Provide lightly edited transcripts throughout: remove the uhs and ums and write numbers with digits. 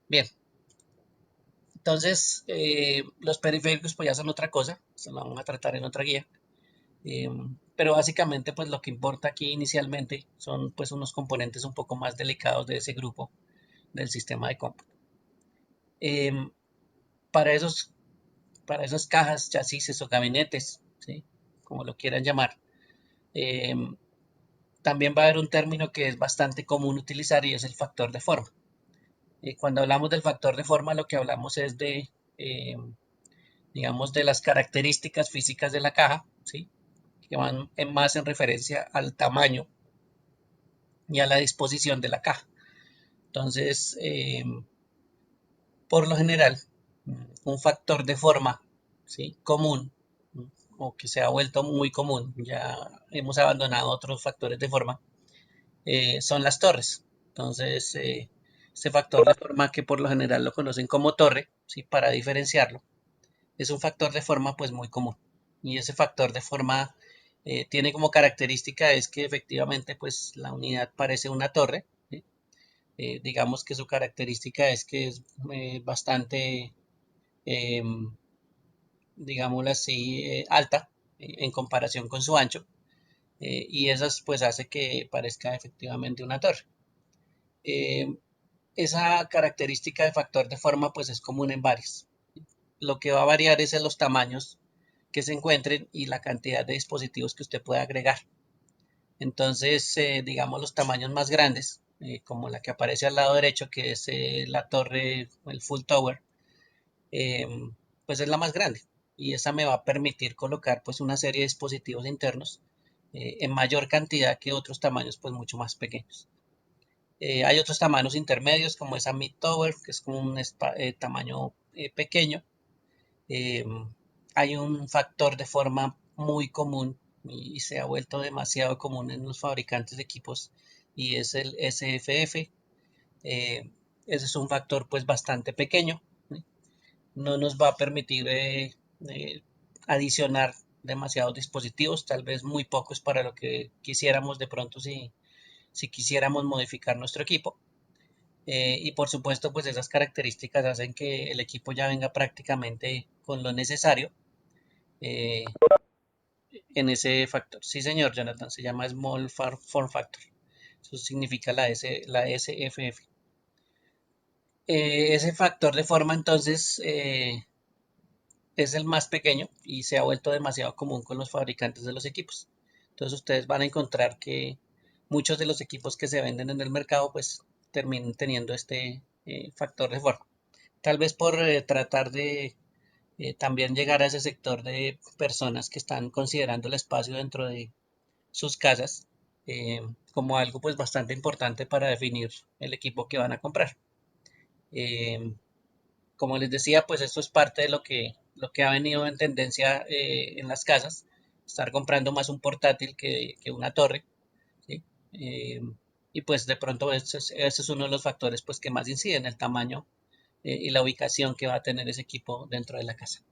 Bien, entonces los periféricos pues ya son otra cosa, eso lo vamos a tratar en otra guía. Eh, pero básicamente pues lo que importa aquí inicialmente son pues unos componentes un poco más delicados de ese grupo del sistema de cómputo. Eh, para esos, para esas cajas, chasis o gabinetes, ¿sí? Como lo quieran llamar, eh, también va a haber un término que es bastante común utilizar y es el factor de forma. Cuando hablamos del factor de forma, lo que hablamos es de, digamos, de las características físicas de la caja, ¿sí? Que van más en referencia al tamaño y a la disposición de la caja. Entonces, por lo general, un factor de forma, ¿sí? Común, o que se ha vuelto muy común, ya hemos abandonado otros factores de forma, son las torres. Entonces, este factor de forma que por lo general lo conocen como torre, ¿sí? Para diferenciarlo, es un factor de forma pues muy común. Y ese factor de forma tiene como característica es que efectivamente pues la unidad parece una torre, ¿sí? Digamos que su característica es que es bastante, eh, digámoslo así, alta en comparación con su ancho. Y eso pues hace que parezca efectivamente una torre. Eh, esa característica de factor de forma pues es común en varios. Lo que va a variar es en los tamaños que se encuentren y la cantidad de dispositivos que usted pueda agregar. Entonces, digamos los tamaños más grandes, como la que aparece al lado derecho, que es la torre, el full tower, eh, pues es la más grande y esa me va a permitir colocar pues una serie de dispositivos internos en mayor cantidad que otros tamaños pues mucho más pequeños. Hay otros tamaños intermedios como esa mid tower, que es como un tamaño pequeño. Eh, hay un factor de forma muy común y se ha vuelto demasiado común en los fabricantes de equipos y es el SFF. Eh, ese es un factor pues bastante pequeño, ¿sí? No nos va a permitir eh, adicionar demasiados dispositivos, tal vez muy pocos para lo que quisiéramos de pronto si quisiéramos modificar nuestro equipo. Y por supuesto, pues esas características hacen que el equipo ya venga prácticamente con lo necesario eh, en ese factor. Sí, señor Jonathan, se llama Small Form Factor. Eso significa la SFF. Ese factor de forma entonces es el más pequeño y se ha vuelto demasiado común con los fabricantes de los equipos. Entonces ustedes van a encontrar que muchos de los equipos que se venden en el mercado pues terminan teniendo este factor de forma. Tal vez por tratar de también llegar a ese sector de personas que están considerando el espacio dentro de sus casas como algo pues bastante importante para definir el equipo que van a comprar. Eh, como les decía, pues esto es parte de lo que ha venido en tendencia en las casas, estar comprando más un portátil que una torre, ¿sí? Eh, y pues de pronto ese es uno de los factores pues que más inciden, el tamaño y la ubicación que va a tener ese equipo dentro de la casa.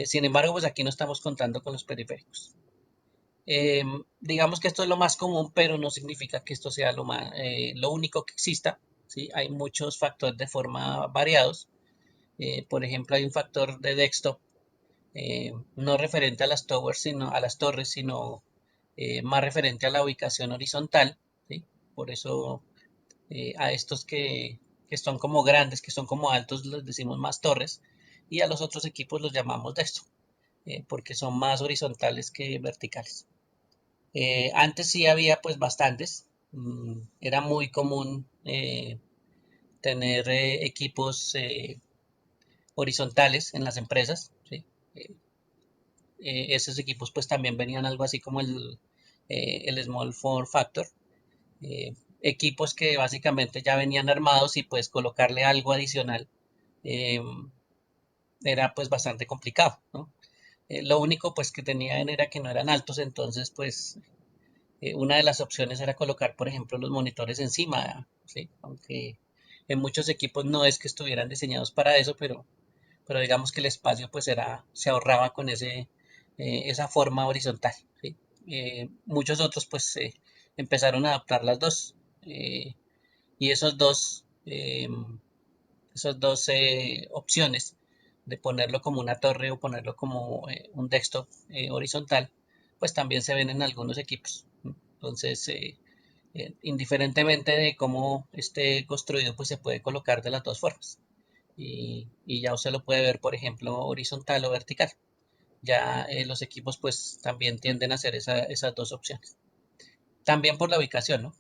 Sin embargo, pues aquí no estamos contando con los periféricos. Digamos que esto es lo más común, pero no significa que esto sea lo único que exista, ¿sí? Hay muchos factores de forma variados. Por ejemplo, hay un factor de desktop no referente a las towers, sino a las torres, sino más referente a la ubicación horizontal, ¿sí? Por eso a estos que son como grandes, que son como altos, les decimos más torres, y a los otros equipos los llamamos desktop, porque son más horizontales que verticales. Antes sí había pues bastantes, era muy común tener equipos horizontales en las empresas, ¿sí? Eh, esos equipos pues también venían algo así como el Small Form Factor, equipos que básicamente ya venían armados y pues colocarle algo adicional eh, era pues bastante complicado, ¿no? Lo único pues que tenían era que no eran altos, entonces pues una de las opciones era colocar, por ejemplo, los monitores encima, ¿sí? Aunque en muchos equipos no es que estuvieran diseñados para eso, pero digamos que el espacio pues se ahorraba con esa forma horizontal, ¿sí? Muchos otros pues empezaron a adaptar las dos y esos dos esas dos opciones de ponerlo como una torre o ponerlo como un desktop horizontal, pues también se ven en algunos equipos. Entonces, indiferentemente de cómo esté construido, pues se puede colocar de las dos formas. Y ya usted lo puede ver, por ejemplo, horizontal o vertical. Ya los equipos pues también tienden a hacer esas dos opciones. También por la ubicación, ¿no?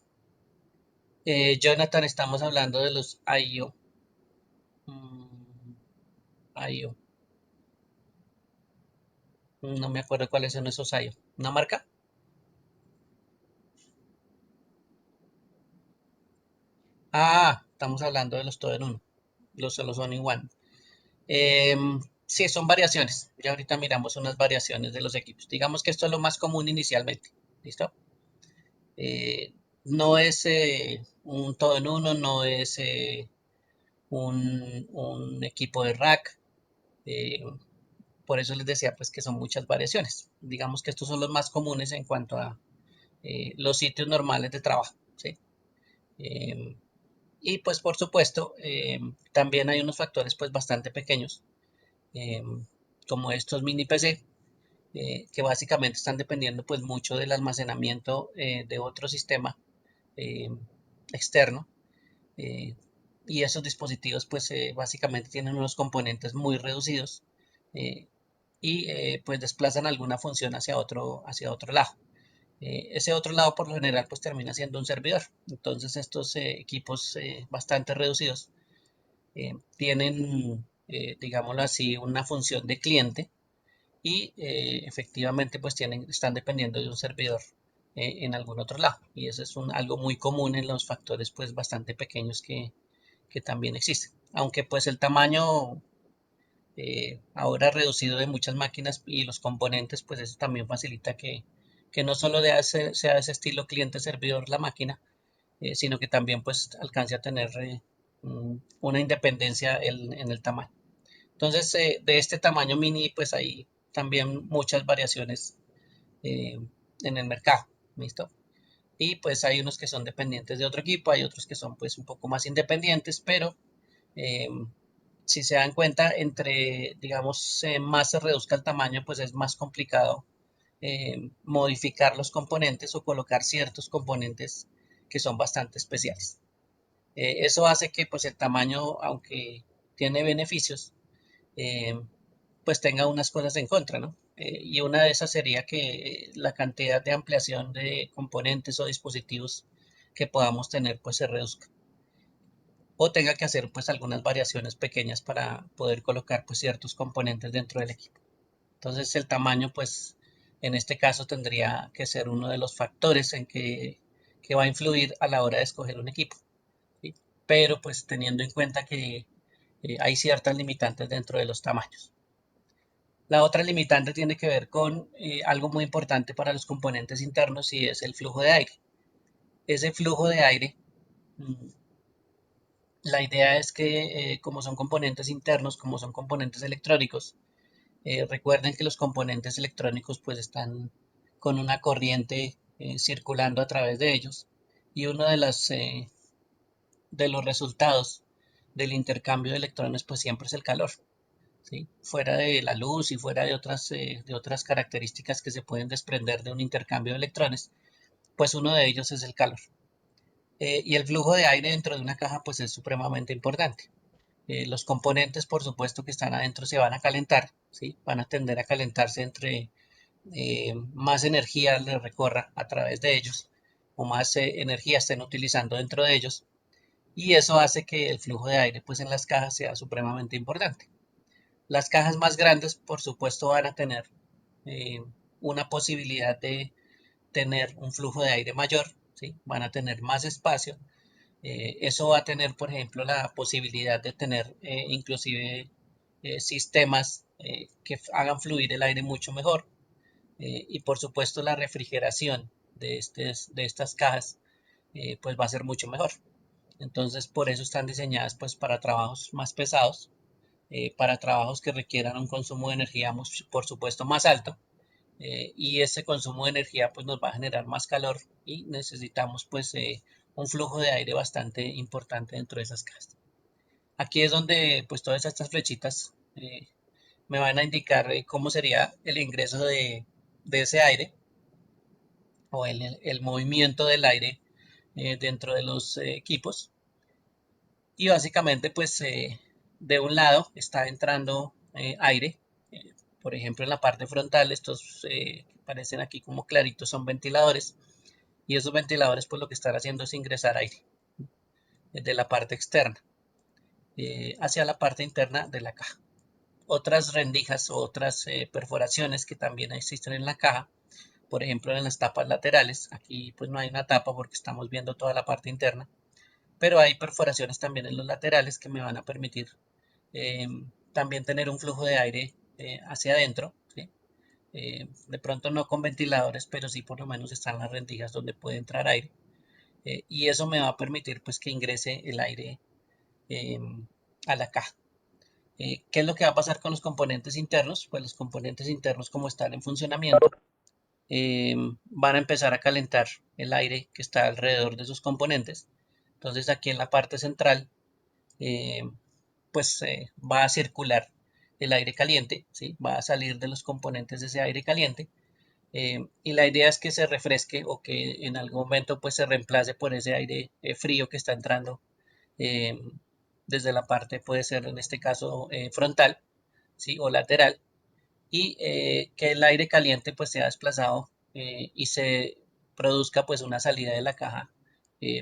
Jonathan, estamos hablando de los IO. IO. No me acuerdo cuáles son esos IO. ¿Una marca? Ah, estamos hablando de los todo en uno. Los All in One. Sí, son variaciones. Ya ahorita miramos unas variaciones de los equipos. Digamos que esto es lo más común inicialmente. ¿Listo? Eh, no es un todo en uno, no es un equipo de rack. eh, por eso les decía pues que son muchas variaciones. Digamos que estos son los más comunes en cuanto a los sitios normales de trabajo. ¿Sí? Eh, y pues por supuesto también hay unos factores pues bastante pequeños eh, como estos mini PC que básicamente están dependiendo pues mucho del almacenamiento de otro sistema eh, externo eh, y esos dispositivos pues básicamente tienen unos componentes muy reducidos eh, y pues desplazan alguna función hacia otro lado. Ese otro lado por lo general pues termina siendo un servidor. Entonces estos equipos bastante reducidos tienen, digámoslo así, una función de cliente y efectivamente pues están dependiendo de un servidor en algún otro lado. Y eso es algo muy común en los factores pues bastante pequeños que también existen. Aunque pues el tamaño ahora reducido de muchas máquinas y los componentes, pues eso también facilita que no solo sea ese estilo cliente-servidor la máquina, sino que también pues alcance a tener una independencia en el tamaño. Entonces, de este tamaño mini, pues hay también muchas variaciones eh, en el mercado, ¿listo? Y pues hay unos que son dependientes de otro equipo, hay otros que son pues un poco más independientes, pero eh, si se dan cuenta, entre, digamos, más se reduzca el tamaño, pues es más complicado modificar los componentes o colocar ciertos componentes que son bastante especiales. Eso hace que pues el tamaño, aunque tiene beneficios, eh, pues tenga unas cosas en contra, ¿no? Y una de esas sería que la cantidad de ampliación de componentes o dispositivos que podamos tener pues se reduzca o tenga que hacer pues algunas variaciones pequeñas para poder colocar pues ciertos componentes dentro del equipo. Entonces el tamaño pues en este caso tendría que ser uno de los factores que va a influir a la hora de escoger un equipo, ¿sí? Pero pues teniendo en cuenta que hay ciertas limitantes dentro de los tamaños. La otra limitante tiene que ver con algo muy importante para los componentes internos y es el flujo de aire. Ese flujo de aire, mm, la idea es que como son componentes internos, como son componentes electrónicos, recuerden que los componentes electrónicos pues están con una corriente circulando a través de ellos y uno de los resultados del intercambio de electrones pues siempre es el calor. ¿Sí? Fuera de la luz y fuera de otras características que se pueden desprender de un intercambio de electrones, pues uno de ellos es el calor. Y el flujo de aire dentro de una caja pues es supremamente importante. Los componentes, por supuesto, que están adentro se van a calentar, ¿sí? Van a tender a calentarse entre más energía le recorra a través de ellos o más energía estén utilizando dentro de ellos. Y eso hace que el flujo de aire pues en las cajas sea supremamente importante. Las cajas más grandes, por supuesto, van a tener eh, una posibilidad de tener un flujo de aire mayor, ¿sí? Van a tener más espacio. Eso va a tener, por ejemplo, la posibilidad de tener inclusive sistemas que hagan fluir el aire mucho mejor. Y por supuesto la refrigeración de estas cajas pues va a ser mucho mejor. Entonces por eso están diseñadas pues para trabajos más pesados para trabajos que requieran un consumo de energía, por supuesto, más alto. Y ese consumo de energía pues nos va a generar más calor y necesitamos pues un flujo de aire bastante importante dentro de esas casas. Aquí es donde pues todas estas flechitas me van a indicar cómo sería el ingreso de ese aire o el movimiento del aire dentro de los equipos. Y básicamente pues de un lado está entrando aire, por ejemplo en la parte frontal estos que parecen aquí como claritos son ventiladores, y esos ventiladores pues lo que están haciendo es ingresar aire de la parte externa hacia la parte interna de la caja. Otras rendijas o otras perforaciones que también existen en la caja, por ejemplo en las tapas laterales, aquí pues no hay una tapa porque estamos viendo toda la parte interna, pero hay perforaciones también en los laterales que me van a permitir eh, también tener un flujo de aire hacia adentro, ¿sí? De pronto no con ventiladores, pero sí por lo menos están las rendijas donde puede entrar aire, y eso me va a permitir pues que ingrese el aire eh, a la caja. ¿Qué es lo que va a pasar con los componentes internos? Pues los componentes internos, como están en funcionamiento, van a empezar a calentar el aire que está alrededor de sus componentes. Entonces aquí en la parte central eh, pues va a circular el aire caliente, ¿sí? Va a salir de los componentes de ese aire caliente, y la idea es que se refresque o que en algún momento pues se reemplace por ese aire frío que está entrando eh, desde la parte, puede ser en este caso frontal, ¿sí? O lateral, y que el aire caliente pues sea desplazado y se produzca pues una salida de la caja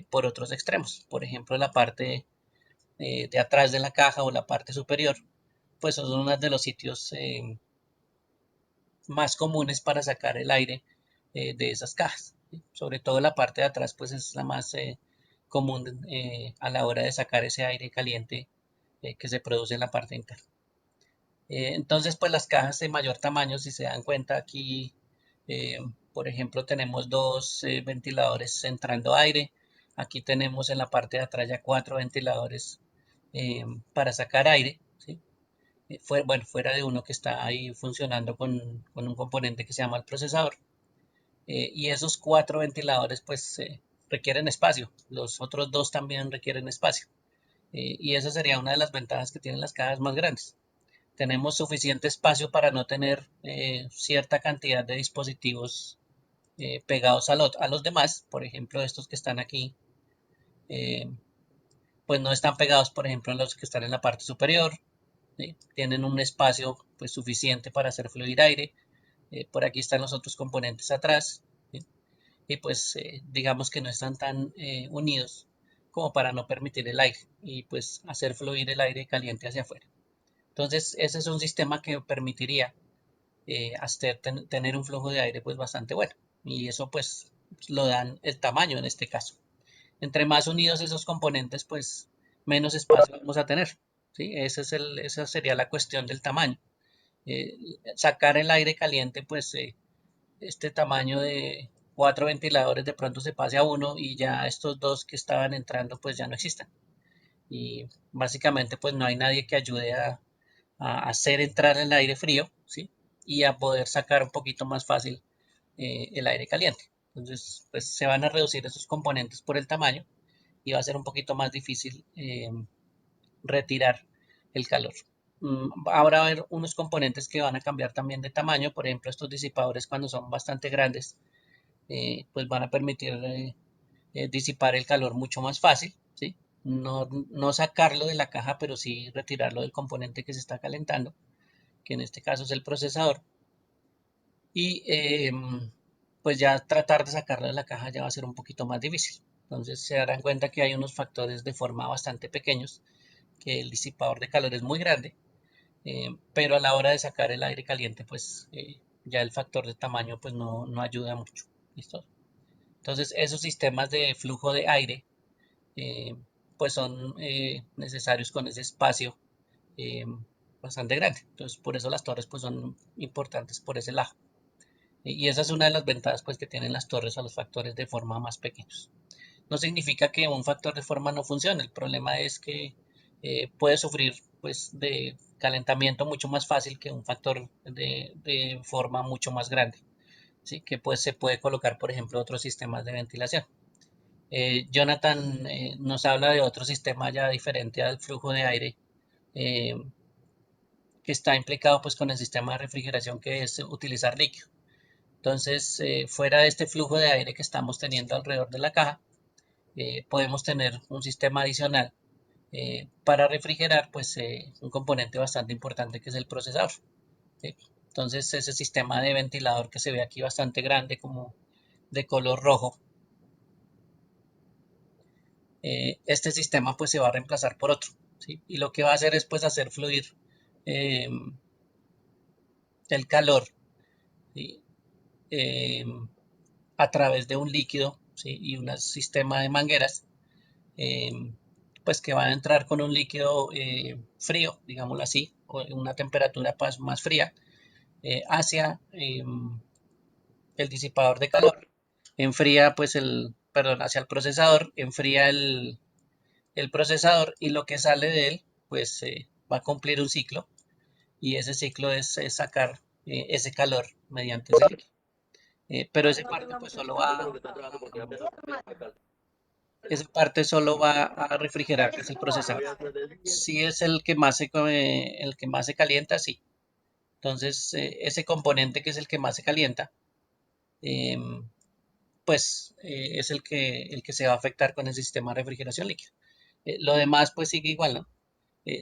por otros extremos, por ejemplo la parte de atrás de la caja o la parte superior, pues son uno de los sitios más comunes para sacar el aire de esas cajas, ¿sí? Sobre todo la parte de atrás pues es la más común a la hora de sacar ese aire caliente que se produce en la parte interna. Entonces pues las cajas de mayor tamaño, si se dan cuenta aquí, eh, por ejemplo tenemos dos ventiladores entrando aire, aquí tenemos en la parte de atrás ya cuatro ventiladores para sacar aire, ¿sí? Bueno, fuera de uno que está ahí funcionando con un componente que se llama el procesador. Y esos cuatro ventiladores pues requieren espacio, los otros dos también requieren espacio. Y esa sería una de las ventajas que tienen las cajas más grandes. Tenemos suficiente espacio para no tener cierta cantidad de dispositivos pegados a los demás. Por ejemplo, estos que están aquí, eh, pues no están pegados, por ejemplo, a los que están en la parte superior. ¿Sí? Tienen un espacio pues suficiente para hacer fluir aire. Por aquí están los otros componentes atrás, ¿sí? Y pues digamos que no están tan unidos como para no permitir el aire y pues hacer fluir el aire caliente hacia afuera. Entonces ese es un sistema que permitiría tener un flujo de aire pues bastante bueno, y eso pues lo dan el tamaño en este caso. Entre más unidos esos componentes pues menos espacio vamos a tener, ¿sí? Esa sería la cuestión del tamaño. Eh, Sacar el aire caliente pues este tamaño de cuatro ventiladores de pronto se pase a uno y ya estos dos que estaban entrando pues ya no existan, y básicamente pues no hay nadie que ayude a hacer entrar el aire frío, ¿sí? Y a poder sacar un poquito más fácil el aire caliente. Entonces pues se van a reducir esos componentes por el tamaño y va a ser un poquito más difícil retirar el calor. Ahora va a haber unos componentes que van a cambiar también de tamaño, por ejemplo estos disipadores cuando son bastante grandes pues van a permitir disipar el calor mucho más fácil, ¿sí? No sacarlo de la caja, pero sí retirarlo del componente que se está calentando, que en este caso es el procesador, y pues ya tratar de sacarlo de la caja ya va a ser un poquito más difícil. Entonces se darán cuenta que hay unos factores de forma bastante pequeños, que el disipador de calor es muy grande, pero a la hora de sacar el aire caliente, pues ya el factor de tamaño pues no ayuda mucho. ¿Listo? Entonces esos sistemas de flujo de aire eh, pues son necesarios con ese espacio eh, bastante grande. Entonces por eso las torres pues son importantes por ese lado. Y esa es una de las ventajas pues que tienen las torres a los factores de forma más pequeños. No significa que un factor de forma no funcione, el problema es que puede sufrir pues de calentamiento mucho más fácil que un factor de forma mucho más grande, ¿sí? Que pues se puede colocar por ejemplo otros sistemas de ventilación. Jonathan nos habla de otro sistema ya diferente al flujo de aire eh, que está implicado pues con el sistema de refrigeración, que es utilizar líquido. Entonces, fuera de este flujo de aire que estamos teniendo alrededor de la caja, podemos tener un sistema adicional para refrigerar pues un componente bastante importante que es el procesador. ¿Sí? Entonces, ese sistema de ventilador que se ve aquí bastante grande, como de color rojo, este sistema pues se va a reemplazar por otro, ¿sí? Y lo que va a hacer es pues hacer fluir eh, el calor, ¿sí? eh, a través de un líquido, ¿sí? Y un sistema de mangueras, eh, pues que van a entrar con un líquido frío, digámoslo así, o una temperatura pues, más fría, hacia el disipador de calor, enfría pues perdón, hacia el procesador, enfría el procesador, y lo que sale de él pues va a cumplir un ciclo, y ese ciclo es sacar ese calor mediante ese líquido. Pero esa parte solo va a refrigerar, que es el procesador. Si es el que más se calienta, sí. Entonces, ese componente que es el que más se calienta, eh, pues es el que se va a afectar con el sistema de refrigeración líquida. Lo demás, pues sigue igual, ¿no?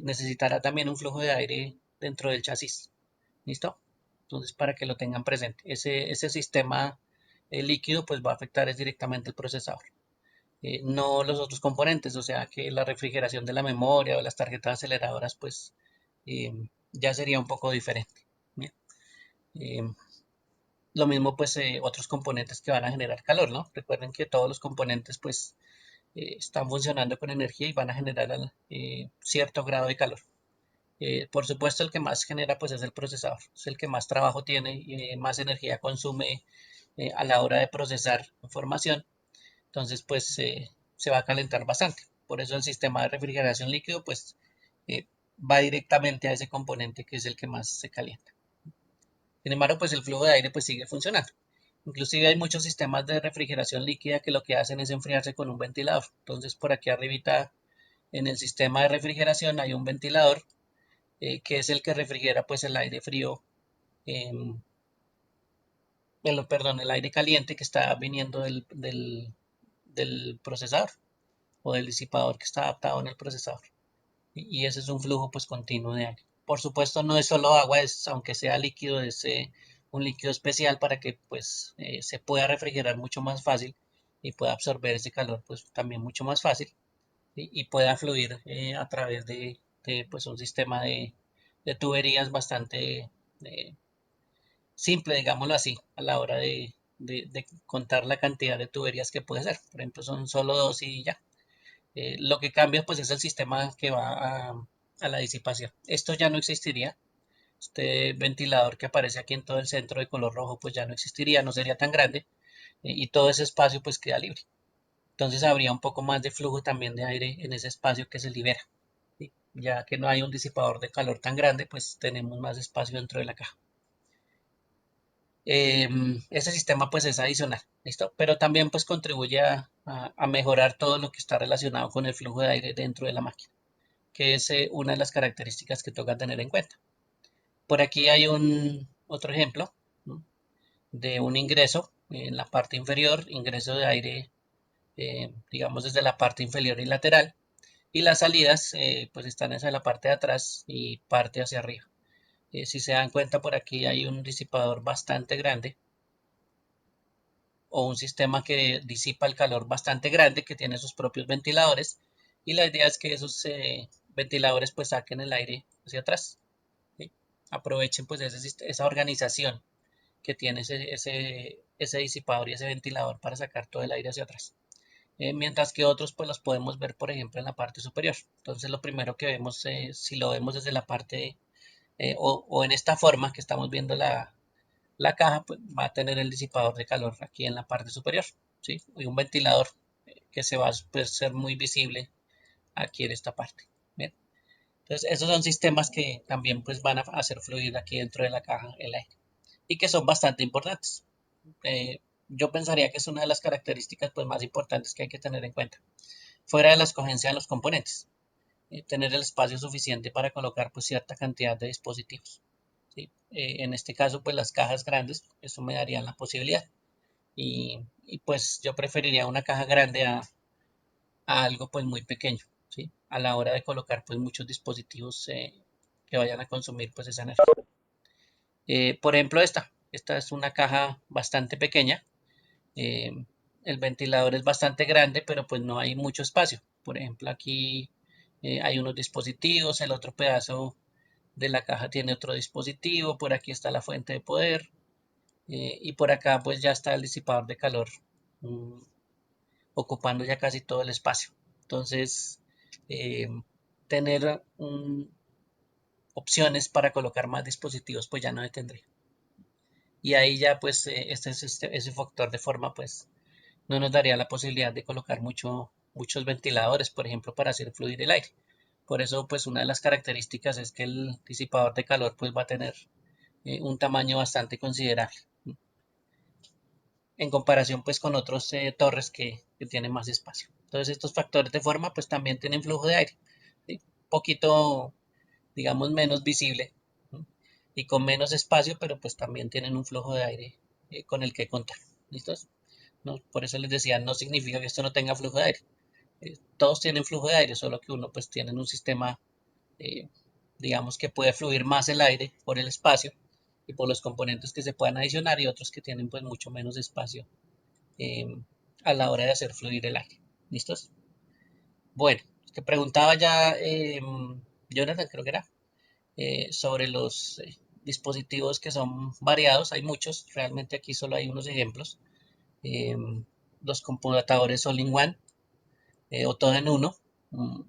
Necesitará también un flujo de aire dentro del chasis. ¿Listo? Entonces, para que lo tengan presente, ese sistema líquido, pues va a afectar es directamente el procesador. No los otros componentes, o sea que la refrigeración de la memoria o las tarjetas aceleradoras, pues eh, ya sería un poco diferente. Bien. Eh, lo mismo, pues otros componentes que van a generar calor, ¿no? Recuerden que todos los componentes, pues, están funcionando con energía y van a generar cierto grado de calor. Por supuesto, el que más genera, pues, es el procesador, es el que más trabajo tiene y más energía consume a la hora de procesar información. Entonces, pues, se va a calentar bastante. Por eso el sistema de refrigeración líquido, pues, eh, va directamente a ese componente que es el que más se calienta. Sin embargo, pues el flujo de aire pues sigue funcionando. Inclusive hay muchos sistemas de refrigeración líquida que lo que hacen es enfriarse con un ventilador. Entonces, por aquí arribita en el sistema de refrigeración hay un ventilador que es el que refrigera pues el aire frío, em, perdón, el aire caliente que está viniendo del procesador o del disipador que está adaptado en el procesador. Y ese es un flujo pues continuo de aire. Por supuesto, no es solo agua, aunque sea líquido, es un líquido especial para que pues se pueda refrigerar mucho más fácil y pueda absorber ese calor pues también mucho más fácil, ¿sí? Y pueda fluir a través pues un sistema de tuberías bastante eh, simple, digámoslo así, a la hora de contar la cantidad de tuberías que puede ser. Por ejemplo, son solo dos y ya. Lo que cambia pues es el sistema que va a la disipación. Esto ya no existiría. Este ventilador que aparece aquí en todo el centro de color rojo pues ya no existiría, no sería tan grande, y todo ese espacio pues queda libre. Entonces habría un poco más de flujo también de aire en ese espacio que se libera, ¿sí? Ya que no hay un disipador de calor tan grande, pues tenemos más espacio dentro de la caja. Ese sistema pues es adicional, ¿listo? Pero también pues contribuye a mejorar todo lo que está relacionado con el flujo de aire dentro de la máquina, que es una de las características que toca tener en cuenta. Por aquí hay un otro ejemplo, ¿no? De un ingreso en la parte inferior, ingreso de aire, digamos desde la parte inferior y lateral, y las salidas pues están hacia la parte de atrás y parte hacia arriba. Si se dan cuenta, por aquí hay un disipador bastante grande, o un sistema que disipa el calor bastante grande, que tiene sus propios ventiladores, y la idea es que esos ventiladores pues saquen el aire hacia atrás, ¿sí? Aprovechen pues esa organización que tiene ese disipador y ese ventilador para sacar todo el aire hacia atrás. Mientras que otros pues los podemos ver, por ejemplo, en la parte superior. Entonces lo primero que vemos, si lo vemos desde la parte o en esta forma que estamos viendo la caja, pues va a tener el disipador de calor aquí en la parte superior, ¿sí? Y un ventilador que se va a pues, ser muy visible aquí en esta parte. ¿Bien? Entonces esos son sistemas que también pues van a hacer fluir aquí dentro de la caja el aire y que son bastante importantes. yo pensaría que es una de las características pues, más importantes que hay que tener en cuenta. Fuera de la escogencia de los componentes, tener el espacio suficiente para colocar pues, cierta cantidad de dispositivos. ¿Sí? En este caso, pues las cajas grandes, eso me daría la posibilidad. Y pues yo preferiría una caja grande a algo pues muy pequeño, ¿sí? A la hora de colocar pues muchos dispositivos que vayan a consumir pues esa energía. Por ejemplo, esta es una caja bastante pequeña. eh, el ventilador es bastante grande, pero pues no hay mucho espacio. Por ejemplo, aquí hay unos dispositivos, el otro pedazo de la caja tiene otro dispositivo, por aquí está la fuente de poder y por acá pues ya está el disipador de calor mm, ocupando ya casi todo el espacio. Entonces, eh, tener opciones para colocar más dispositivos pues ya no tendría. Y ahí ya pues ese factor de forma pues no nos daría la posibilidad de colocar muchos ventiladores, por ejemplo, para hacer fluir el aire. Por eso, pues una de las características es que el disipador de calor pues va a tener un tamaño bastante considerable en comparación pues con otros torres que tienen más espacio. Entonces estos factores de forma pues también tienen flujo de aire, ¿sí? Un poquito, digamos, menos visible, ¿no? Y con menos espacio, pero pues también tienen un flujo de aire con el que contar. ¿Listos? ¿No? Por eso les decía, no significa que esto no tenga flujo de aire. Todos tienen flujo de aire, solo que uno pues tiene un sistema, eh, digamos que puede fluir más el aire por el espacio y por los componentes que se puedan adicionar y otros que tienen pues mucho menos espacio eh, a la hora de hacer fluir el aire. ¿Listos? Bueno, te preguntaba ya, Jonathan, creo que era, sobre los dispositivos que son variados. Hay muchos, realmente aquí solo hay unos ejemplos. Eh, los computadores all-in-one o todo en uno mm,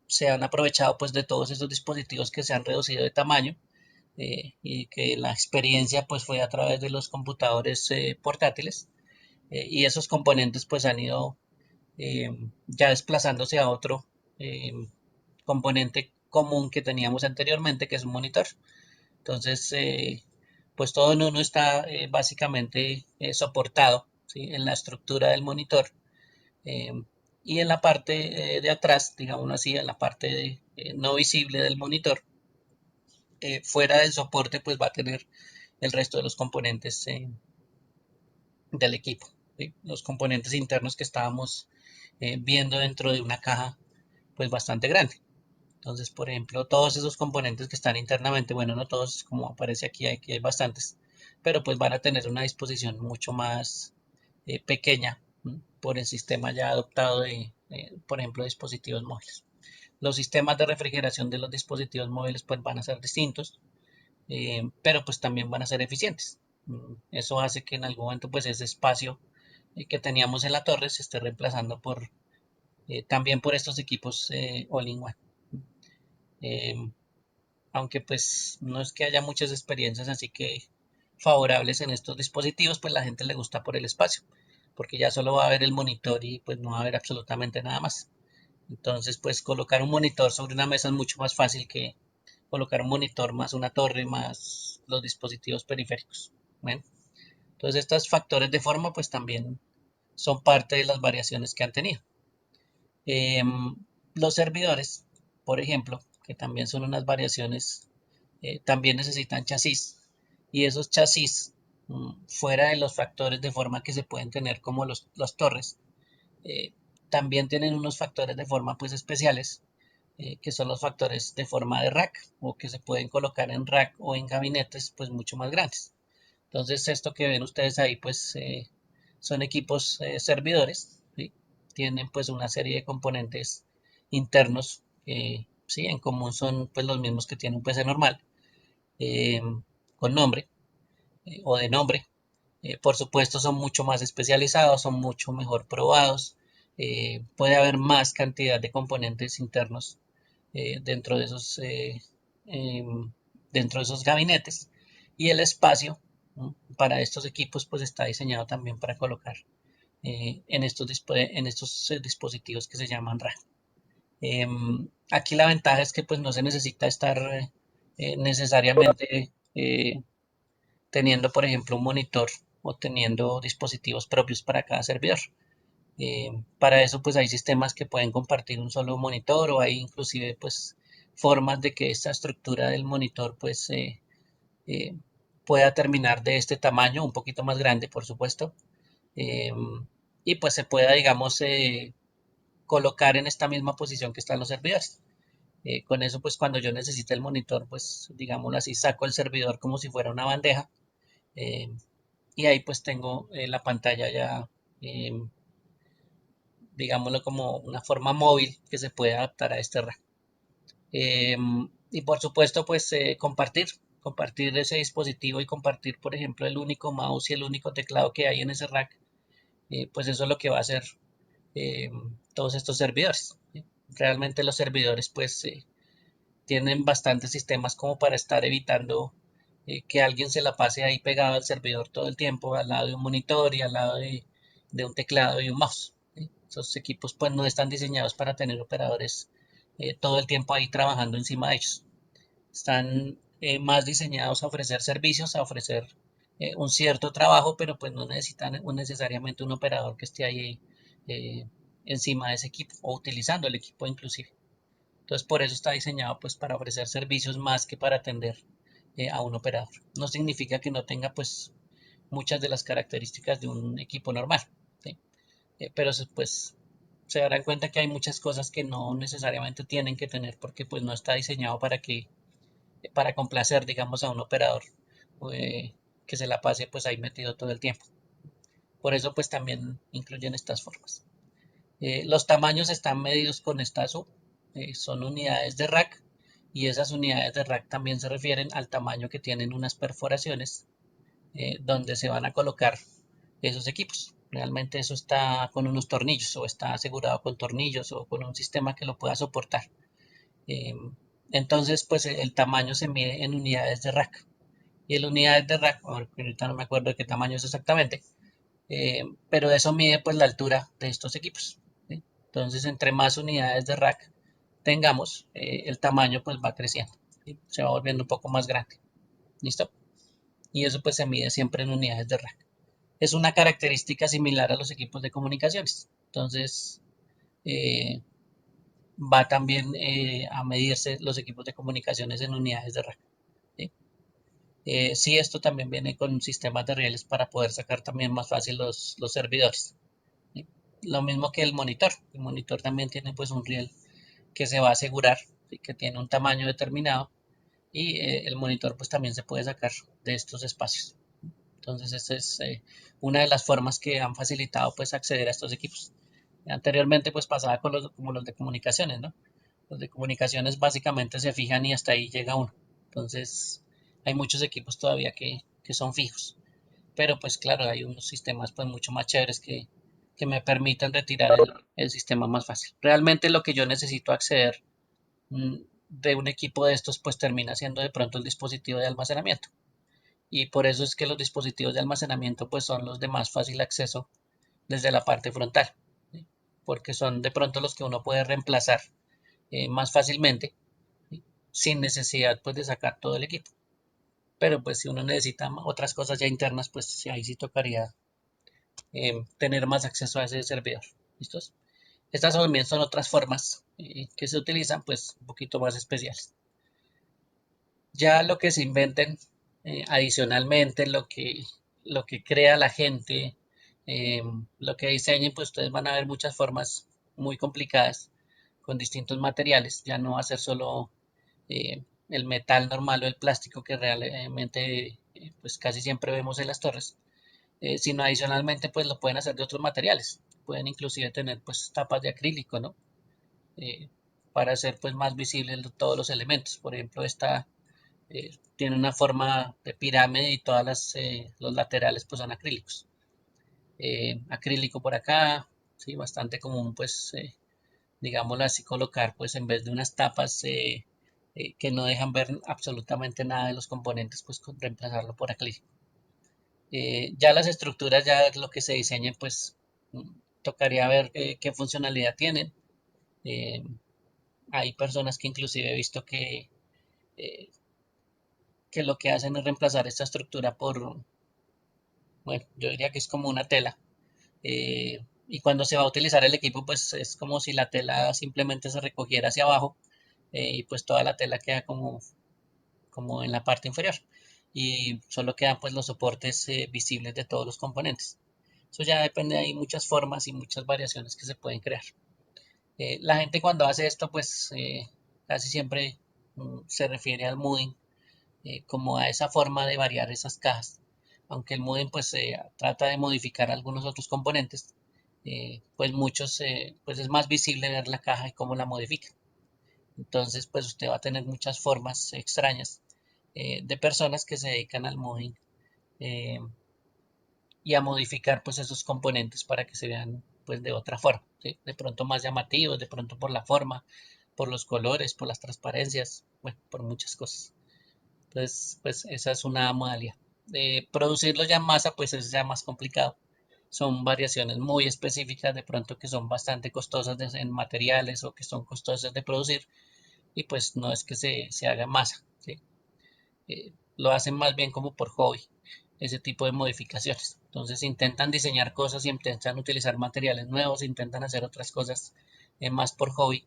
se han aprovechado pues de todos esos dispositivos que se han reducido de tamaño y que la experiencia pues fue a través de los computadores portátiles y esos componentes pues han ido eh, ya desplazándose a otro eh, componente común que teníamos anteriormente, que es un monitor. Entonces, pues todo en uno está básicamente soportado, ¿sí? En la estructura del monitor eh, y en la parte de atrás, digamos así, en la parte no visible del monitor, fuera del soporte, pues va a tener el resto de los componentes del equipo, ¿sí? Los componentes internos que estábamos viendo dentro de una caja pues bastante grande. Entonces, por ejemplo, todos esos componentes que están internamente, bueno, no todos, como aparece aquí hay bastantes, pero pues van a tener una disposición mucho más pequeña por el sistema ya adoptado por ejemplo, dispositivos móviles. Los sistemas de refrigeración de los dispositivos móviles pues van a ser distintos, pero pues también van a ser eficientes. Eso hace que en algún momento pues ese espacio que teníamos en la torre se esté reemplazando también por estos equipos all-in-one. Eh, Aunque pues no es que haya muchas experiencias así que favorables en estos dispositivos, pues la gente le gusta por el espacio, porque ya solo va a ver el monitor y pues no va a ver absolutamente nada más. Entonces pues colocar un monitor sobre una mesa es mucho más fácil que colocar un monitor más una torre más los dispositivos periféricos. Bueno, entonces estos factores de forma pues también son parte de las variaciones que han tenido. Em, los servidores, por ejemplo, que también son unas variaciones, también necesitan chasis y esos chasis, fuera de los factores de forma que se pueden tener como las torres, eh, también tienen unos factores de forma pues especiales, que son los factores de forma de rack o que se pueden colocar en rack o en gabinetes pues mucho más grandes. Entonces esto que ven ustedes ahí pues son equipos servidores, ¿sí? Tienen pues una serie de componentes internos que sí, en común son pues los mismos que tiene un PC normal, eh, con nombre o de nombre. Por supuesto son mucho más especializados, son mucho mejor probados, puede haber más cantidad de componentes internos dentro de em, dentro de esos gabinetes y el espacio, ¿no? Para estos equipos pues está diseñado también para colocar en estos dispositivos que se llaman RAM. Aquí la ventaja es que pues no se necesita estar necesariamente teniendo por ejemplo un monitor o teniendo dispositivos propios para cada servidor. Para eso pues hay sistemas que pueden compartir un solo monitor o hay inclusive pues formas de que esta estructura del monitor pues eh, pueda terminar de este tamaño, un poquito más grande por supuesto, eh, y pues se pueda digamos colocar en esta misma posición que están los servidores. Con eso pues cuando yo necesite el monitor pues digámoslo así saco el servidor como si fuera una bandeja, eh, y ahí pues tengo la pantalla ya eh, digámoslo como una forma móvil que se puede adaptar a este rack. Y por supuesto, pues compartir ese dispositivo y compartir, por ejemplo, el único mouse y el único teclado que hay en ese rack, pues eso es lo que va a hacer eh, todos estos servidores. ¿Sí? Realmente los servidores, pues, tienen bastantes sistemas como para estar evitando que alguien se la pase ahí pegado al servidor todo el tiempo, al lado de un monitor y al lado de un teclado y un mouse. ¿Sí? Esos equipos pues no están diseñados para tener operadores todo el tiempo ahí trabajando encima de ellos. Están más diseñados a ofrecer servicios, a ofrecer un cierto trabajo, pero pues no necesitan necesariamente un operador que esté ahí eh, encima de ese equipo o utilizando el equipo inclusive. Entonces, por eso está diseñado pues para ofrecer servicios más que para atender a un operador. No significa que no tenga pues muchas de las características de un equipo normal, ¿sí? Pero pues se darán cuenta que hay muchas cosas que no necesariamente tienen que tener porque pues no está diseñado para complacer digamos a un operador eh, que se la pase pues ahí metido todo el tiempo. Por eso pues también incluyen estas formas. Los tamaños están medidos con estazo, son unidades de rack y esas unidades de rack también se refieren al tamaño que tienen unas perforaciones donde se van a colocar esos equipos. Realmente eso está con unos tornillos o está asegurado con tornillos o con un sistema que lo pueda soportar. Eh, entonces, pues el tamaño se mide en unidades de rack. Y el unidades de rack, ahorita no me acuerdo de qué tamaño es exactamente, pero eso mide pues la altura de estos equipos. ¿Sí? Entonces, entre más unidades de rack tengamos, el tamaño pues va creciendo, ¿sí? Se va volviendo un poco más grande. ¿Listo? Y eso pues se mide siempre en unidades de rack. Es una característica similar a los equipos de comunicaciones. Entonces, eh, va también a medirse los equipos de comunicaciones en unidades de rack. ¿Sí? Sí, esto también viene con sistemas de rieles para poder sacar también más fácil los servidores. ¿Sí? Lo mismo que el monitor. El monitor también tiene pues un riel que se va a asegurar, ¿sí? Que tiene un tamaño determinado y el monitor pues también se puede sacar de estos espacios. Entonces esta es una de las formas que han facilitado pues acceder a estos equipos. Anteriormente pues pasaba con como los de comunicaciones, ¿no? Los de comunicaciones básicamente se fijan y hasta ahí llega uno. Entonces hay muchos equipos todavía que son fijos. Pero pues claro, hay unos sistemas pues mucho más chéveres que me permiten retirar el sistema más fácil. Realmente lo que yo necesito acceder de un equipo de estos pues termina siendo de pronto el dispositivo de almacenamiento. Y por eso es que los dispositivos de almacenamiento pues son los de más fácil acceso desde la parte frontal, ¿sí? Porque son de pronto los que uno puede reemplazar más fácilmente, ¿sí? Sin necesidad pues de sacar todo el equipo. Pero pues si uno necesita otras cosas ya internas pues ahí sí tocaría tener más acceso a ese servidor. ¿Listos? Estas también son otras formas que se utilizan, pues un poquito más especiales. Ya lo que se inventen adicionalmente, lo que crea la gente, eh, lo que diseñen, pues ustedes van a ver muchas formas muy complicadas con distintos materiales. Ya no va a ser solo el metal normal o el plástico que realmente pues casi siempre vemos en las torres, sino adicionalmente pues lo pueden hacer de otros materiales. Pueden inclusive tener pues tapas de acrílico, ¿no? Eh, para hacer pues más visibles todos los elementos. Por ejemplo, esta tiene una forma de pirámide y todas los laterales pues son acrílicos. Acrílico por acá, sí, bastante común pues digámoslo así colocar pues en vez de unas tapas que no dejan ver absolutamente nada de los componentes pues reemplazarlo por acrílico. Ya las estructuras, ya lo que se diseñen, pues tocaría ver qué funcionalidad tienen. Eh, Hay personas que inclusive he visto eh, que lo que hacen es reemplazar esta estructura por bueno, yo diría que es como una tela. Y cuando se va a utilizar el equipo, pues es como si la tela simplemente se recogiera hacia abajo y pues toda la tela queda como en la parte inferior y solo quedan pues los soportes visibles de todos los componentes. Eso ya depende, hay muchas formas y muchas variaciones que se pueden crear. La gente cuando hace esto pues casi siempre se refiere al mooding como a esa forma de variar esas cajas. Aunque el mooding pues trata de modificar algunos otros componentes, pues muchos pues es más visible ver la caja y cómo la modifica. Entonces pues usted va a tener muchas formas extrañas de personas que se dedican al modding eh, y a modificar pues esos componentes para que se vean pues de otra forma, ¿sí? De pronto más llamativos, de pronto por la forma, por los colores, por las transparencias, bueno, por muchas cosas. Entonces pues esa es una modalidad. Producirlo ya en masa pues es ya más complicado. Son variaciones muy específicas de pronto que son bastante costosas en materiales o que son costosas de producir y pues no es que se haga en masa, ¿sí? Lo hacen más bien como por hobby, ese tipo de modificaciones. Entonces intentan diseñar cosas, intentan utilizar materiales nuevos, intentan hacer otras cosas más por hobby,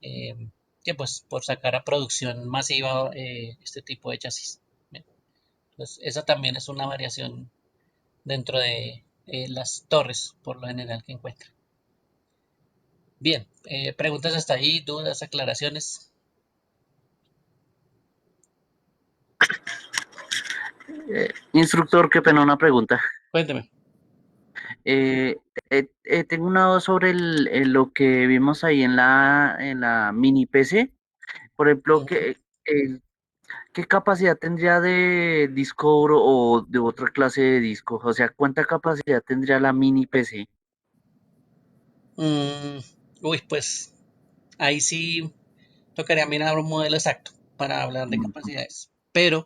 eh, que pues por sacar a producción masiva este tipo de chasis. Bien. Entonces esa también es una variación dentro de las torres, por lo general que encuentran. Bien, preguntas hasta ahí, dudas, aclaraciones. Instructor, qué pena una pregunta. Cuénteme. Eh, Tengo una duda sobre lo que vimos ahí en la mini PC. Por ejemplo, ¿qué capacidad tendría de disco duro o de otra clase de disco? O sea, ¿cuánta capacidad tendría la mini PC? Mm, uy, pues ahí sí tocaría mirar un modelo exacto para hablar de Ujú, capacidades. Pero,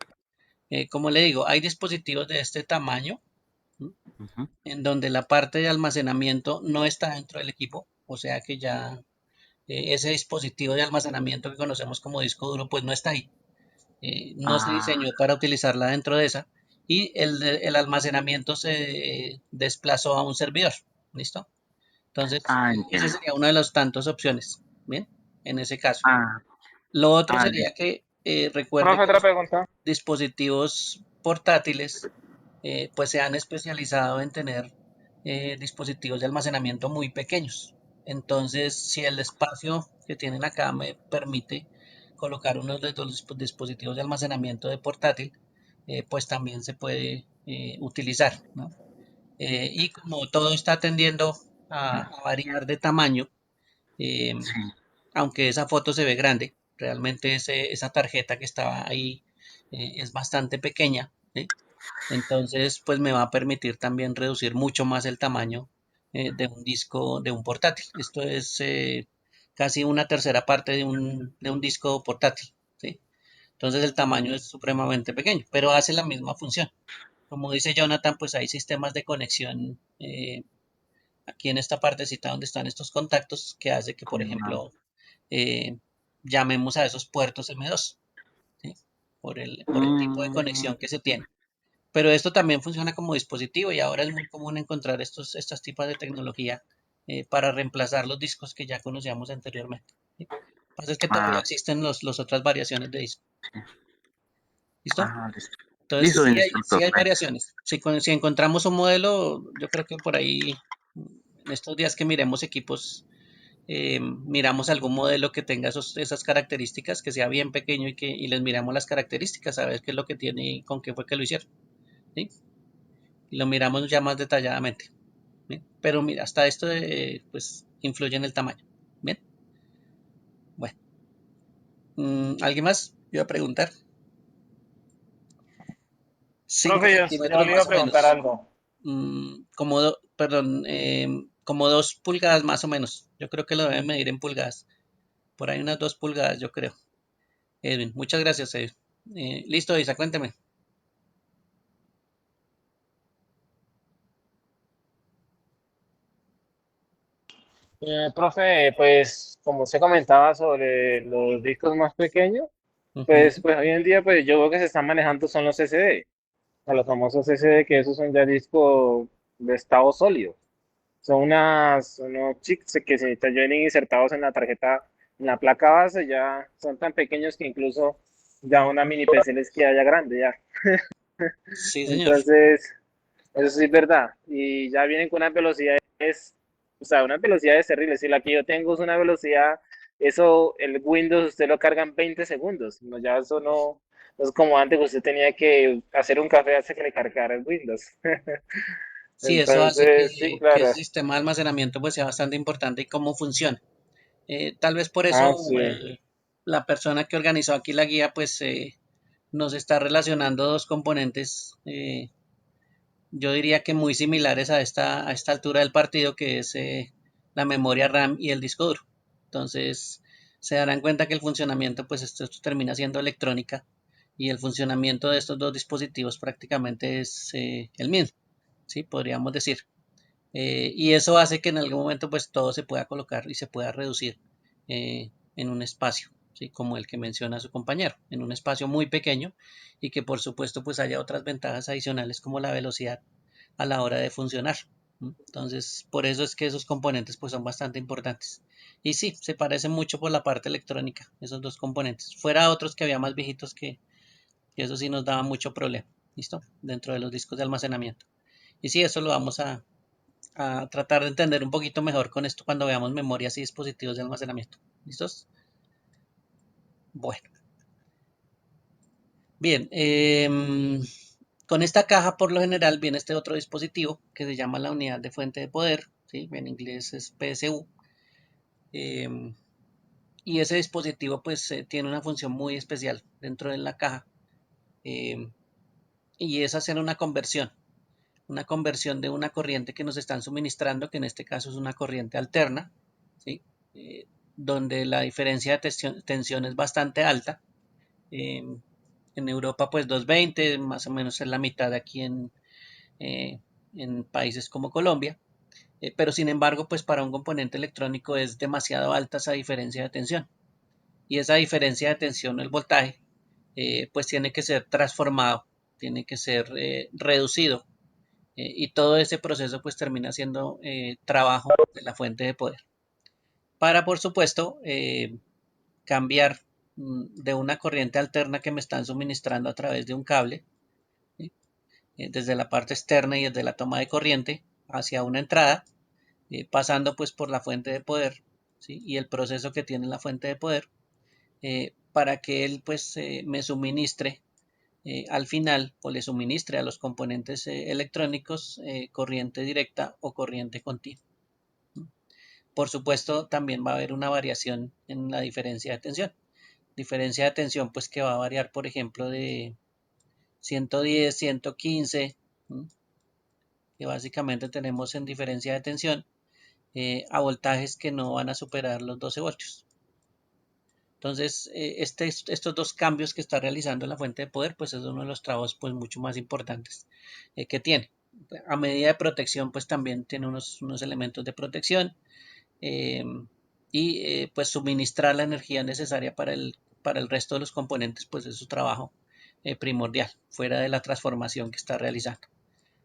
como le digo, hay dispositivos de este tamaño, ¿m? ujú. En donde la parte de almacenamiento no está dentro del equipo, o sea que ya ese dispositivo de almacenamiento que conocemos como disco duro, pues no está ahí. No se Ah, diseñó para utilizarla dentro de esa y el almacenamiento se desplazó a un servidor. ¿Listo? Entonces, esa entiendo. sería una de las tantas opciones. Bien, en ese caso. Ah, Lo otro sería listo. que recuerde Profe, que otra los pregunta. dispositivos portátiles pues se han especializado en tener dispositivos de almacenamiento muy pequeños. Entonces, si el espacio que tienen acá me permite colocar uno de los dispositivos de almacenamiento de portátil, pues también se puede utilizar, ¿no? Y como todo está tendiendo a variar de tamaño, eh, Sí. aunque esa foto se ve grande, realmente esa tarjeta que estaba ahí es bastante pequeña, ¿sí? Entonces, pues me va a permitir también reducir mucho más el tamaño de un disco, de un portátil. Esto es casi una tercera parte de un disco portátil, ¿sí? Entonces el tamaño es supremamente pequeño, pero hace la misma función. Como dice Jonathan, pues hay sistemas de conexión aquí en esta partecita donde están estos contactos que hace que, por Con ejemplo, eh, llamemos a esos puertos M2, ¿sí? Por el tipo de Mm, conexión que se tiene. Pero esto también funciona como dispositivo y ahora es muy común encontrar estos tipos de tecnología para reemplazar los discos que ya conocíamos anteriormente, ¿sí? Lo que pasa es que todavía ah, existen las otras variaciones de disco. sí. ¿Listo? Listo. Entonces, Listo, sí instructor. hay variaciones. Si encontramos un modelo, yo creo que por ahí, en estos días que miremos equipos, miramos algún modelo que tenga esas características, que sea bien pequeño y les miramos las características, a ver qué es lo que tiene y con qué fue que lo hicieron, ¿sí? Y lo miramos ya más detalladamente. Bien. Pero mira, hasta esto pues influye en el tamaño. Bien, bueno. ¿Alguien más? Yo iba a preguntar. Cinco Profe, yo centímetros le iba más a o preguntar menos. algo. Perdón, como 2 pulgadas más o menos. Yo creo que lo deben medir en pulgadas. Por ahí unas 2 pulgadas, yo creo. Edwin, muchas gracias, Edwin. Listo, Isa, cuénteme. Profe, pues como usted comentaba sobre los discos más pequeños, Ujú, pues hoy en día pues yo veo que se están manejando son los SD. a los famosos SD, que esos son ya discos de estado sólido. Son unos chips que se vienen insertados en la tarjeta, en la placa base, ya son tan pequeños que incluso ya una mini PC les queda ya grande ya. Sí, señor. Entonces, eso sí es verdad. Y ya vienen con unas velocidades, o sea, unas velocidades terribles. Si la que yo tengo es una velocidad, eso, el Windows usted lo carga en 20 segundos. No, ya eso no es como antes que usted tenía que hacer un café hasta que le cargara el Windows. Sí, eso hace Entonces, sí, que claro. ese sistema de almacenamiento pues sea bastante importante y cómo funciona. Tal vez por Ah, eso sí. la persona que organizó aquí la guía pues nos está relacionando dos componentes, yo diría que muy similares a esta altura del partido, que es la memoria RAM y el disco duro. Entonces se darán cuenta que el funcionamiento, pues esto termina siendo electrónica y el funcionamiento de estos dos dispositivos prácticamente es el mismo, ¿sí? Podríamos decir. Y eso hace que en algún momento pues todo se pueda colocar y se pueda reducir en un espacio, ¿sí? Como el que menciona su compañero, en un espacio muy pequeño y que por supuesto pues haya otras ventajas adicionales como la velocidad a la hora de funcionar. Entonces, por eso es que esos componentes pues son bastante importantes. Y sí, se parecen mucho por la parte electrónica, esos dos componentes. Fuera otros que había más viejitos que eso sí nos daba mucho problema, ¿listo? Dentro de los discos de almacenamiento. Y sí, eso lo vamos a tratar de entender un poquito mejor con esto cuando veamos memorias y dispositivos de almacenamiento. ¿Listos? Bueno, bien. Con esta caja por lo general viene este otro dispositivo que se llama la unidad de fuente de poder, ¿sí? En inglés es PSU. em, y ese dispositivo pues tiene una función muy especial dentro de la caja, em, y es hacer una conversión de una corriente que nos están suministrando, que en este caso es una corriente alterna, ¿sí? Donde la diferencia de tensión es bastante alta. Eh, en Europa pues 220, más o menos es la mitad aquí en países como Colombia. Pero sin embargo pues para un componente electrónico es demasiado alta esa diferencia de tensión. Y esa diferencia de tensión, el voltaje, pues tiene que ser transformado, tiene que ser reducido, y todo ese proceso pues termina siendo trabajo de la fuente de poder. Para por supuesto cambiar de una corriente alterna que me están suministrando a través de un cable, ¿sí? Desde la parte externa y desde la toma de corriente hacia una entrada, pasando pues por la fuente de poder, ¿sí? Y el proceso que tiene la fuente de poder, para que él pues me suministre al final o le suministre a los componentes electrónicos corriente directa o corriente continua. Por supuesto, también va a haber una variación en la diferencia de tensión. Diferencia de tensión, pues que va a variar, por ejemplo, de 110, 115, que básicamente tenemos en diferencia de tensión, a voltajes que no van a superar los 12 voltios. Entonces, estos dos cambios que está realizando la fuente de poder, pues es uno de los trabajos pues mucho más importantes que tiene. A medida de protección, pues también tiene unos elementos de protección, eh, y pues suministrar la energía necesaria para el resto de los componentes, pues es su trabajo primordial, fuera de la transformación que está realizando.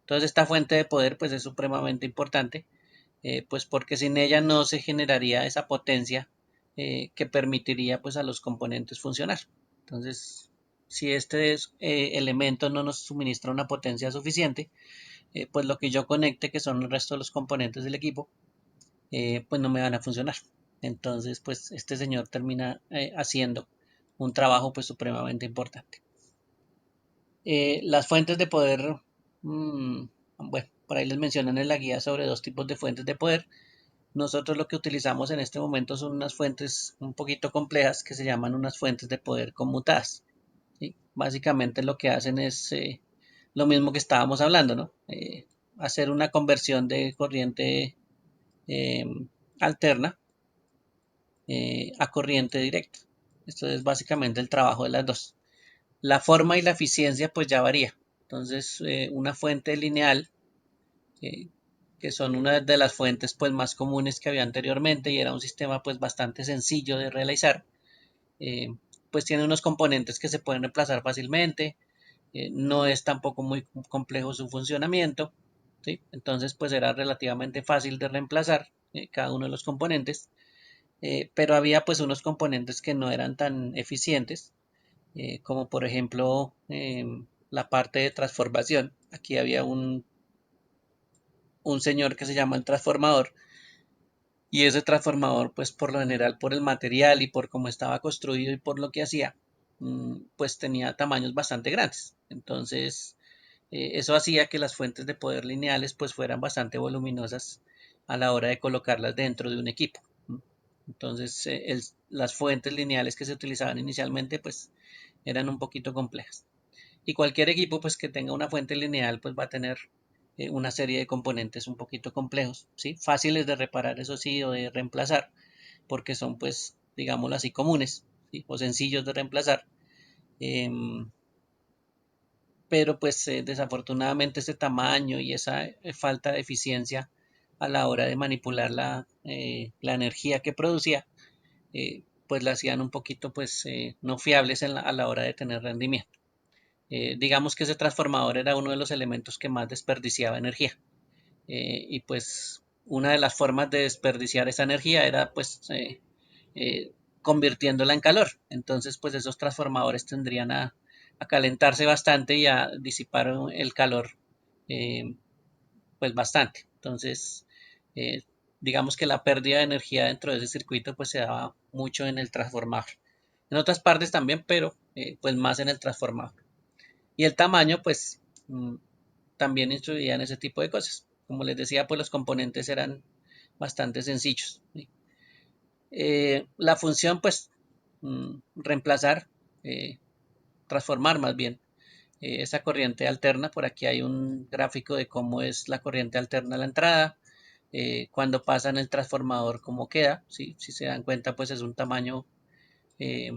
Entonces, esta fuente de poder pues es supremamente importante, pues porque sin ella no se generaría esa potencia que permitiría pues a los componentes funcionar. Entonces, si este elemento no nos suministra una potencia suficiente, pues lo que yo conecte, que son el resto de los componentes del equipo, pues no me van a funcionar. Entonces, pues este señor termina haciendo un trabajo pues supremamente importante. Las fuentes de poder, bueno, por ahí les mencionan en la guía sobre dos tipos de fuentes de poder. Nosotros lo que utilizamos en este momento son unas fuentes un poquito complejas que se llaman unas fuentes de poder conmutadas, ¿sí? Básicamente lo que hacen es lo mismo que estábamos hablando, ¿no? Hacer una conversión de corriente eh, alterna a corriente directa. Esto es básicamente el trabajo de las dos. La forma y la eficiencia pues ya varía. Entonces, una fuente lineal, eh, que son una de las fuentes pues más comunes que había anteriormente y era un sistema pues bastante sencillo de realizar, pues tiene unos componentes que se pueden reemplazar fácilmente, no es tampoco muy complejo su funcionamiento, ¿sí? Entonces pues era relativamente fácil de reemplazar cada uno de los componentes, pero había pues unos componentes que no eran tan eficientes, como por ejemplo la parte de transformación. Aquí había un señor que se llama el transformador, y ese transformador pues por lo general, por el material y por cómo estaba construido y por lo que hacía, pues tenía tamaños bastante grandes. Entonces eso hacía que las fuentes de poder lineales pues fueran bastante voluminosas a la hora de colocarlas dentro de un equipo. Entonces las fuentes lineales que se utilizaban inicialmente pues eran un poquito complejas. Y cualquier equipo pues que tenga una fuente lineal pues va a tener una serie de componentes un poquito complejos, ¿sí? Fáciles de reparar, eso sí, o de reemplazar, porque son pues, digámoslo así, comunes, ¿sí? O sencillos de reemplazar. Em, pero pues desafortunadamente ese tamaño y esa falta de eficiencia a la hora de manipular la energía que producía, pues la hacían un poquito pues no fiables a la hora de tener rendimiento. Digamos que ese transformador era uno de los elementos que más desperdiciaba energía. Y pues una de las formas de desperdiciar esa energía era pues eh, convirtiéndola en calor. Entonces pues esos transformadores tendrían a calentarse bastante y a disipar el calor eh, pues bastante. Entonces eh, digamos que la pérdida de energía dentro de ese circuito pues se daba mucho en el transformador. En otras partes también, pero pues más en el transformador. Y el tamaño pues también influía en ese tipo de cosas. Como les decía, pues los componentes eran bastante sencillos, ¿sí? La función, pues, reemplazar, eh, transformar más bien esa corriente alterna. Por aquí hay un gráfico de cómo es la corriente alterna a la entrada, cuando pasa en el transformador, cómo queda, ¿sí? Si se dan cuenta, pues es un tamaño eh,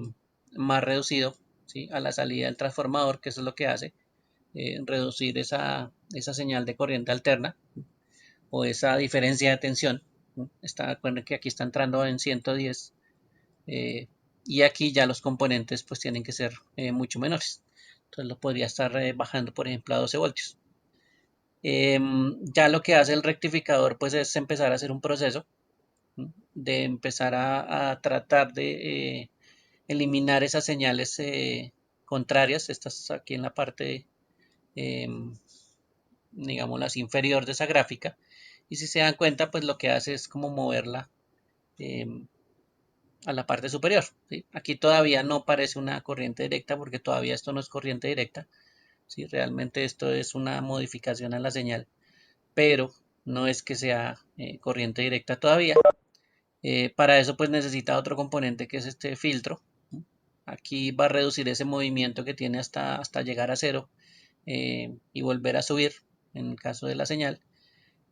más reducido, ¿sí? A la salida del transformador, que eso es lo que hace, reducir esa señal de corriente alterna o esa diferencia de tensión. Recuerden que aquí está entrando en 110 y aquí ya los componentes pues tienen que ser mucho menores. Entonces lo podría estar bajando por ejemplo a 12 voltios. Ya lo que hace el rectificador pues es empezar a hacer un proceso de empezar a tratar de eliminar esas señales contrarias, estas aquí en la parte eh, digamos las inferior de esa gráfica, y si se dan cuenta pues lo que hace es como moverla eh, a la parte superior, ¿sí? Aquí todavía no parece una corriente directa porque todavía esto no es corriente directa, ¿sí? Realmente esto es una modificación a la señal, pero no es que sea corriente directa todavía. Para eso pues necesita otro componente que es este filtro. Aquí va a reducir ese movimiento que tiene hasta llegar a cero y volver a subir en el caso de la señal.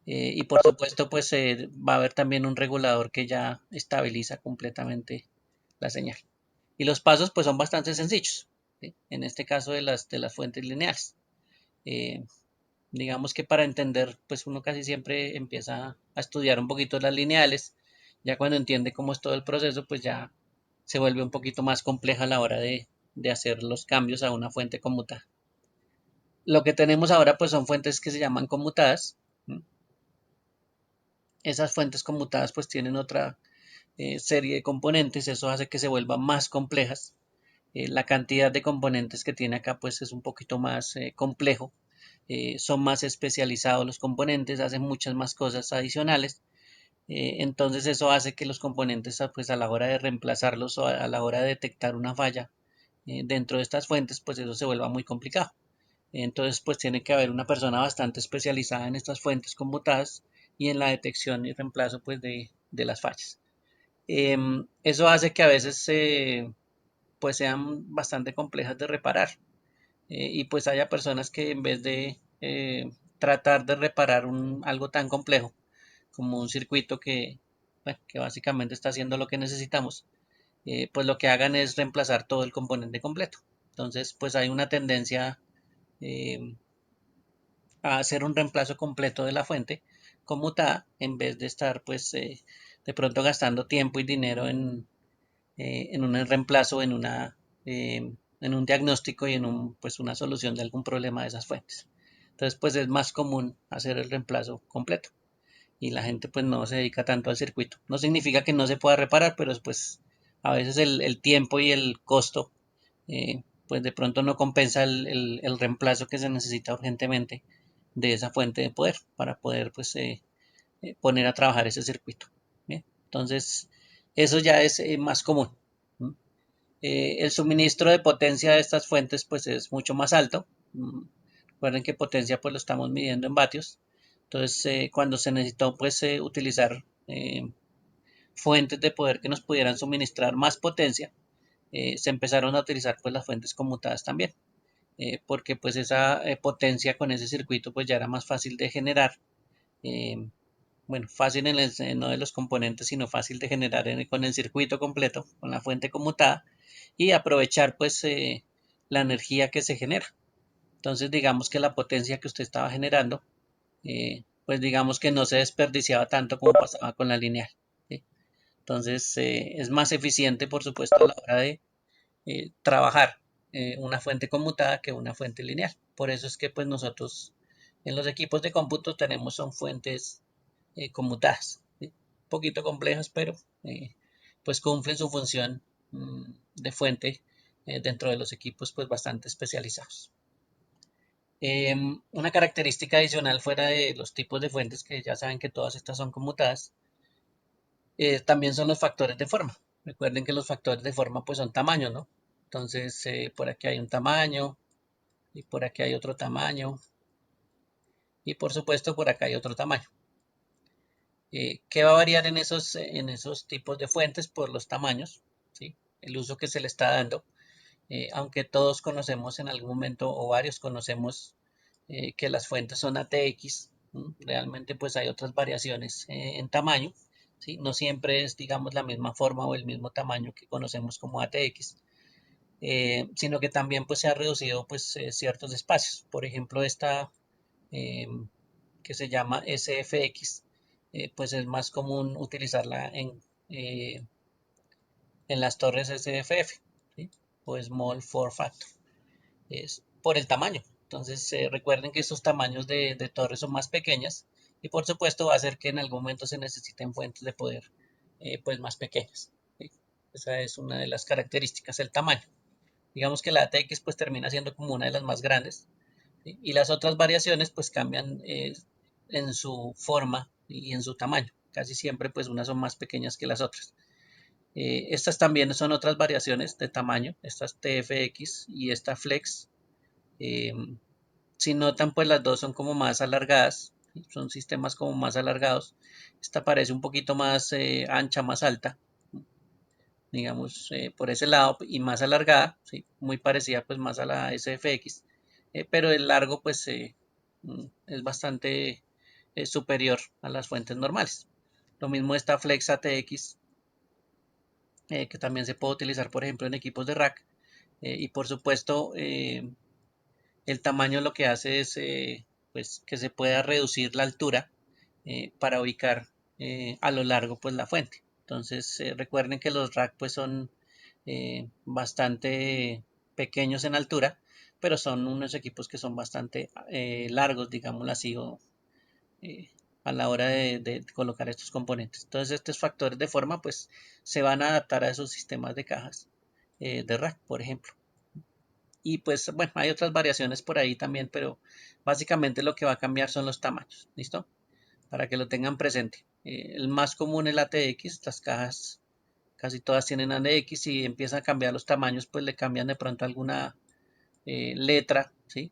Y por supuesto, pues va a haber también un regulador que ya estabiliza completamente la señal. Y los pasos pues son bastante sencillos, ¿sí? En este caso de las fuentes lineales. Eh, digamos que para entender, pues uno casi siempre empieza a estudiar un poquito las lineales. Ya cuando entiende cómo es todo el proceso, pues ya se vuelve un poquito más compleja a la hora de hacer los cambios a una fuente conmutada. Lo que tenemos ahora pues son fuentes que se llaman conmutadas. Esas fuentes conmutadas pues tienen otra serie de componentes, eso hace que se vuelvan más complejas. La cantidad de componentes que tiene acá pues es un poquito más complejo. Son más especializados los componentes, hacen muchas más cosas adicionales. Entonces eso hace que los componentes pues a la hora de reemplazarlos o a la hora de detectar una falla dentro de estas fuentes pues eso se vuelva muy complicado. Entonces pues tiene que haber una persona bastante especializada en estas fuentes conmutadas y en la detección y reemplazo pues de las fallas. Eso hace que a veces pues sean bastante complejas de reparar y pues haya personas que en vez de tratar de reparar algo tan complejo como un circuito bueno, que básicamente está haciendo lo que necesitamos, pues lo que hagan es reemplazar todo el componente completo. Entonces pues hay una tendencia eh, a hacer un reemplazo completo de la fuente conmutada en vez de estar pues de pronto gastando tiempo y dinero en un reemplazo, en en un diagnóstico y en pues una solución de algún problema de esas fuentes. Entonces, pues es más común hacer el reemplazo completo y la gente pues no se dedica tanto al circuito. No significa que no se pueda reparar, pero pues a veces el tiempo y el costo pues de pronto no compensa el reemplazo que se necesita urgentemente de esa fuente de poder para poder pues poner a trabajar ese circuito. ¿Bien? Entonces, eso ya es más común. El suministro de potencia de estas fuentes pues es mucho más alto. Recuerden que potencia pues lo estamos midiendo en vatios. Entonces, cuando se necesitó pues utilizar fuentes de poder que nos pudieran suministrar más potencia, se empezaron a utilizar pues las fuentes conmutadas también, porque pues esa potencia con ese circuito pues ya era más fácil de generar, bueno, fácil en el, no de los componentes, sino fácil de generar con el circuito completo, con la fuente conmutada, y aprovechar pues la energía que se genera. Entonces digamos que la potencia que usted estaba generando, pues digamos que no se desperdiciaba tanto como pasaba con la lineal. ¿Sí? Entonces es más eficiente, por supuesto, a la hora de trabajar una fuente conmutada que una fuente lineal. Por eso es que pues nosotros en los equipos de cómputo tenemos son fuentes conmutadas, ¿sí? Un poquito complejas, pero pues cumplen su función de fuente dentro de los equipos pues bastante especializados. Una característica adicional fuera de los tipos de fuentes, que ya saben que todas estas son conmutadas, también son los factores de forma. Recuerden que los factores de forma pues son tamaños, ¿no? Entonces por aquí hay un tamaño y por aquí hay otro tamaño y por supuesto por acá hay otro tamaño. ¿Qué va a variar en esos tipos de fuentes? Por los tamaños, ¿sí? El uso que se le está dando. Aunque todos conocemos en algún momento o varios conocemos que las fuentes son ATX, realmente pues hay otras variaciones en tamaño, ¿sí? No siempre es digamos la misma forma o el mismo tamaño que conocemos como ATX, sino que también pues se ha reducido pues ciertos espacios. Por ejemplo, esta eh, que se llama SFX, pues es más común utilizarla en las torres SFF, ¿sí? O Small Form Factor, es por el tamaño. Entonces recuerden que estos tamaños de torres son más pequeñas y por supuesto va a hacer que en algún momento se necesiten fuentes de poder pues más pequeñas, ¿sí? Esa es una de las características, el tamaño. Digamos que la ATX pues termina siendo como una de las más grandes, ¿sí? Y las otras variaciones pues cambian en su forma y en su tamaño. Casi siempre pues unas son más pequeñas que las otras. Estas también son otras variaciones de tamaño, estas TFX y esta Flex. Eh, si notan pues las dos son como más alargadas, ¿sí? Son sistemas como más alargados. Esta parece un poquito más ancha, más alta, digamos, por ese lado y más alargada, ¿sí? Muy parecida pues más a la SFX, pero el largo pues es bastante superior a las fuentes normales. Lo mismo esta Flex ATX, que también se puede utilizar por ejemplo en equipos de rack, y por supuesto el tamaño lo que hace es pues que se pueda reducir la altura para ubicar a lo largo pues la fuente. Entonces recuerden que los rack pues son bastante pequeños en altura, pero son unos equipos que son bastante largos, digámoslo así, eh, a la hora de colocar estos componentes. Entonces estos factores de forma pues se van a adaptar a esos sistemas de cajas de rack, por ejemplo. Y pues bueno, hay otras variaciones por ahí también, pero básicamente lo que va a cambiar son los tamaños, ¿listo? Para que lo tengan presente. El más común es la ATX, las cajas casi todas tienen ATX y empiezan a cambiar los tamaños, pues le cambian de pronto alguna letra, ¿sí?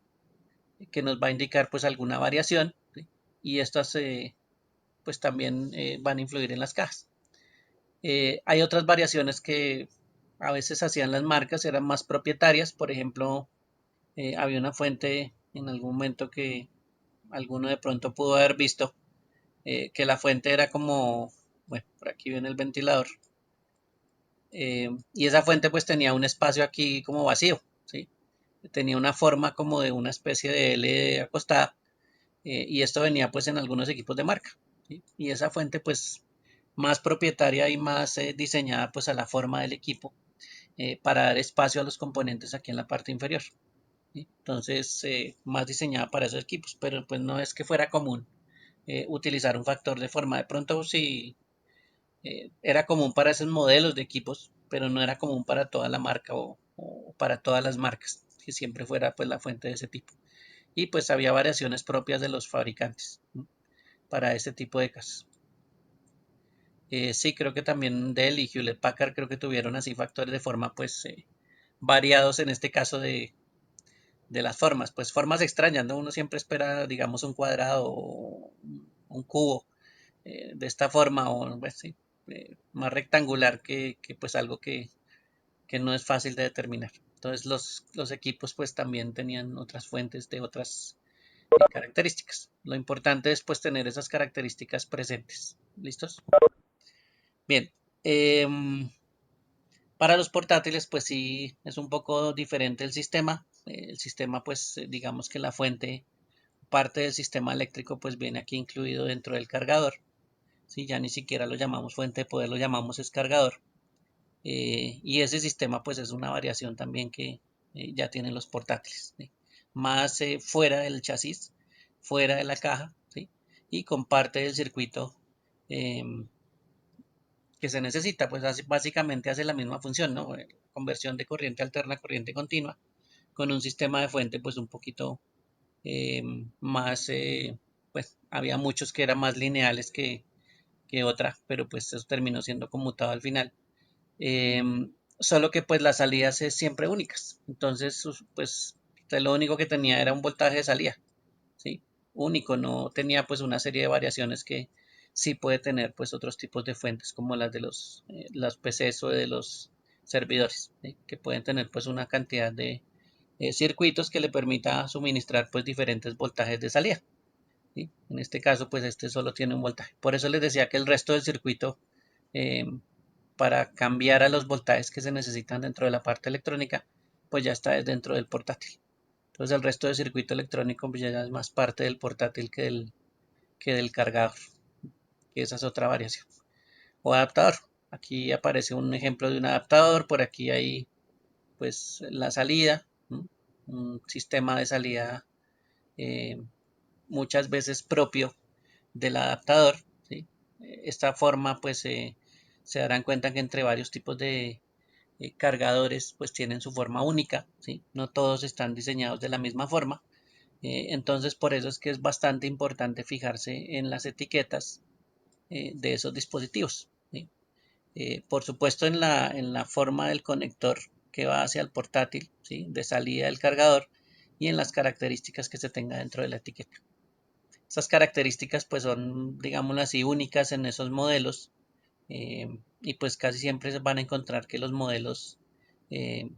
Que nos va a indicar pues alguna variación, ¿sí? Y estas pues también van a influir en las cajas. Hay otras variaciones que a veces hacían las marcas, eran más propietarias, por ejemplo, había una fuente en algún momento que alguno de pronto pudo haber visto, que la fuente era como, bueno, por aquí viene el ventilador, y esa fuente pues tenía un espacio aquí como vacío, ¿sí? Tenía una forma como de una especie de L acostada, y esto venía pues en algunos equipos de marca, ¿sí? Y esa fuente pues más propietaria y más diseñada pues a la forma del equipo, para dar espacio a los componentes aquí en la parte inferior. ¿Sí? Entonces, más diseñada para esos equipos, pero pues no es que fuera común utilizar un factor de forma. De pronto sí era común para esos modelos de equipos, pero no era común para toda la marca o para todas las marcas, que siempre fuera pues la fuente de ese tipo. Y pues había variaciones propias de los fabricantes, ¿no?, para este tipo de casos. Sí, creo que también Dell y Hewlett Packard creo que tuvieron así factores de forma pues variados en este caso de las formas, pues formas extrañas, ¿no? Uno siempre espera, digamos, un cuadrado o un cubo de esta forma o pues, sí, más rectangular que pues algo que no es fácil de determinar. Entonces los equipos pues también tenían otras fuentes de otras características. Lo importante es pues tener esas características presentes. ¿Listos? Bien. Para los portátiles pues sí es un poco diferente el sistema. El sistema pues digamos que la fuente, parte del sistema eléctrico pues viene aquí incluido dentro del cargador. ¿Sí? Ya ni siquiera lo llamamos fuente de poder, lo llamamos es cargador. Y ese sistema pues es una variación también que ya tienen los portátiles, ¿sí? Más fuera del chasis, fuera de la caja, ¿sí? Y con parte del circuito eh, que se necesita, pues básicamente hace la misma función, ¿no? Conversión de corriente alterna a corriente continua con un sistema de fuente pues un poquito eh, más, pues había muchos que eran más lineales que otra, pero pues eso terminó siendo conmutado al final. Eh, Solo que pues las salidas es siempre únicas. Entonces, pues lo único que tenía era un voltaje de salida, ¿sí? Único, no tenía pues una serie de variaciones que sí puede tener pues otros tipos de fuentes como las de las PCs o de los servidores, ¿sí?, que pueden tener pues una cantidad de circuitos que le permita suministrar pues diferentes voltajes de salida, ¿sí? En este caso pues este solo tiene un voltaje. Por eso les decía que el resto del circuito eh, para cambiar a los voltajes que se necesitan dentro de la parte electrónica, pues ya está dentro del portátil. Entonces el resto del circuito electrónico pues ya es más parte del portátil que del cargador, que esa es otra variación. O adaptador. Aquí aparece un ejemplo de un adaptador, por aquí hay pues la salida, ¿no?, un sistema de salida eh, muchas veces propio del adaptador, ¿sí? Esta forma pues se darán cuenta que entre varios tipos de cargadores pues tienen su forma única, ¿sí? No todos están diseñados de la misma forma. Entonces por eso es que es bastante importante fijarse en las etiquetas de esos dispositivos, ¿sí? Por supuesto en la forma del conector que va hacia el portátil, ¿sí?, de salida del cargador, y en las características que se tenga dentro de la etiqueta. Estas características pues son, digámoslo así, únicas en esos modelos, y pues casi siempre se van a encontrar que los modelos eh,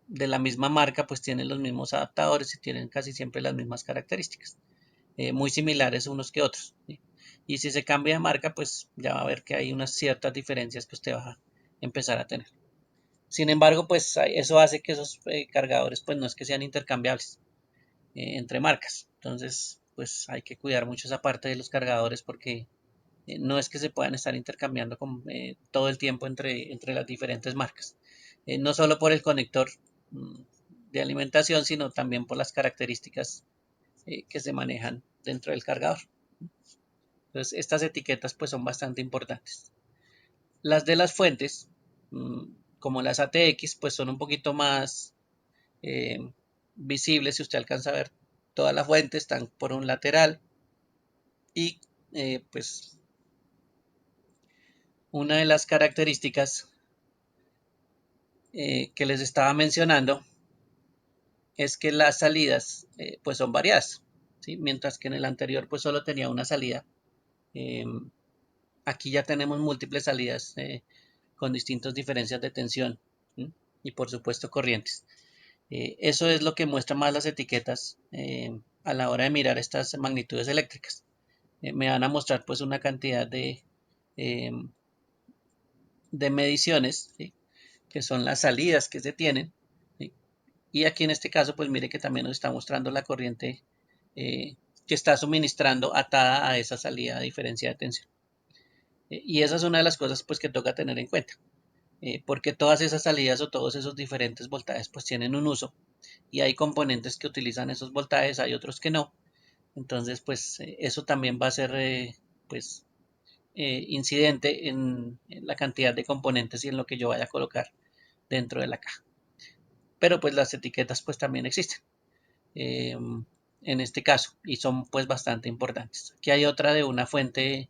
de la misma marca pues tienen los mismos adaptadores y tienen casi siempre las mismas características, muy similares unos que otros, ¿sí? Y si se cambia de marca pues ya va a ver que hay unas ciertas diferencias que usted va a empezar a tener. Sin embargo pues eso hace que esos cargadores pues no es que sean intercambiables entre marcas. Entonces pues hay que cuidar mucho esa parte de los cargadores porque no es que se puedan estar intercambiando todo el tiempo entre las diferentes marcas. No solo por el conector mm, de alimentación, sino también por las características que se manejan dentro del cargador. Entonces, estas etiquetas pues son bastante importantes. Las de las fuentes, como las ATX, pues son un poquito más eh, visibles. Si usted alcanza a ver toda la fuente, están por un lateral y pues una de las características que les estaba mencionando es que las salidas pues son variadas, ¿sí? Mientras que en el anterior pues solo tenía una salida. Eh, Aquí ya tenemos múltiples salidas con distintas diferencias de tensión, ¿sí?, y por supuesto corrientes. Eso es lo que muestra más las etiquetas a la hora de mirar estas magnitudes eléctricas. Me van a mostrar pues una cantidad eh, de mediciones, ¿sí?, que son las salidas que se tienen, ¿sí? Y aquí en este caso, pues mire que también nos está mostrando la corriente que está suministrando atada a esa salida de diferencia de tensión. Y esa es una de las cosas pues que toca tener en cuenta. porque todas esas salidas o todos esos diferentes voltajes pues tienen un uso y hay componentes que utilizan esos voltajes, hay otros que no. Entonces pues eso también va a ser pues incidente en la cantidad de componentes y en lo que yo vaya a colocar dentro de la caja. Pero pues las etiquetas pues también existen en este caso y son pues bastante importantes. Aquí hay otra de una fuente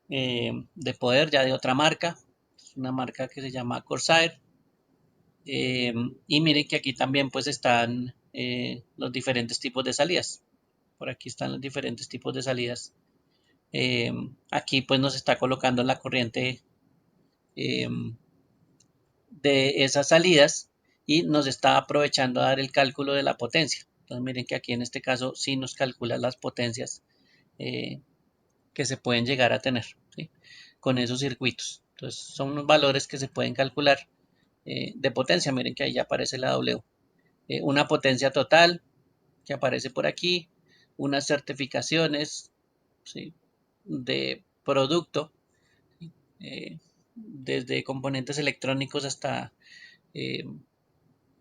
de poder ya de otra marca, es una marca que se llama Corsair. Y miren que aquí también pues están los diferentes tipos de salidas. Por aquí están los diferentes tipos de salidas. Aquí pues nos está colocando la corriente eh, de esas salidas y nos está aprovechando a dar el cálculo de la potencia. Entonces miren que aquí en este caso sí nos calcula las potencias eh, que se pueden llegar a tener, ¿sí? Con esos circuitos. Entonces son unos valores que se pueden calcular de potencia. Miren que ahí ya aparece la W. Una potencia total que aparece por aquí, unas certificaciones, ¿sí? De producto, desde componentes electrónicos hasta eh,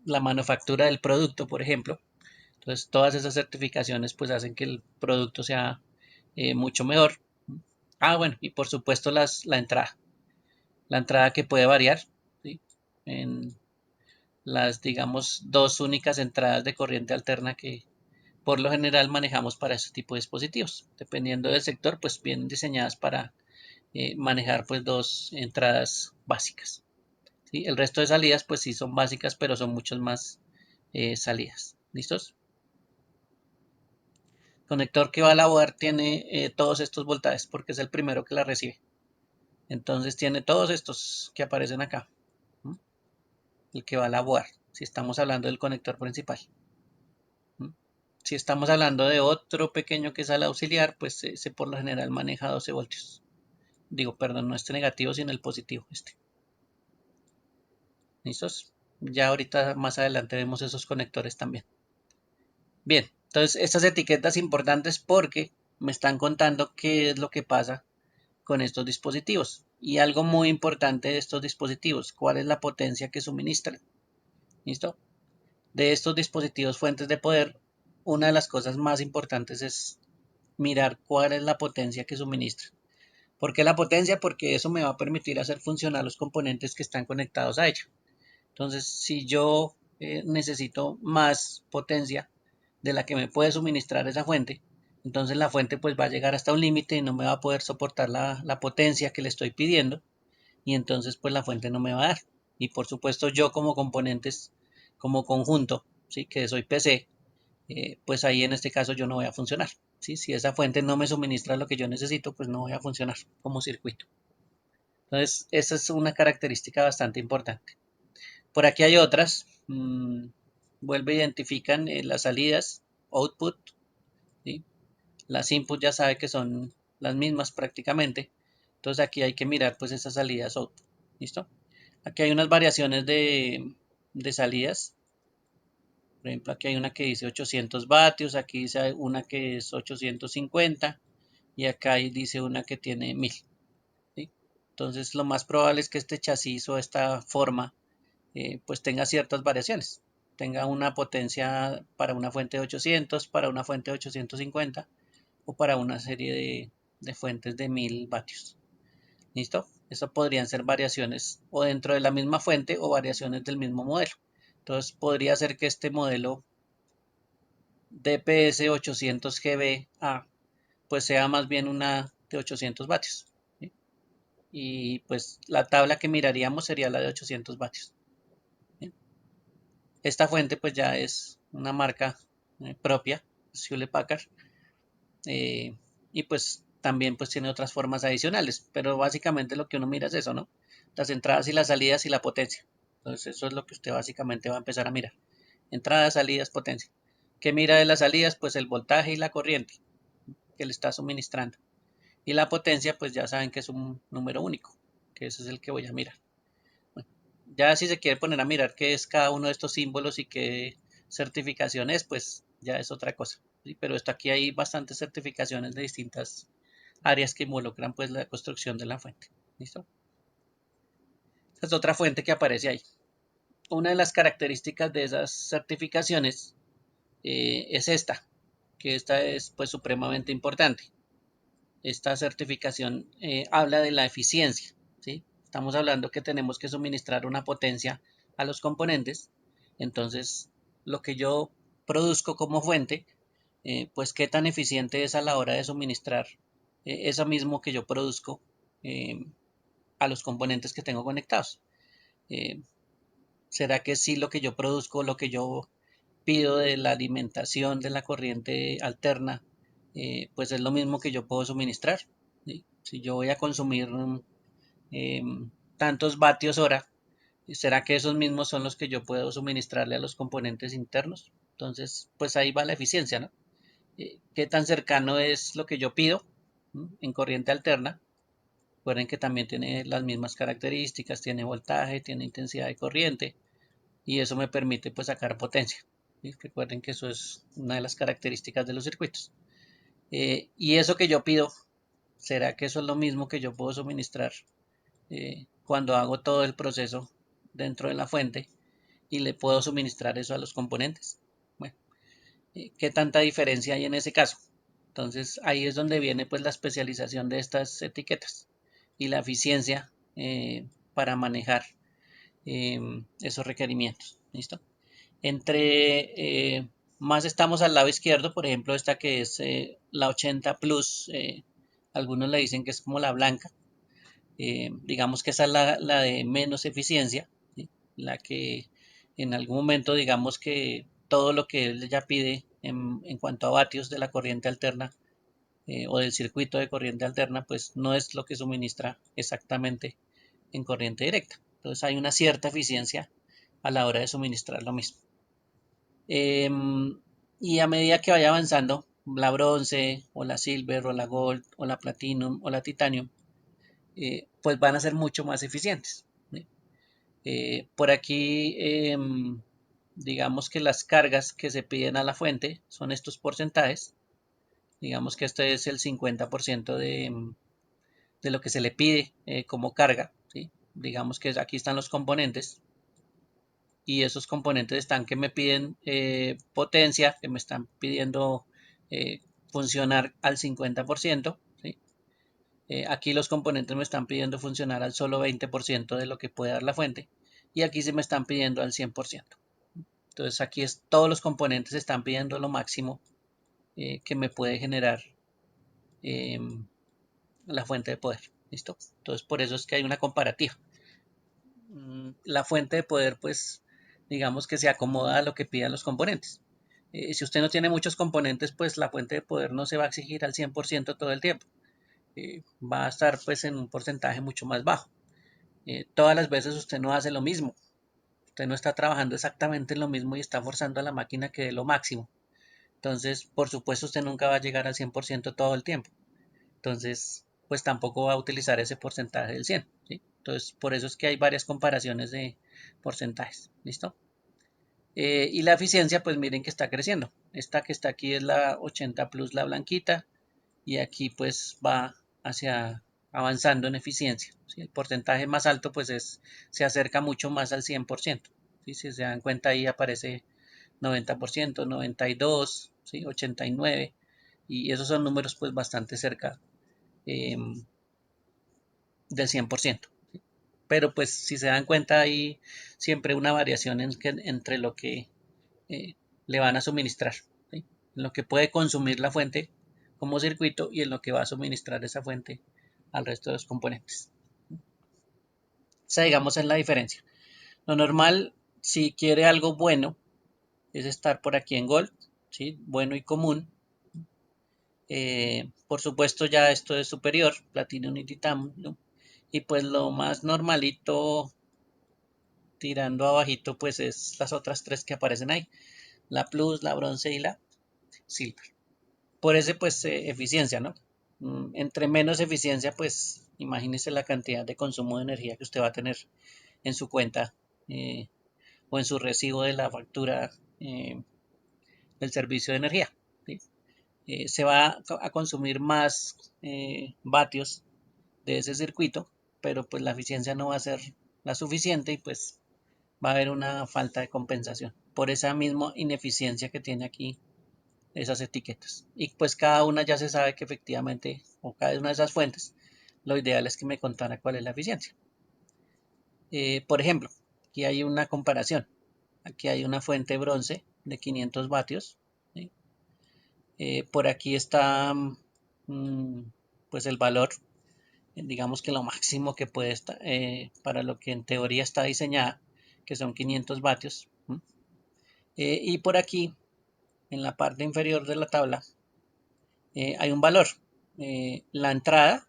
la manufactura del producto, por ejemplo. Entonces, todas esas certificaciones pues hacen que el producto sea mucho mejor. Ah, bueno, y por supuesto la entrada que puede variar, ¿sí? En las, digamos, dos únicas entradas de corriente alterna que por lo general manejamos para este tipo de dispositivos. Dependiendo del sector, pues vienen diseñadas para manejar pues dos entradas básicas, ¿sí? El resto de salidas pues sí son básicas, pero son muchas más salidas. ¿Listos? Conector que va a la board tiene todos estos voltajes porque es el primero que la recibe. Entonces tiene todos estos que aparecen acá. ¿Mm? El que va a la board, si estamos hablando del conector principal. ¿Mm? Si estamos hablando de otro pequeño que es al auxiliar, pues ese por lo general maneja 12 voltios. Digo, perdón, no este negativo, sino el positivo, este. ¿Listos? Ya ahorita más adelante vemos esos conectores también. Bien, entonces estas etiquetas importantes porque me están contando qué es lo que pasa con estos dispositivos. Y algo muy importante de estos dispositivos, cuál es la potencia que suministran. ¿Listo? De estos dispositivos fuentes de poder, una de las cosas más importantes es mirar cuál es la potencia que suministra. ¿Por qué la potencia? Porque eso me va a permitir hacer funcionar los componentes que están conectados a ella. Entonces, si yo necesito más potencia de la que me puede suministrar esa fuente, entonces la fuente pues va a llegar hasta un límite y no me va a poder soportar la potencia que le estoy pidiendo y entonces pues la fuente no me va a dar. Y por supuesto yo como componentes, como conjunto, ¿sí? Que soy PC, pues ahí en este caso yo no voy a funcionar. ¿Sí? Si esa fuente no me suministra lo que yo necesito, pues no voy a funcionar como circuito. Entonces, esa es una característica bastante importante. Por aquí hay otras. Vuelve, identifican las salidas, output, ¿sí? Las input ya sabe que son las mismas prácticamente. Entonces aquí hay que mirar pues esas salidas output. ¿Listo? Aquí hay unas variaciones de salidas. Por ejemplo, aquí hay una que dice 800 vatios, aquí dice una que es 850 y acá dice una que tiene 1000. ¿Sí? Entonces lo más probable es que este chasis o esta forma pues tenga ciertas variaciones. Tenga una potencia para una fuente de 800, para una fuente de 850 o para una serie de fuentes de 1000 vatios. ¿Listo? Eso podrían ser variaciones o dentro de la misma fuente o variaciones del mismo modelo. Entonces podría ser que este modelo DPS 800 GBA pues sea más bien una de 800 vatios. ¿Sí? Y pues la tabla que miraríamos sería la de 800 vatios. ¿Sí? Esta fuente pues ya es una marca propia, Hewlett Packard, eh, y pues también pues tiene otras formas adicionales, pero básicamente lo que uno mira es eso, ¿no? Las entradas y las salidas y la potencia. Entonces eso es lo que usted básicamente va a empezar a mirar. Entradas, salidas, potencia. ¿Qué mira de las salidas? Pues el voltaje y la corriente que le está suministrando. Y la potencia pues ya saben que es un número único, que ese es el que voy a mirar. Bueno, ya si se quiere poner a mirar qué es cada uno de estos símbolos y qué certificación es, pues ya es otra cosa. ¿Sí? Pero esto aquí hay bastantes certificaciones de distintas áreas que involucran pues la construcción de la fuente. ¿Listo? Esa es otra fuente que aparece ahí. Una de las características de esas certificaciones es esta, que esta es pues supremamente importante. Esta certificación habla de la eficiencia, ¿sí? Estamos hablando que tenemos que suministrar una potencia a los componentes, entonces lo que yo produzco como fuente, pues qué tan eficiente es a la hora de suministrar eso mismo que yo produzco eh, a los componentes que tengo conectados. Eh, ¿Será que sí lo que yo produzco, lo que yo pido de la alimentación de la corriente alterna, pues es lo mismo que yo puedo suministrar? ¿Sí? Si yo voy a consumir eh, tantos vatios hora, ¿será que esos mismos son los que yo puedo suministrarle a los componentes internos? Entonces, pues ahí va la eficiencia, ¿no? ¿Qué tan cercano es lo que yo pido en corriente alterna? Recuerden que también tiene las mismas características, tiene voltaje, tiene intensidad de corriente y eso me permite pues sacar potencia. ¿Sí? Recuerden que eso es una de las características de los circuitos. Y eso que yo pido, ¿será que eso es lo mismo que yo puedo suministrar cuando hago todo el proceso dentro de la fuente y le puedo suministrar eso a los componentes? Bueno, ¿qué tanta diferencia hay en ese caso? Entonces ahí es donde viene pues la especialización de estas etiquetas y la eficiencia para manejar esos requerimientos. ¿Listo? Entre más estamos al lado izquierdo, por ejemplo, esta que es la 80 Plus, algunos le dicen que es como la blanca, digamos que esa es la de menos eficiencia, ¿sí? La que en algún momento digamos que todo lo que él ya pide en cuanto a vatios de la corriente alterna o del circuito de corriente alterna, pues no es lo que suministra exactamente en corriente directa. Entonces hay una cierta eficiencia a la hora de suministrar lo mismo. Y a medida que vaya avanzando, la bronce o la silver o la gold o la platinum o la titanium, pues van a ser mucho más eficientes. ¿Sí? Por aquí, digamos que las cargas que se piden a la fuente son estos porcentajes. Digamos que este es el 50% de lo que se le pide como carga. ¿Sí? Digamos que aquí están los componentes y esos componentes están que me piden potencia, que me están pidiendo funcionar al 50%. ¿Sí? Aquí los componentes me están pidiendo funcionar al solo 20% de lo que puede dar la fuente y aquí se me están pidiendo al 100%. Entonces aquí todos los componentes están pidiendo lo máximo que me puede generar eh, la fuente de poder. ¿Listo? Entonces por eso es que hay una comparativa. La fuente de poder, pues, digamos que se acomoda a lo que pidan los componentes. Si usted no tiene muchos componentes, pues la fuente de poder no se va a exigir al 100% todo el tiempo. Va a estar pues en un porcentaje mucho más bajo. Todas las veces usted no hace lo mismo. Usted no está trabajando exactamente en lo mismo y está forzando a la máquina que dé lo máximo. Entonces, por supuesto, usted nunca va a llegar al 100% todo el tiempo. Entonces, pues tampoco va a utilizar ese porcentaje del 100, ¿sí? Entonces, por eso es que hay varias comparaciones de porcentajes, ¿listo? Y la eficiencia, pues miren que está creciendo. Esta que está aquí es la 80 Plus, la blanquita, y aquí pues va hacia avanzando en eficiencia, ¿sí? El porcentaje más alto pues se acerca mucho más al 100%, ¿sí? Si se dan cuenta ahí aparece 90%, 92%, ¿sí? 89%, y esos son números pues bastante cerca eh, del 100%. ¿Sí? Pero pues si se dan cuenta hay siempre una variación entre lo que le van a suministrar, ¿sí? En lo que puede consumir la fuente como circuito y en lo que va a suministrar esa fuente al resto de los componentes. Esa digamos es la diferencia. Lo normal, si quiere algo bueno, es estar por aquí en Gold, ¿sí? Bueno y común. Por supuesto ya esto es superior, Platinum y Titanium, ¿no? Y pues lo más normalito tirando abajito pues es las otras tres que aparecen ahí, la Plus, la Bronce y la Silver. Por ese pues eficiencia, ¿no? Entre menos eficiencia pues imagínese la cantidad de consumo de energía que usted va a tener en su cuenta eh, o en su recibo de la factura del servicio de energía, ¿sí? Se va a consumir más vatios de ese circuito, pero pues la eficiencia no va a ser la suficiente y pues va a haber una falta de compensación por esa misma ineficiencia que tiene aquí esas etiquetas. Y pues cada una ya se sabe que efectivamente, o cada una de esas fuentes, lo ideal es que me contara cuál es la eficiencia. Por ejemplo, aquí hay una comparación. Aquí hay una fuente bronce de 500 vatios. ¿Sí? Por aquí está pues el valor, digamos que lo máximo que puede estar, para lo que en teoría está diseñada, que son 500 vatios. Y por aquí, en la parte inferior de la tabla, hay un valor. La entrada,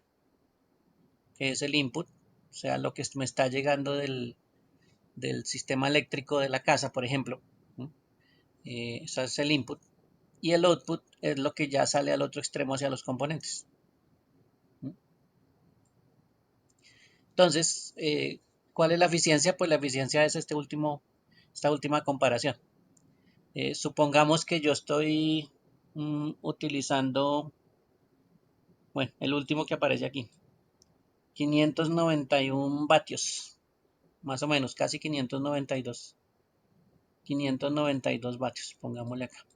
que es el input, o sea, lo que me está llegando del sistema eléctrico de la casa, por ejemplo. Ese es el input. Y el output es lo que ya sale al otro extremo hacia los componentes. Entonces, ¿cuál es la eficiencia? Pues la eficiencia es esta última comparación. Supongamos que yo estoy utilizando, bueno, el último que aparece aquí, 591 vatios, más o menos, casi 592 vatios, pongámosle acá.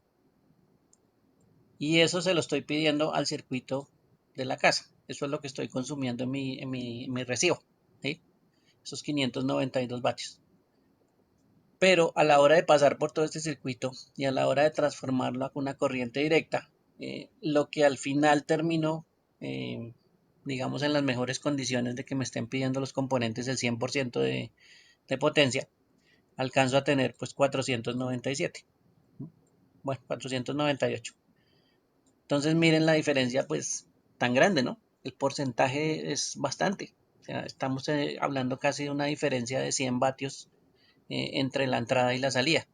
Y eso se lo estoy pidiendo al circuito de la casa. Eso es lo que estoy consumiendo en mi recibo, ¿sí? Esos 592 vatios. Pero a la hora de pasar por todo este circuito y a la hora de transformarlo a una corriente directa, lo que al final termino, digamos, en las mejores condiciones de que me estén pidiendo los componentes el 100% de potencia, alcanzo a tener pues 497. Bueno, 498. Entonces miren la diferencia pues tan grande, ¿no? El porcentaje es bastante. O sea, estamos hablando casi de una diferencia de 100 vatios entre la entrada y la salida.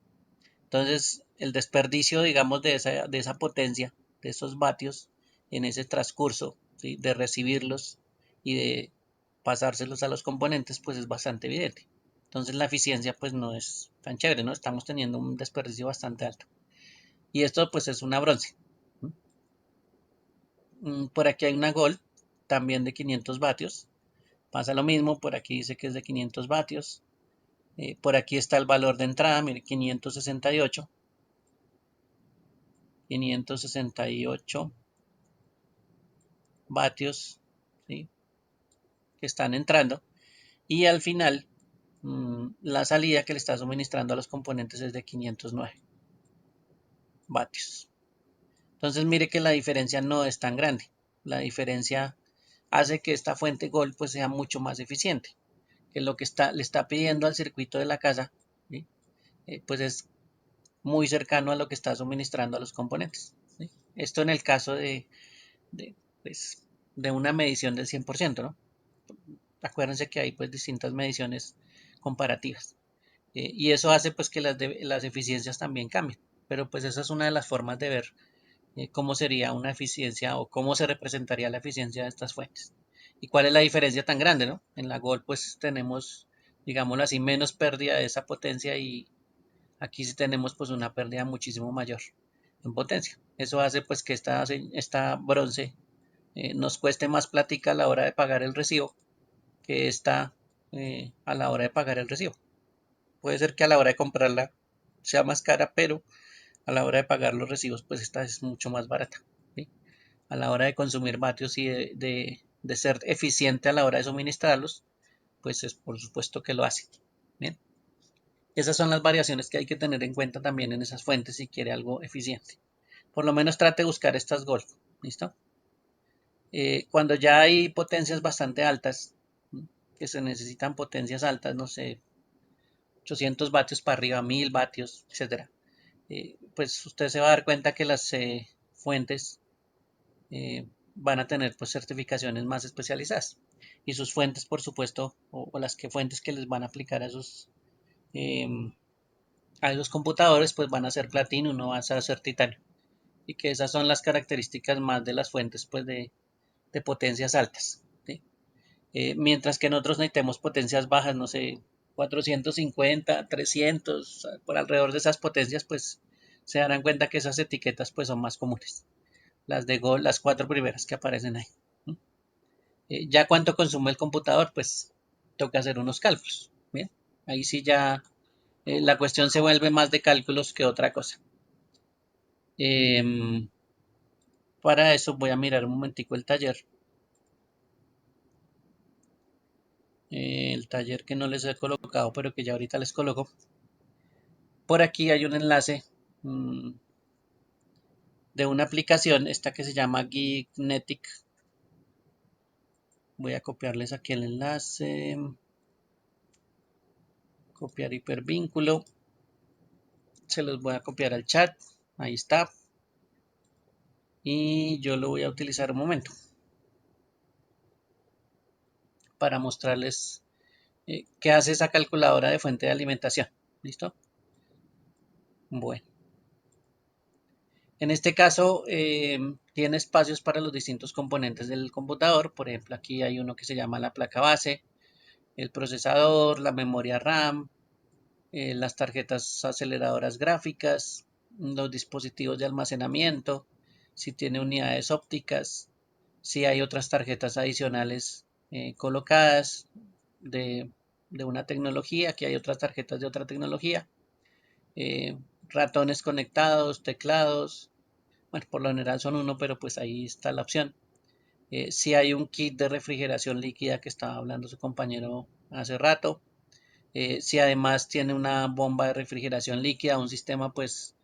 Entonces, el desperdicio, digamos, de esa potencia, de esos vatios, en ese transcurso, ¿sí? De recibirlos y de pasárselos a los componentes, pues es bastante evidente. Entonces, la eficiencia, pues no es tan chévere, ¿no? Estamos teniendo un desperdicio bastante alto. Y esto, pues, es una bronce. Por aquí hay una Gold, también de 500 vatios. Pasa lo mismo, por aquí dice que es de 500 vatios. Por aquí está el valor de entrada, mire, 568. 568 vatios, ¿sí? Que están entrando. Y al final, la salida que le está suministrando a los componentes es de 509 vatios. Entonces mire que la diferencia no es tan grande. La diferencia hace que esta fuente Gold pues sea mucho más eficiente. Que lo que le está pidiendo al circuito de la casa, ¿sí? Pues es muy cercano a lo que está suministrando a los componentes, ¿sí? Esto en el caso de, pues, de una medición del 100%, ¿no? Acuérdense que hay pues distintas mediciones comparativas. Y eso hace pues que las eficiencias también cambien. Pero pues esa es una de las formas de ver cómo sería una eficiencia o cómo se representaría la eficiencia de estas fuentes. Y cuál es la diferencia tan grande, ¿no? En la Gold pues tenemos, digámoslo así, menos pérdida de esa potencia y aquí sí tenemos pues una pérdida muchísimo mayor en potencia. Eso hace pues que esta bronce nos cueste más plática a la hora de pagar el recibo que está a la hora de pagar el recibo. Puede ser que a la hora de comprarla sea más cara, pero a la hora de pagar los recibos, pues esta es mucho más barata, ¿sí? A la hora de consumir vatios y de ser eficiente a la hora de suministrarlos, pues es por supuesto que lo hace. ¿Bien? Esas son las variaciones que hay que tener en cuenta también en esas fuentes si quiere algo eficiente. Por lo menos trate de buscar estas Golf. ¿Listo? Cuando ya hay potencias bastante altas, que se necesitan potencias altas, no sé, 800 vatios para arriba, 1000 vatios, etcétera. Pues usted se va a dar cuenta que las fuentes van a tener pues certificaciones más especializadas y sus fuentes, por supuesto, o las fuentes que les van a aplicar em, a esos computadores, pues van a ser platino, no van a ser titanio. Y que esas son las características más de las fuentes pues de potencias altas, ¿sí? Mientras que nosotros necesitemos potencias bajas, no sé, 450, 300, por alrededor de esas potencias, pues se darán cuenta que esas etiquetas pues son más comunes. Las de Gold, las 4 primeras que aparecen ahí. Ya cuánto consume el computador, pues toca hacer unos cálculos. Ahí sí ya la cuestión se vuelve más de cálculos que otra cosa. Para eso voy a mirar un momentico el taller. El taller que no les he colocado, pero que ya ahorita les coloco. Por aquí hay un enlace de una aplicación, esta que se llama Geeknetic. Voy a copiarles aquí el enlace. Copiar hipervínculo. Se los voy a copiar al chat. Ahí está. Y yo lo voy a utilizar un momento para mostrarles qué hace esa calculadora de fuente de alimentación. ¿Listo? Bueno. En este caso tiene espacios para los distintos componentes del computador. Por ejemplo, aquí hay uno que se llama la placa base, el procesador, la memoria RAM, las tarjetas aceleradoras gráficas, los dispositivos de almacenamiento, si tiene unidades ópticas, si hay otras tarjetas adicionales colocadas de, de una tecnología, aquí hay otras tarjetas de otra tecnología, ratones conectados, teclados, bueno, por lo general son uno, pero pues ahí está la opción. Si hay un kit de refrigeración líquida que estaba hablando su compañero hace rato. Si además tiene una bomba de refrigeración líquida, un sistema pues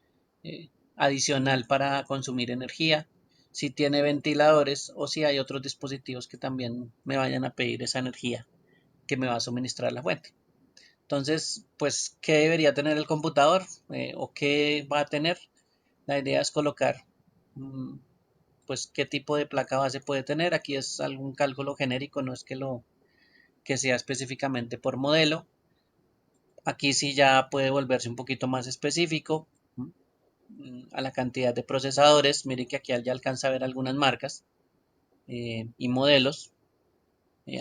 adicional para consumir energía. Si tiene ventiladores o si hay otros dispositivos que también me vayan a pedir esa energía que me va a suministrar la fuente. Entonces, pues, ¿qué debería tener el computador o qué va a tener? La idea es colocar pues qué tipo de placa base puede tener. Aquí es algún cálculo genérico, no es que sea específicamente por modelo. Aquí sí ya puede volverse un poquito más específico a la cantidad de procesadores. Mire que aquí ya alcanza a ver algunas marcas y modelos.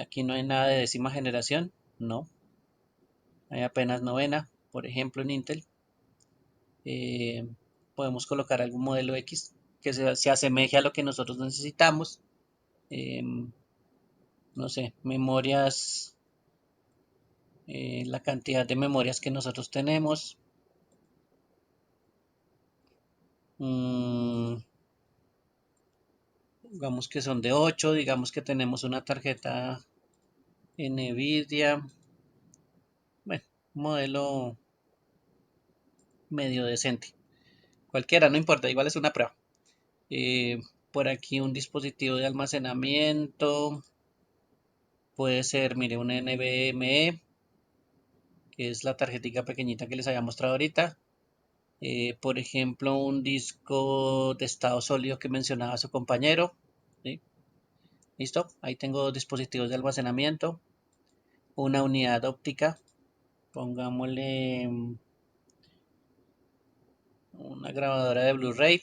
Aquí no hay nada de décima generación, no. Hay apenas novena, por ejemplo en Intel. Podemos colocar algún modelo X que se asemeje a lo que nosotros necesitamos. No sé, memorias, la cantidad de memorias que nosotros tenemos. Digamos que son de 8, digamos que tenemos una tarjeta Nvidia, bueno, modelo medio decente. Cualquiera, no importa, igual es una prueba. Por aquí un dispositivo de almacenamiento, puede ser, mire, un NVMe, que es la tarjetita pequeñita que les había mostrado ahorita. Por ejemplo, un disco de estado sólido que mencionaba su compañero. ¿Sí? ¿Listo? Ahí tengo dos dispositivos de almacenamiento. Una unidad óptica. Pongámosle una grabadora de Blu-ray.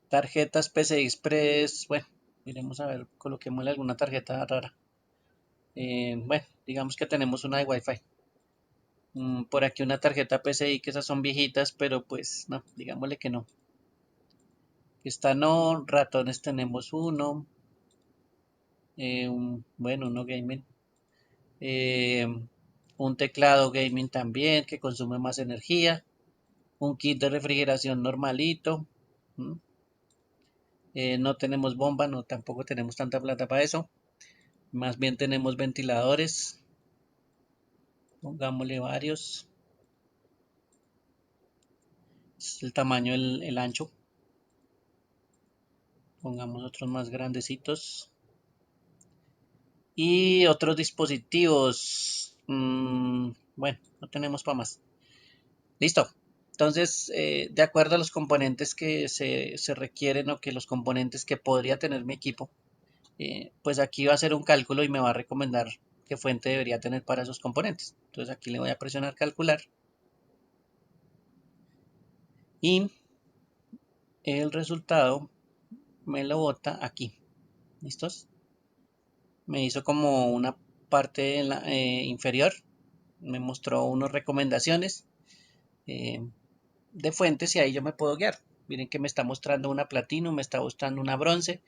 Tarjetas PCI Express. Bueno, miremos a ver, coloquémosle alguna tarjeta rara. Bueno, digamos que tenemos una de Wi-Fi. Por aquí una tarjeta PCI, que esas son viejitas, pero pues no, digámosle que no. Esta no, ratones tenemos uno. Bueno, uno gaming. Un teclado gaming también que consume más energía. Un kit de refrigeración normalito. No tenemos bomba, no, tampoco tenemos tanta plata para eso. Más bien tenemos ventiladores. Pongámosle varios. Es el tamaño, el ancho. Pongamos otros más grandecitos. Y otros dispositivos. Bueno, no tenemos para más. Listo. Entonces, de acuerdo a los componentes que se requieren o que los componentes que podría tener mi equipo, pues aquí va a hacer un cálculo y me va a recomendar qué fuente debería tener para esos componentes. Entonces aquí le voy a presionar calcular y el resultado me lo bota aquí. ¿Listos? Me hizo como una parte en la, inferior, me mostró unas recomendaciones de fuentes y ahí yo me puedo guiar. Miren que me está mostrando una platino, me está mostrando una bronce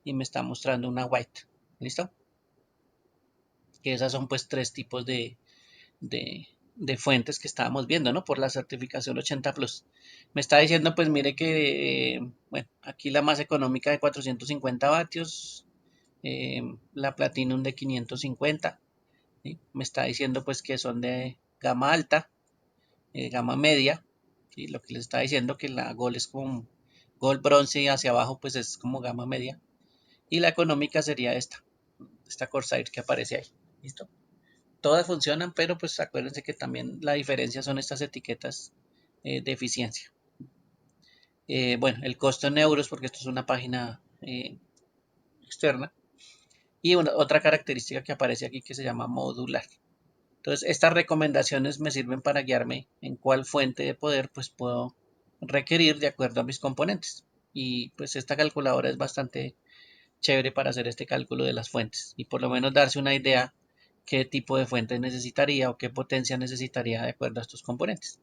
y me está mostrando una white. ¿Listo? Que esas son pues tres tipos de fuentes que estábamos viendo, ¿no? Por la certificación 80 Plus. Me está diciendo, pues mire que, bueno, aquí la más económica de 450 vatios, la Platinum de 550, ¿sí? Me está diciendo pues que son de gama alta, gama media, ¿sí? Lo que les está diciendo que la Gold es como Gold bronce y hacia abajo pues es como gama media. Y la económica sería esta Corsair que aparece ahí. ¿Listo? Todas funcionan, pero pues acuérdense que también la diferencia son estas etiquetas de eficiencia. Bueno, el costo en euros, porque esto es una página externa. Y otra característica que aparece aquí que se llama modular. Entonces, estas recomendaciones me sirven para guiarme en cuál fuente de poder pues puedo requerir de acuerdo a mis componentes. Y pues esta calculadora es bastante chévere para hacer este cálculo de las fuentes y por lo menos darse una idea qué tipo de fuente necesitaría o qué potencia necesitaría de acuerdo a estos componentes.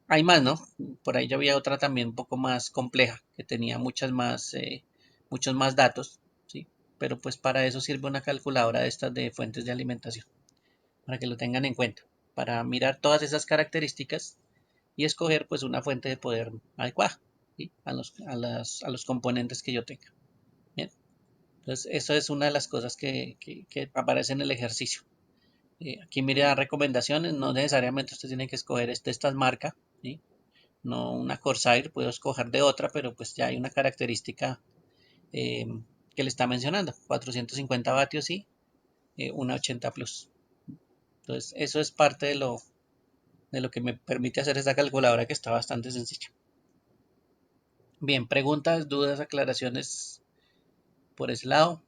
Hay más, ¿no? Por ahí yo había otra también un poco más compleja que tenía muchos más datos, ¿sí? Pero pues para eso sirve una calculadora de estas de fuentes de alimentación, para que lo tengan en cuenta, para mirar todas esas características y escoger pues una fuente de poder adecuada, ¿sí? a los componentes que yo tenga. Bien. Entonces, eso es una de las cosas que aparece en el ejercicio. Aquí mire las recomendaciones, no necesariamente usted tiene que escoger estas marcas, ¿sí? No una Corsair, puedo escoger de otra, pero pues ya hay una característica eh, que le está mencionando, 450 vatios y una 80 Plus. Entonces, eso es parte de lo que me permite hacer esta calculadora que está bastante sencilla. Bien, preguntas, dudas, aclaraciones por ese lado.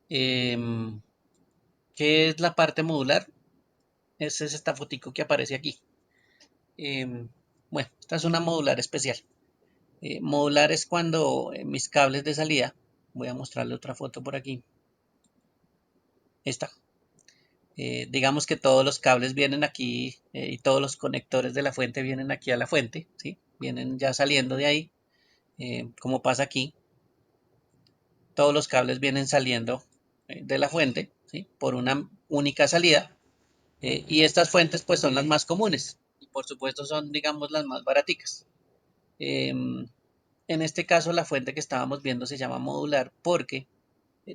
¿Qué es la parte modular? Esa es esta fotico que aparece aquí. Bueno, esta es una modular especial. Modular es cuando mis cables de salida, voy a mostrarle otra foto por aquí. Esta. Digamos que todos los cables vienen aquí y todos los conectores de la fuente vienen aquí a la fuente, ¿sí? Vienen ya saliendo de ahí, como pasa aquí. Todos los cables vienen saliendo de la fuente, ¿sí? Por una única salida. Y estas fuentes pues son las más comunes y por supuesto son digamos las más baraticas. En este caso la fuente que estábamos viendo se llama modular porque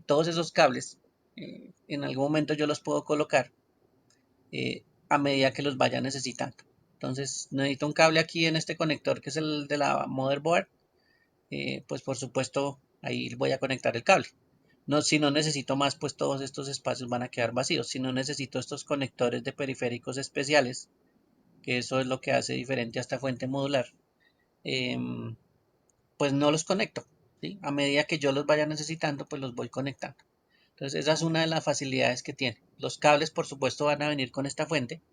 todos esos cables en algún momento yo los puedo colocar a medida que los vaya necesitando. Entonces necesito un cable aquí en este conector que es el de la motherboard, pues por supuesto ahí voy a conectar el cable. No, si no necesito más, pues todos estos espacios van a quedar vacíos. Si no necesito estos conectores de periféricos especiales, que eso es lo que hace diferente a esta fuente modular, pues no los conecto, ¿sí? A medida que yo los vaya necesitando, pues los voy conectando. Entonces esa es una de las facilidades que tiene. Los cables, por supuesto, van a venir con esta fuente,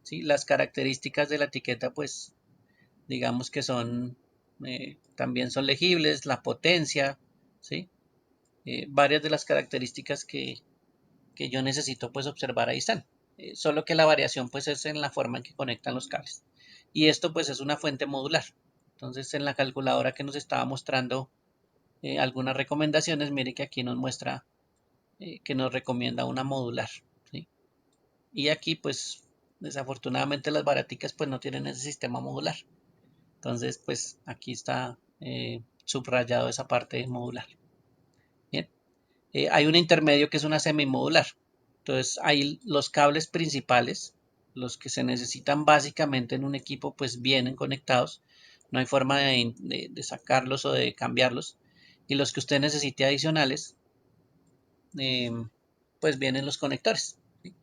¿sí? Las características de la etiqueta, pues digamos que también son legibles, la potencia, ¿sí? Varias de las características que yo necesito pues observar ahí están. Solo que la variación pues es en la forma en que conectan los cables. Y esto pues es una fuente modular. Entonces en la calculadora que nos estaba mostrando algunas recomendaciones, mire que aquí nos muestra que nos recomienda una modular, ¿sí? Y aquí pues desafortunadamente las baraticas pues no tienen ese sistema modular. Entonces pues aquí está subrayado esa parte modular. Bien. Hay un intermedio que es una semimodular. Entonces, ahí los cables principales, los que se necesitan básicamente en un equipo, pues vienen conectados. No hay forma de sacarlos o de cambiarlos. Y los que usted necesite adicionales, eh, pues vienen los conectores, ¿sí?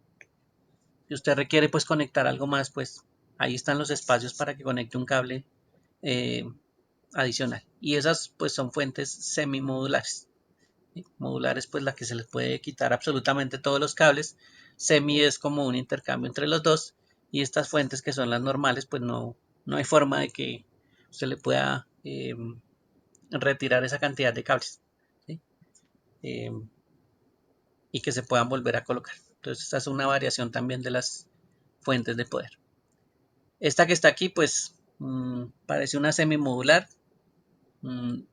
Si usted requiere pues conectar algo más, pues ahí están los espacios para que conecte un cable eh, adicional. Y esas pues son fuentes semimodulares. Modular es pues la que se les puede quitar absolutamente todos los cables. Semi es como un intercambio entre los dos. Y estas fuentes que son las normales, pues no hay forma de que usted le pueda retirar esa cantidad de cables, ¿sí? Eh, y que se puedan volver a colocar. Entonces esta es una variación también de las fuentes de poder. Esta que está aquí pues parece una semimodular.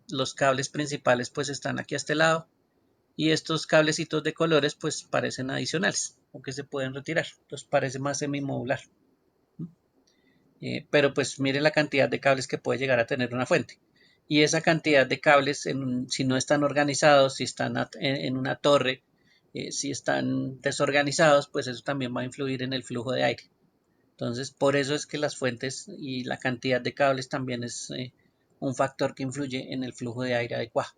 Los cables principales pues están aquí a este lado. Y estos cablecitos de colores pues parecen adicionales. o que se pueden retirar. Entonces parece más semimodular. Pero pues mire la cantidad de cables que puede llegar a tener una fuente. Y esa cantidad de cables, si no están organizados, si están en una torre, si están desorganizados, pues eso también va a influir en el flujo de aire. Entonces, por eso es que las fuentes y la cantidad de cables también es un factor que influye en el flujo de aire adecuado.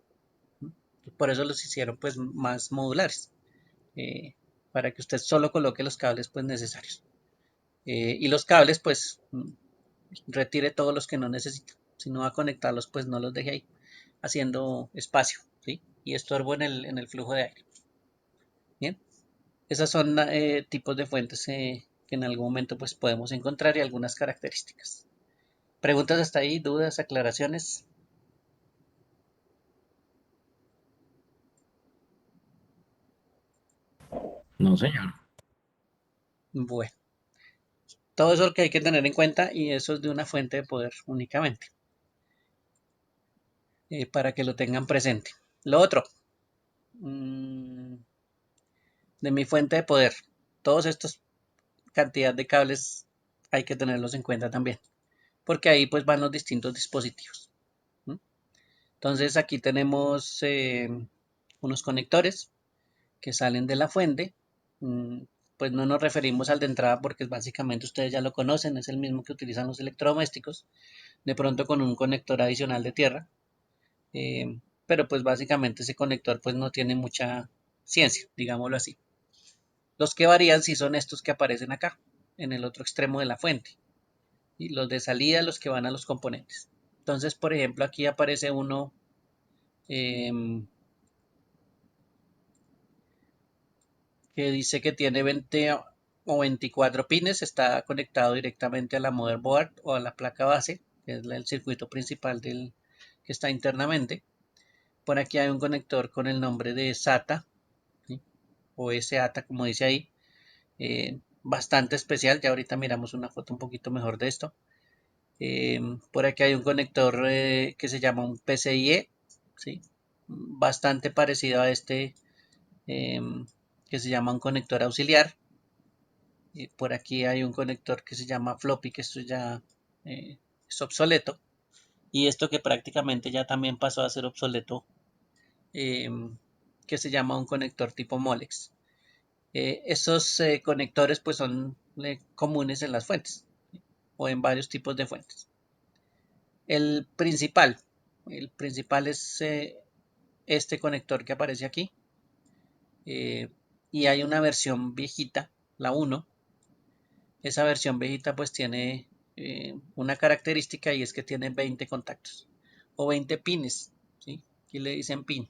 Por eso los hicieron pues más modulares, para que usted solo coloque los cables pues necesarios. Y los cables pues retire todos los que no necesita. Si no va a conectarlos, pues no los deje ahí, haciendo espacio, ¿sí? Y estorbo en el flujo de aire. Bien, esas son tipos de fuentes que en algún momento pues podemos encontrar y algunas características. ¿Preguntas hasta ahí? ¿Dudas? ¿Aclaraciones? No, señor. Bueno, todo eso es lo que hay que tener en cuenta y eso es de una fuente de poder únicamente, para que lo tengan presente. Lo otro, de mi fuente de poder, todos estos cantidad de cables hay que tenerlos en cuenta también, porque ahí pues van los distintos dispositivos. Entonces aquí tenemos unos conectores que salen de la fuente. Pues no nos referimos al de entrada porque básicamente ustedes ya lo conocen, es el mismo que utilizan los electrodomésticos, de pronto con un conector adicional de tierra. Pero pues básicamente ese conector pues no tiene mucha ciencia, digámoslo así. Los que varían sí son estos que aparecen acá, en el otro extremo de la fuente, y los de salida los que van a los componentes. Entonces, por ejemplo, aquí aparece uno que dice que tiene 20 o 24 pines, está conectado directamente a la motherboard o a la placa base, que es el circuito principal que está internamente. Por aquí hay un conector con el nombre de SATA, ¿sí? O SATA como dice ahí, bastante especial. Ya ahorita miramos una foto un poquito mejor de esto. Por aquí hay un conector que se llama un PCIe, ¿sí? Bastante parecido a este, que se llama un conector auxiliar. Por aquí hay un conector que se llama floppy, que esto ya es obsoleto. Y esto que prácticamente ya también pasó a ser obsoleto, eh, que se llama un conector tipo Molex. Esos conectores pues son comunes en las fuentes, ¿sí? O en varios tipos de fuentes. El principal, el principal es este conector que aparece aquí. Y hay una versión viejita, la 1. Esa versión viejita pues tiene una característica y es que tiene 20 contactos o 20 pines, ¿sí? Aquí le dicen pin.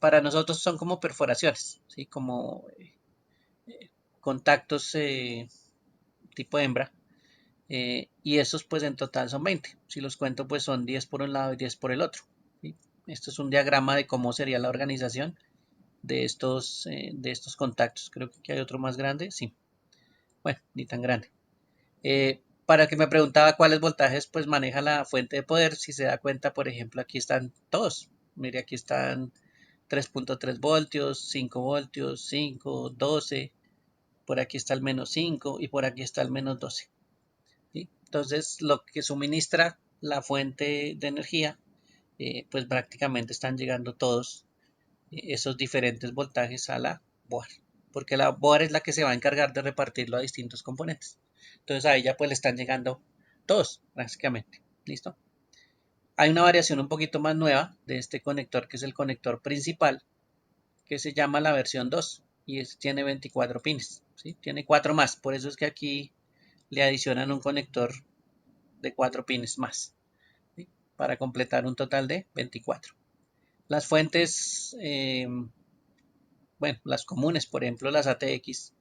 Para nosotros son como perforaciones, ¿sí? Como contactos tipo hembra. Y esos pues en total son 20. Si los cuento pues son 10 por un lado y 10 por el otro, ¿sí? Esto es un diagrama de cómo sería la organización de estos contactos. Creo que aquí hay otro más grande, sí. Bueno, ni tan grande. Para que me preguntaba cuáles voltajes pues maneja la fuente de poder, si se da cuenta, por ejemplo, aquí están todos. Mire, aquí están 3.3 voltios, 5 voltios, 5, 12, por aquí está el menos 5 y por aquí está el menos 12. ¿Sí? Entonces, lo que suministra la fuente de energía, pues prácticamente están llegando todos esos diferentes voltajes a la board, porque la board es la que se va a encargar de repartirlo a distintos componentes. Entonces a ella pues le están llegando todos, prácticamente. ¿Listo? Hay una variación un poquito más nueva de este conector, que es el conector principal, que se llama la versión 2 y tiene 24 pines, ¿sí? Tiene 4 más, por eso es que aquí le adicionan un conector de 4 pines más, ¿sí? Para completar un total de 24. Las fuentes, bueno, las comunes, por ejemplo, las ATX,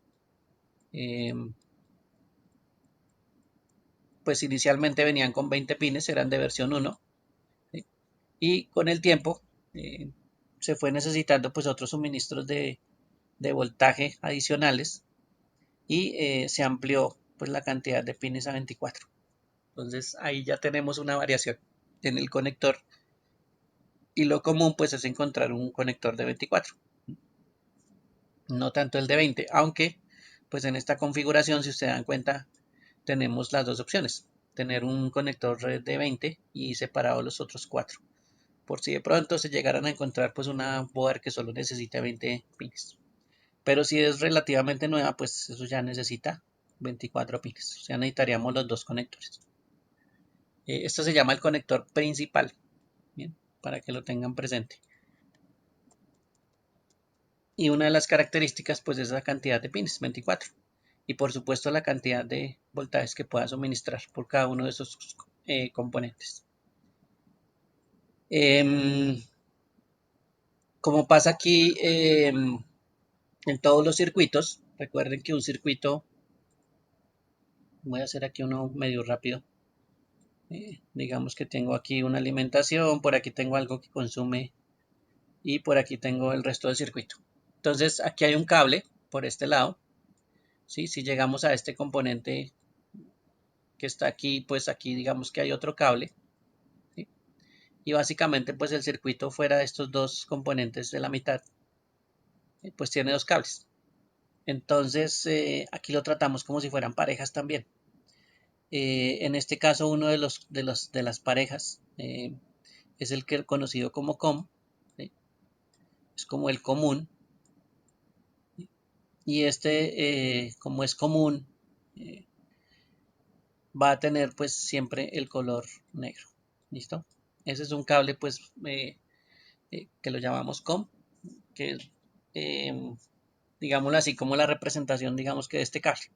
pues inicialmente venían con 20 pines, eran de versión 1, ¿sí? Y con el tiempo se fue necesitando pues otros suministros de voltaje adicionales y se amplió pues la cantidad de pines a 24. Entonces ahí ya tenemos una variación en el conector y lo común pues es encontrar un conector de 24. no tanto el de 20, aunque pues en esta configuración, si ustedes dan cuenta, tenemos las dos opciones, tener un conector de 20 y separado los otros 4, por si de pronto se llegaran a encontrar pues una board que solo necesita 20 pines. Pero si es relativamente nueva, pues eso ya necesita 24 pines, o sea, necesitaríamos los dos conectores. Esto se llama el conector principal, ¿bien? Para que lo tengan presente. Y una de las características pues es la cantidad de pines, 24. Y por supuesto la cantidad de voltajes que pueda suministrar por cada uno de esos componentes. Como pasa aquí en todos los circuitos, recuerden que un circuito, voy a hacer aquí uno medio rápido. Digamos que tengo aquí una alimentación, por aquí tengo algo que consume y por aquí tengo el resto del circuito. Entonces aquí hay un cable por este lado. ¿Sí? Si llegamos a este componente que está aquí, pues aquí digamos que hay otro cable. ¿Sí? Y básicamente pues el circuito fuera de estos dos componentes de la mitad, pues tiene dos cables. Entonces aquí lo tratamos como si fueran parejas también. En este caso uno de las parejas es el que conocido como COM, ¿sí? Es como el común, ¿sí? Y este como es común va a tener pues siempre el color negro. ¿Listo? Ese es un cable pues que lo llamamos COM, que es digámoslo así como la representación digamos que de este cable.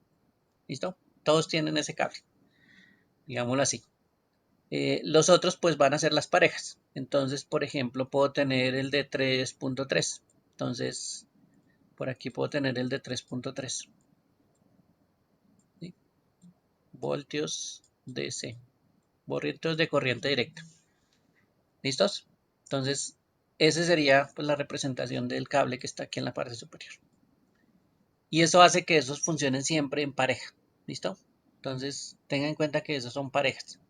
¿Listo? Todos tienen ese cable, digámoslo así. Los otros pues van a ser las parejas. Entonces, por ejemplo, puedo tener el de 3.3. Entonces, por aquí puedo tener el de 3.3. ¿Sí? Voltios DC. Voltios de corriente directa. ¿Listos? Entonces, esa sería pues, la representación del cable que está aquí en la parte superior. Y eso hace que esos funcionen siempre en pareja. ¿Listo? Entonces, tengan en cuenta que esos son parejas.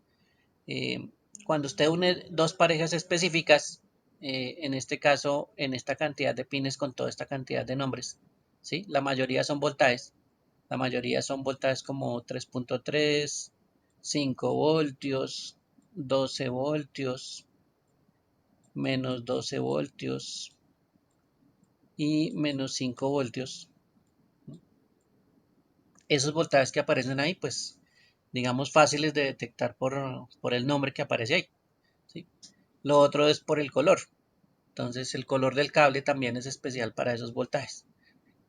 Cuando usted une dos parejas específicas, en este caso, en esta cantidad de pines con toda esta cantidad de nombres, ¿sí? La mayoría son voltajes. La mayoría son voltajes como 3.3, 5 voltios, 12 voltios, menos 12 voltios y menos 5 voltios. Esos voltajes que aparecen ahí, pues, digamos, fáciles de detectar por el nombre que aparece ahí. ¿Sí? Lo otro es por el color. Entonces, el color del cable también es especial para esos voltajes.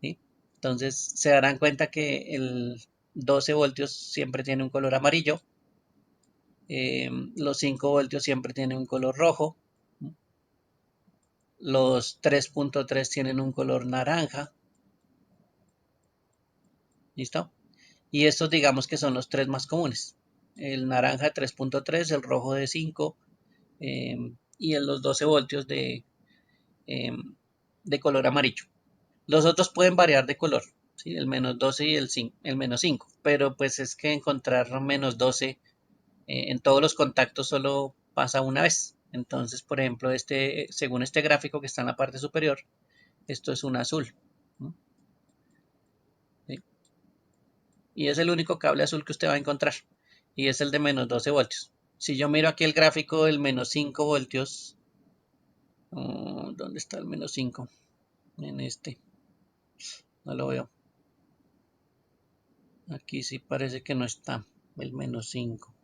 ¿Sí? Entonces, se darán cuenta que el 12 voltios siempre tiene un color amarillo. Los 5 voltios siempre tienen un color rojo. Los 3.3 tienen un color naranja. ¿Listo? Y estos digamos que son los tres más comunes. El naranja de 3.3, el rojo de 5 y los 12 voltios de color amarillo. Los otros pueden variar de color, ¿sí? El menos 12 y el menos 5, pero pues es que encontrar menos 12 en todos los contactos solo pasa una vez. Entonces, por ejemplo, según este gráfico que está en la parte superior, esto es un azul. ¿Sí? Y es el único cable azul que usted va a encontrar. Y es el de menos 12 voltios. Si yo miro aquí el gráfico del menos 5 voltios, ¿dónde está el menos 5? En este, no lo veo. Aquí sí parece que no está el menos 5.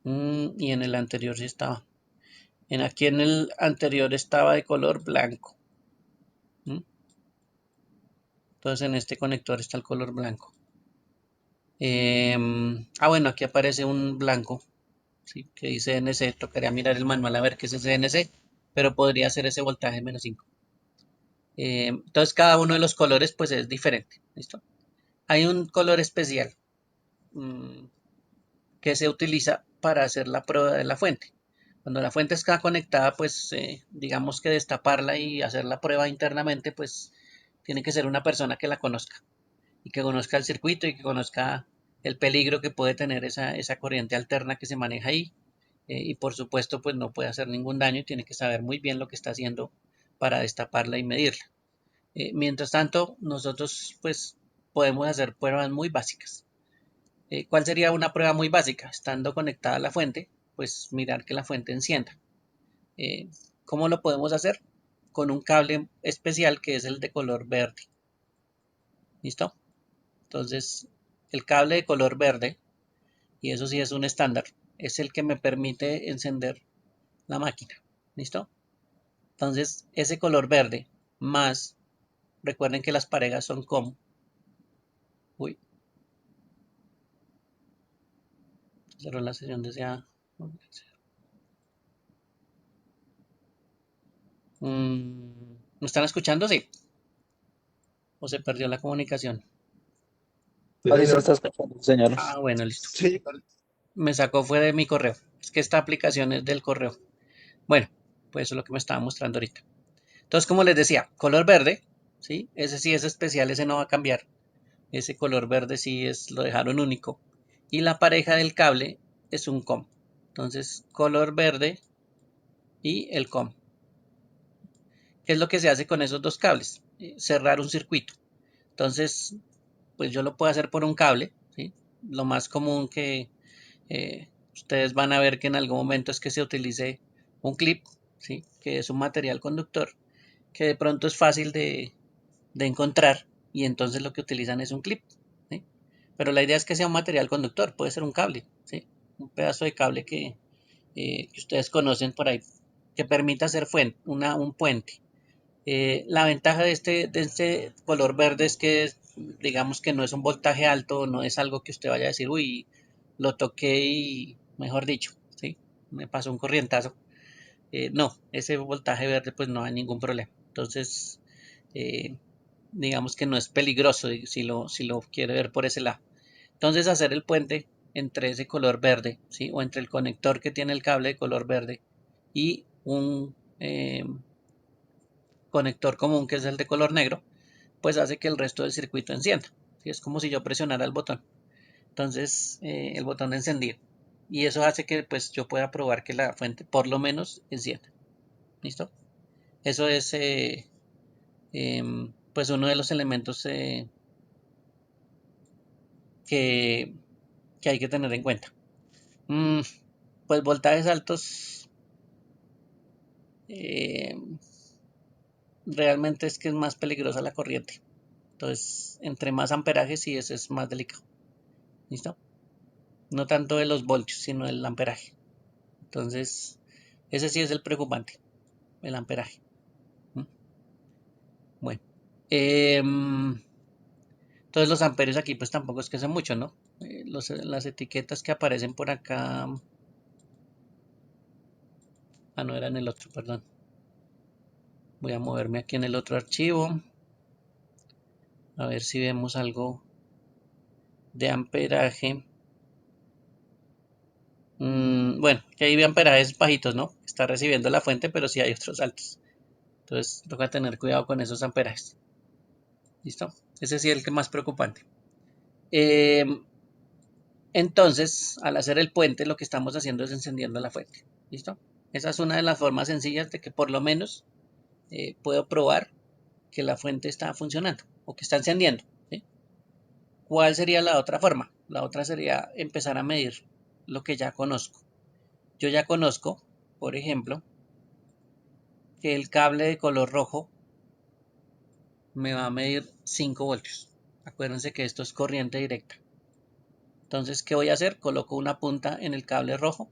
Y en el anterior sí estaba. Aquí en el anterior estaba de color blanco. Entonces en este conector está el color blanco. Bueno, aquí aparece un blanco, ¿sí? Que dice NC. Tocaría mirar el manual a ver qué es ese NC, pero podría ser ese voltaje menos 5. Entonces cada uno de los colores pues es diferente. ¿Listo? Hay un color especial que se utiliza para hacer la prueba de la fuente. Cuando la fuente está conectada, pues digamos que destaparla y hacer la prueba internamente, pues tiene que ser una persona que la conozca y que conozca el circuito y que conozca el peligro que puede tener esa corriente alterna que se maneja ahí. Y por supuesto, pues no puede hacer ningún daño y tiene que saber muy bien lo que está haciendo para destaparla y medirla. Mientras tanto, nosotros pues podemos hacer pruebas muy básicas. ¿Cuál sería una prueba muy básica? Estando conectada a la fuente, pues mirar que la fuente encienda. ¿Cómo lo podemos hacer? Con un cable especial que es el de color verde. ¿Listo? Entonces, el cable de color verde, y eso sí es un estándar, es el que me permite encender la máquina. ¿Listo? Entonces, ese color verde más, recuerden que las parejas son COM. Uy, cerró la sesión desde ¿Me están escuchando? Sí. ¿O se perdió la comunicación? Ahí se está escuchando, señor. Ah, bueno, listo. Sí. Me sacó fue de mi correo. Es que esta aplicación es del correo. Bueno, pues eso es lo que me estaba mostrando ahorita. Entonces, como les decía, color verde, ¿sí? Ese sí es especial, ese no va a cambiar. Ese color verde sí lo dejaron único. Y la pareja del cable es un COM. Entonces, color verde y el COM. ¿Qué es lo que se hace con esos dos cables? Cerrar un circuito. Entonces, pues yo lo puedo hacer por un cable, ¿sí? Lo más común que ustedes van a ver que en algún momento es que se utilice un clip, ¿sí? Que es un material conductor, que de pronto es fácil de encontrar y entonces lo que utilizan es un clip, ¿sí? Pero la idea es que sea un material conductor, puede ser un cable, ¿sí? Un pedazo de cable que ustedes conocen por ahí, que permita hacer un puente. La ventaja de este color verde es que digamos que no es un voltaje alto, no es algo que usted vaya a decir, uy, lo toqué y mejor dicho, ¿sí? Me pasó un corrientazo. No, ese voltaje verde pues no hay ningún problema. Entonces, eh, digamos que no es peligroso si lo quiere ver por ese lado. Entonces, hacer el puente entre ese color verde, ¿sí? O entre el conector que tiene el cable de color verde y un conector común que es el de color negro, pues hace que el resto del circuito encienda. ¿Sí? Es como si yo presionara el botón. Entonces, el botón de encendido. Y eso hace que pues yo pueda probar que la fuente por lo menos encienda. ¿Listo? Eso es pues uno de los elementos que, que hay que tener en cuenta. Pues voltajes altos eh, realmente es que es más peligrosa la corriente. Entonces, entre más amperaje, sí, ese es más delicado. ¿Listo? No tanto de los voltios, sino del amperaje. Entonces, ese sí es el preocupante, el amperaje. Bueno, entonces los amperios aquí pues tampoco es que sean mucho, ¿no? Las etiquetas que aparecen por acá, no era en el otro, perdón. Voy a moverme aquí en el otro archivo, a ver si vemos algo de amperaje. Bueno, que ahí ve amperajes bajitos, ¿no? Está recibiendo la fuente, pero sí hay otros altos. Entonces toca tener cuidado con esos amperajes. ¿Listo? Ese sí es el que más preocupante. Entonces, al hacer el puente, lo que estamos haciendo es encendiendo la fuente. ¿Listo? Esa es una de las formas sencillas de que por lo menos puedo probar que la fuente está funcionando o que está encendiendo. ¿Sí? ¿Cuál sería la otra forma? La otra sería empezar a medir lo que ya conozco. Yo ya conozco, por ejemplo, que el cable de color rojo me va a medir 5 voltios. Acuérdense que esto es corriente directa. Entonces, ¿qué voy a hacer? Coloco una punta en el cable rojo,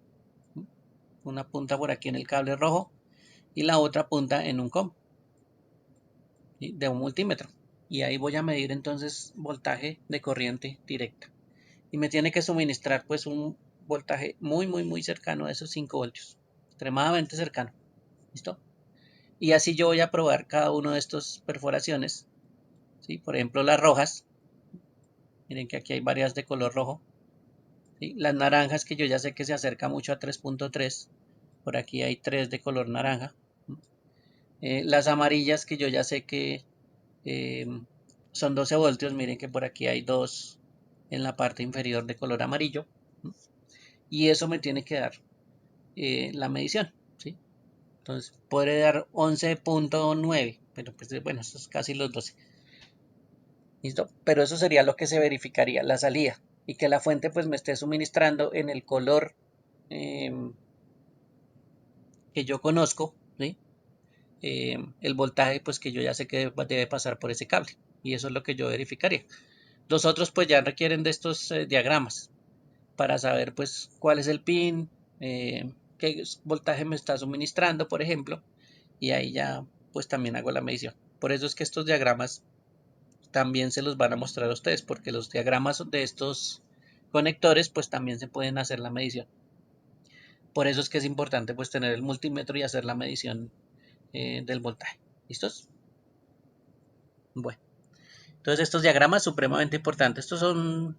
una punta por aquí en el cable rojo y la otra punta en un COM, ¿sí? De un multímetro. Y ahí voy a medir entonces voltaje de corriente directa. Y me tiene que suministrar pues un voltaje muy, muy, muy cercano a esos 5 voltios. Extremadamente cercano. ¿Listo? Y así yo voy a probar cada uno de estos perforaciones. ¿Sí? Por ejemplo, las rojas. Miren que aquí hay varias de color rojo. ¿Sí? Las naranjas que yo ya sé que se acerca mucho a 3.3. Por aquí hay 3 de color naranja. Las amarillas que yo ya sé que son 12 voltios. Miren que por aquí hay 2 en la parte inferior de color amarillo. Y eso me tiene que dar la medición. ¿Sí? Entonces puede dar 11.9, pero pues bueno, esto es casi los 12. ¿Listo? Pero eso sería lo que se verificaría, la salida. Y que la fuente pues me esté suministrando en el color que yo conozco, ¿sí? El voltaje pues que yo ya sé que debe pasar por ese cable. Y eso es lo que yo verificaría. Los otros pues ya requieren de estos diagramas para saber pues cuál es el pin, qué voltaje me está suministrando, por ejemplo. Y ahí ya pues también hago la medición. Por eso es que estos diagramas también se los van a mostrar a ustedes, porque los diagramas de estos conectores pues también se pueden hacer la medición. Por eso es que es importante pues tener el multímetro y hacer la medición del voltaje. ¿Listos? Bueno, entonces estos diagramas supremamente importantes. Estos son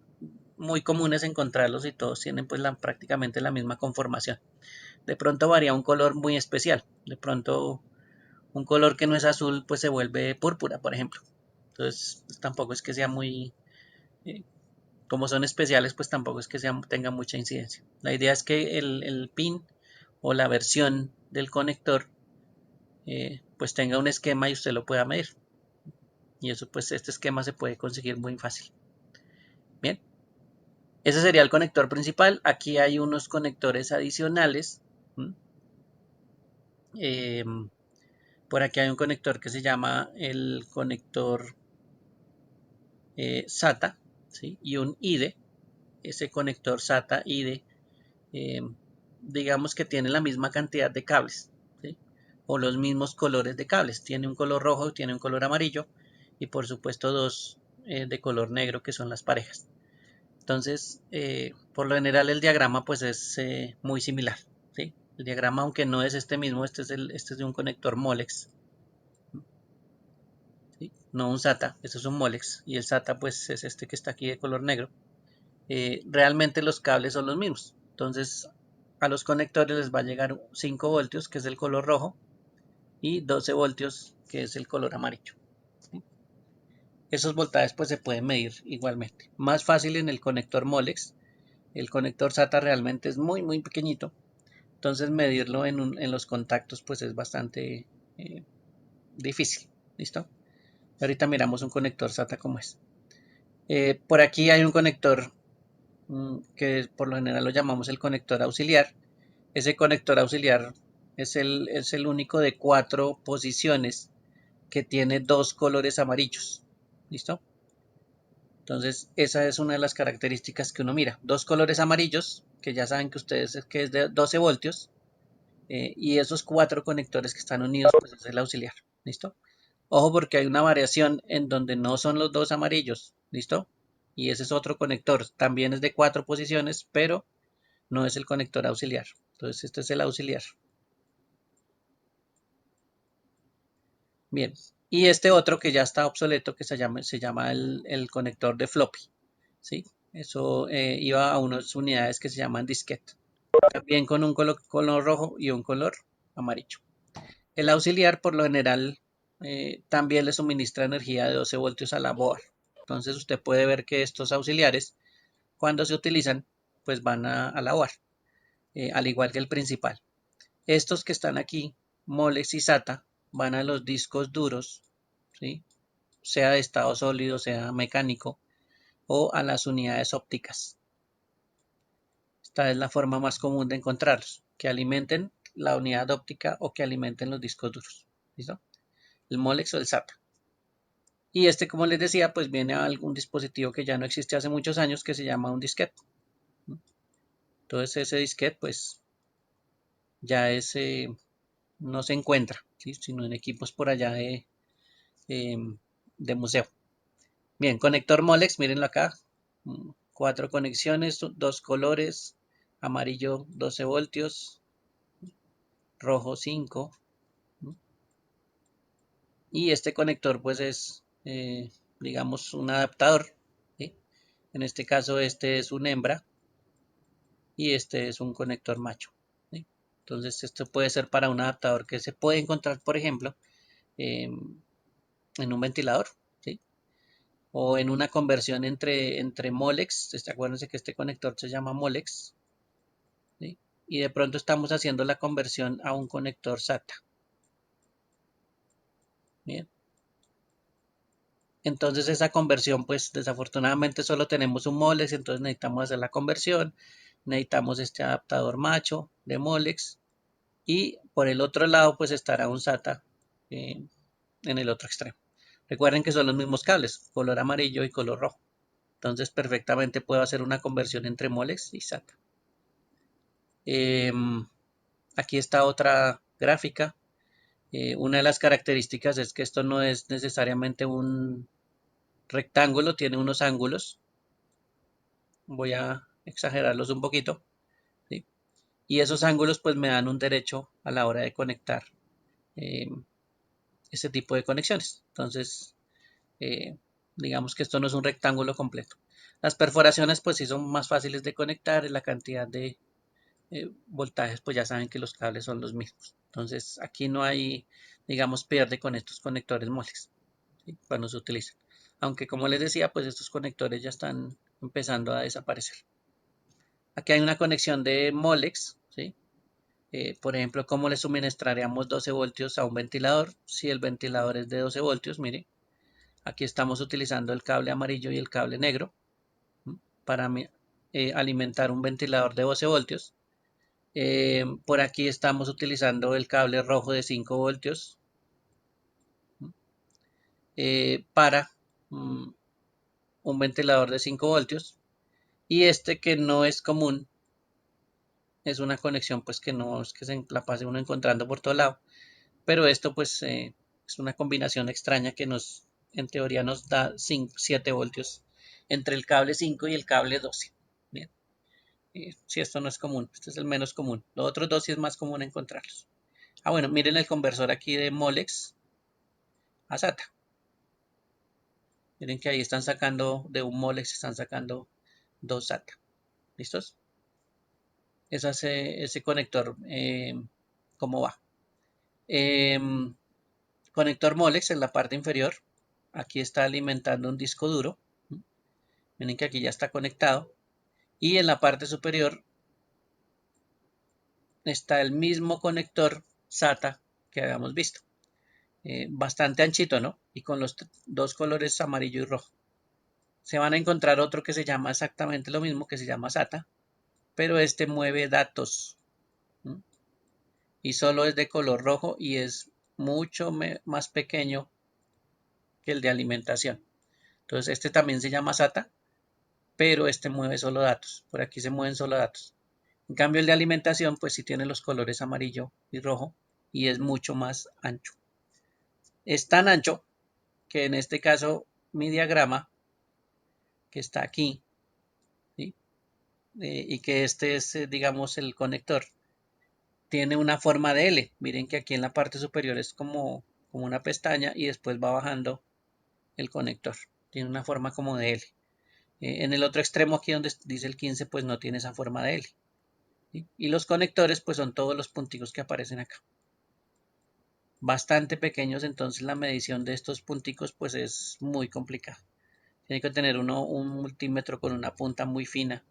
muy comunes encontrarlos y todos tienen pues prácticamente la misma conformación. De pronto varía un color muy especial. De pronto un color que no es azul pues se vuelve púrpura, por ejemplo. Entonces pues, tampoco es que sea muy... como son especiales pues tampoco es que tenga mucha incidencia. La idea es que el pin o la versión del conector pues tenga un esquema y usted lo pueda medir. Y eso pues este esquema se puede conseguir muy fácil. Bien, ese sería el conector principal. Aquí hay unos conectores adicionales. Por aquí hay un conector que se llama el conector SATA, ¿sí? Y un IDE. Ese conector SATA IDE digamos que tiene la misma cantidad de cables, ¿sí? O los mismos colores de cables. Tiene un color rojo, tiene un color amarillo y por supuesto dos de color negro que son las parejas. Entonces, por lo general el diagrama pues es muy similar, ¿sí? El diagrama, aunque no es este mismo, este es de un conector Molex, ¿sí? No un SATA, este es un Molex y el SATA pues es este que está aquí de color negro. Realmente los cables son los mismos. Entonces a los conectores les va a llegar 5 voltios, que es el color rojo, y 12 voltios, que es el color amarillo. Esos voltajes pues se pueden medir igualmente. Más fácil en el conector Molex. El conector SATA realmente es muy pequeñito. Entonces medirlo en los contactos pues es bastante difícil. ¿Listo? Ahorita miramos un conector SATA como es. Por aquí hay un conector que por lo general lo llamamos el conector auxiliar. Ese conector auxiliar es el único de 4 posiciones que tiene 2 colores amarillos. ¿Listo? Entonces, esa es una de las características que uno mira. 2 colores amarillos, que ya saben que ustedes que es de 12 voltios, y esos 4 conectores que están unidos, pues es el auxiliar. ¿Listo? Ojo porque hay una variación en donde no son los 2 amarillos. ¿Listo? Y ese es otro conector. También es de 4 posiciones, pero no es el conector auxiliar. Entonces, este es el auxiliar. Bien, y este otro que ya está obsoleto, que se llama el conector de floppy, ¿sí? Eso iba a unas unidades que se llaman disquete, también con un color rojo y un color amarillo. El auxiliar, por lo general, también le suministra energía de 12 voltios a la board. Entonces usted puede ver que estos auxiliares, cuando se utilizan, pues van a la board, al igual que el principal. Estos que están aquí, Molex y SATA, van a los discos duros, ¿sí? Sea de estado sólido, sea mecánico, o a las unidades ópticas. Esta es la forma más común de encontrarlos, que alimenten la unidad óptica o que alimenten los discos duros. ¿Listo? El Molex o el SATA. Y este, como les decía, pues viene a algún dispositivo que ya no existe hace muchos años que se llama un disquete. Entonces ese disquete pues ya no se encuentra, ¿sí? Sino en equipos por allá de museo. Bien, conector Molex, mírenlo acá. 4 conexiones, 2 colores, amarillo 12 voltios, rojo 5. Y este conector pues es, digamos, un adaptador, ¿sí? En este caso este es un hembra y este es un conector macho, ¿sí? Entonces esto puede ser para un adaptador que se puede encontrar, por ejemplo, en un ventilador, ¿sí? O en una conversión entre Molex. Acuérdense que este conector se llama Molex, ¿sí? y de pronto estamos haciendo la conversión a un conector SATA. Bien. Entonces esa conversión, pues desafortunadamente solo tenemos un Molex, entonces necesitamos hacer la conversión. Necesitamos este adaptador macho de Molex y por el otro lado pues estará un SATA en el otro extremo. Recuerden que son los mismos cables, color amarillo y color rojo. Entonces perfectamente puedo hacer una conversión entre Molex y SATA. Aquí está otra gráfica. Una de las características es que esto no es necesariamente un rectángulo, tiene unos ángulos. Voy a exagerarlos un poquito, ¿sí? Y esos ángulos pues me dan un derecho a la hora de conectar este tipo de conexiones. Entonces, digamos que esto no es un rectángulo completo. Las perforaciones pues sí son más fáciles de conectar, la cantidad de voltajes pues ya saben que los cables son los mismos. Entonces aquí no hay, digamos, pierde con estos conectores Molex, ¿sí? Cuando se utilizan. Aunque como les decía, pues estos conectores ya están empezando a desaparecer. Aquí hay una conexión de Molex, ¿sí? Por ejemplo, ¿cómo le suministraríamos 12 voltios a un ventilador? Si el ventilador es de 12 voltios, mire, aquí estamos utilizando el cable amarillo y el cable negro para alimentar un ventilador de 12 voltios. Por aquí estamos utilizando el cable rojo de 5 voltios para un ventilador de 5 voltios. Y este que no es común, es una conexión pues que no es que se la pase uno encontrando por todo lado. Pero esto pues es una combinación extraña que en teoría nos da 7 voltios entre el cable 5 y el cable 12. Bien. Si esto no es común, este es el menos común. Los otros dos sí es más común encontrarlos. Bueno, miren el conversor aquí de Molex a SATA. Miren que ahí están sacando, de un Molex están sacando 2 SATA. ¿Listos? Es ese conector, ¿cómo va? Conector Molex en la parte inferior. Aquí está alimentando un disco duro. Miren que aquí ya está conectado. Y en la parte superior está el mismo conector SATA que habíamos visto. Bastante anchito, ¿no? Y con los dos colores amarillo y rojo. Se van a encontrar otro que se llama exactamente lo mismo, que se llama SATA, pero este mueve datos. Y solo es de color rojo y es mucho más pequeño que el de alimentación. Entonces este también se llama SATA, pero este mueve solo datos. Por aquí se mueven solo datos. En cambio el de alimentación pues sí tiene los colores amarillo y rojo y es mucho más ancho. Es tan ancho que en este caso mi diagrama que está aquí, ¿sí? Y que este es digamos el conector, tiene una forma de L. Miren que aquí en la parte superior es como una pestaña y después va bajando el conector. Tiene una forma como de L. En el otro extremo aquí donde dice el 15 pues no tiene esa forma de L. ¿Sí? Y los conectores pues son todos los punticos que aparecen acá. Bastante pequeños, entonces la medición de estos punticos pues es muy complicada. Tiene que tener uno un multímetro con una punta muy fina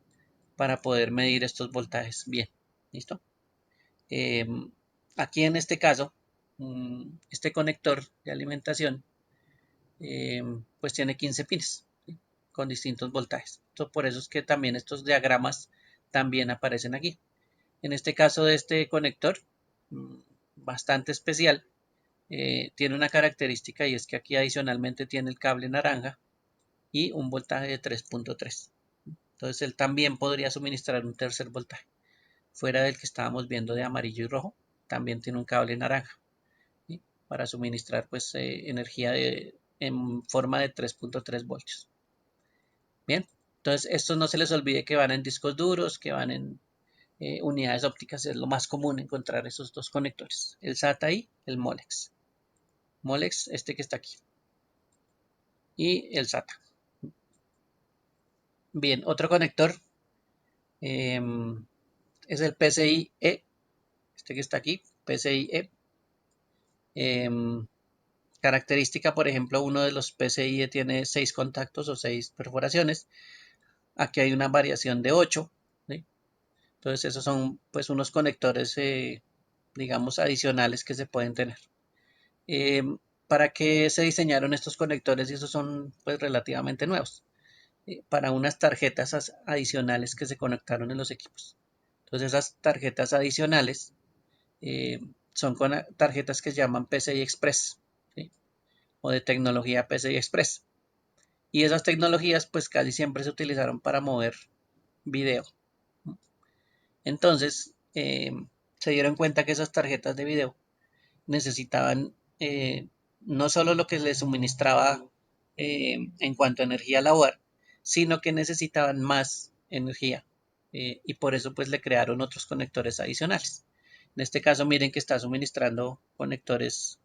para poder medir estos voltajes bien. ¿Listo? Aquí en este caso, este conector de alimentación pues tiene 15 pines, ¿sí? Con distintos voltajes. Entonces, por eso es que también estos diagramas también aparecen aquí. En este caso de este conector, bastante especial, tiene una característica y es que aquí adicionalmente tiene el cable naranja y un voltaje de 3.3. Entonces él también podría suministrar un tercer voltaje. Fuera del que estábamos viendo de amarillo y rojo, también tiene un cable naranja, ¿sí? Para suministrar pues energía en forma de 3.3 voltios. Bien, entonces estos no se les olvide que van en discos duros, que van en unidades ópticas. Es lo más común encontrar esos dos conectores, el SATA y el Molex. Molex, este que está aquí, y el SATA. Bien, otro conector es el PCI-E, este que está aquí, PCI-E. Característica, por ejemplo, uno de los PCI tiene 6 contactos o 6 perforaciones. Aquí hay una variación de 8, ¿sí? Entonces esos son pues unos conectores, digamos, adicionales que se pueden tener. ¿Para qué se diseñaron estos conectores? Y esos son pues relativamente nuevos. Para unas tarjetas adicionales que se conectaron en los equipos. Entonces esas tarjetas adicionales son con tarjetas que se llaman PCI Express, ¿sí? O de tecnología PCI Express. Y esas tecnologías pues casi siempre se utilizaron para mover video. Entonces se dieron cuenta que esas tarjetas de video necesitaban no solo lo que les suministraba en cuanto a energía la board, sino que necesitaban más energía y por eso pues le crearon otros conectores adicionales. En este caso miren que está suministrando conectores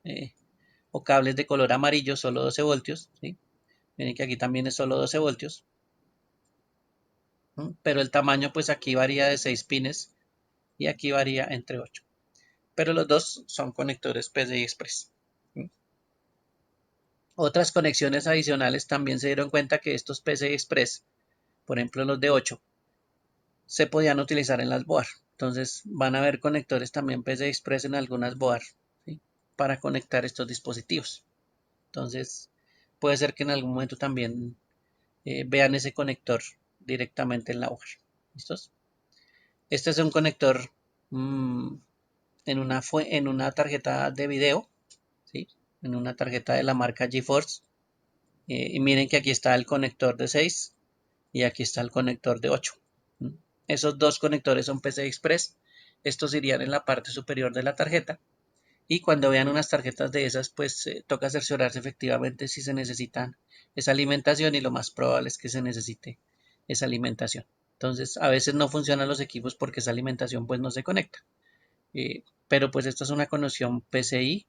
o cables de color amarillo, solo 12 voltios, ¿sí? Miren que aquí también es solo 12 voltios, pero el tamaño pues aquí varía de 6 pines y aquí varía entre 8. Pero los dos son conectores PCI Express. Otras conexiones adicionales también se dieron cuenta que estos PCI Express, por ejemplo los de 8, se podían utilizar en las board. Entonces van a haber conectores también PCI Express en algunas board, ¿sí? Para conectar estos dispositivos. Entonces puede ser que en algún momento también vean ese conector directamente en la board. ¿Listos? Este es un conector en una tarjeta de video, ¿sí? En una tarjeta de la marca GeForce. Y miren que aquí está el conector de 6 y aquí está el conector de 8. Esos dos conectores son PCI Express. Estos irían en la parte superior de la tarjeta. Y cuando vean unas tarjetas de esas, pues toca cerciorarse efectivamente si se necesitan esa alimentación y lo más probable es que se necesite esa alimentación. Entonces, a veces no funcionan los equipos porque esa alimentación pues no se conecta. Pero pues esto es una conexión PCI.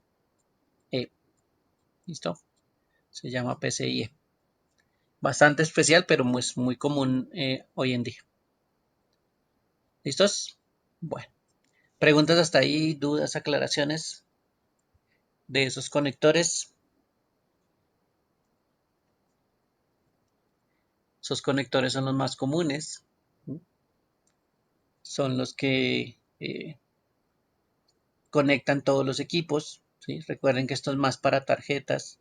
¿Listo? Se llama PCIe. Bastante especial, pero muy común hoy en día. ¿Listos? Bueno, preguntas hasta ahí, dudas, aclaraciones de esos conectores. Esos conectores son los más comunes. Son los que conectan todos los equipos. ¿Sí? Recuerden que esto es más para tarjetas.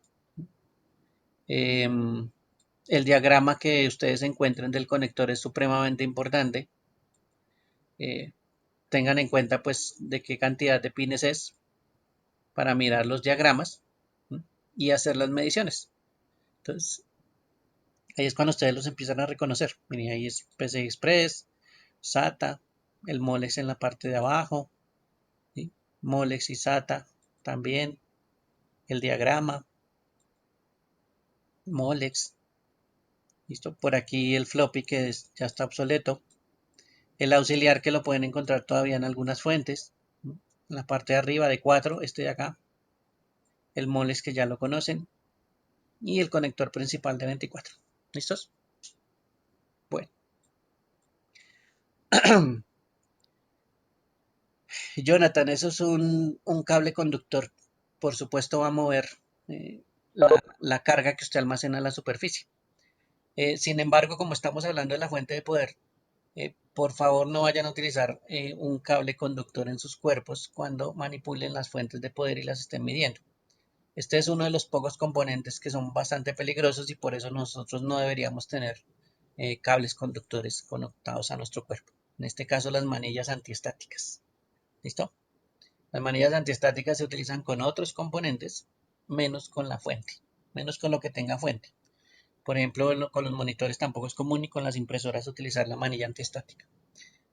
El diagrama que ustedes encuentren del conector es supremamente importante. Tengan en cuenta pues de qué cantidad de pines es para mirar los diagramas y hacer las mediciones. Entonces, ahí es cuando ustedes los empiezan a reconocer. Miren, ahí es PCI Express, SATA, el Molex en la parte de abajo, ¿sí? Molex y SATA también, el diagrama, Molex, listo. Por aquí el floppy que ya está obsoleto, el auxiliar que lo pueden encontrar todavía en algunas fuentes, en la parte de arriba de 4, este de acá, el Molex que ya lo conocen y el conector principal de 24. ¿Listos? Bueno. Jonathan, eso es un cable conductor. Por supuesto va a mover la carga que usted almacena en la superficie. Sin embargo, como estamos hablando de la fuente de poder, por favor no vayan a utilizar un cable conductor en sus cuerpos cuando manipulen las fuentes de poder y las estén midiendo. Este es uno de los pocos componentes que son bastante peligrosos y por eso nosotros no deberíamos tener cables conductores conectados a nuestro cuerpo. En este caso, las manillas antiestáticas. ¿Listo? Las manillas antiestáticas se utilizan con otros componentes, menos con la fuente, menos con lo que tenga fuente. Por ejemplo, con los monitores tampoco es común y con las impresoras utilizar la manilla antiestática.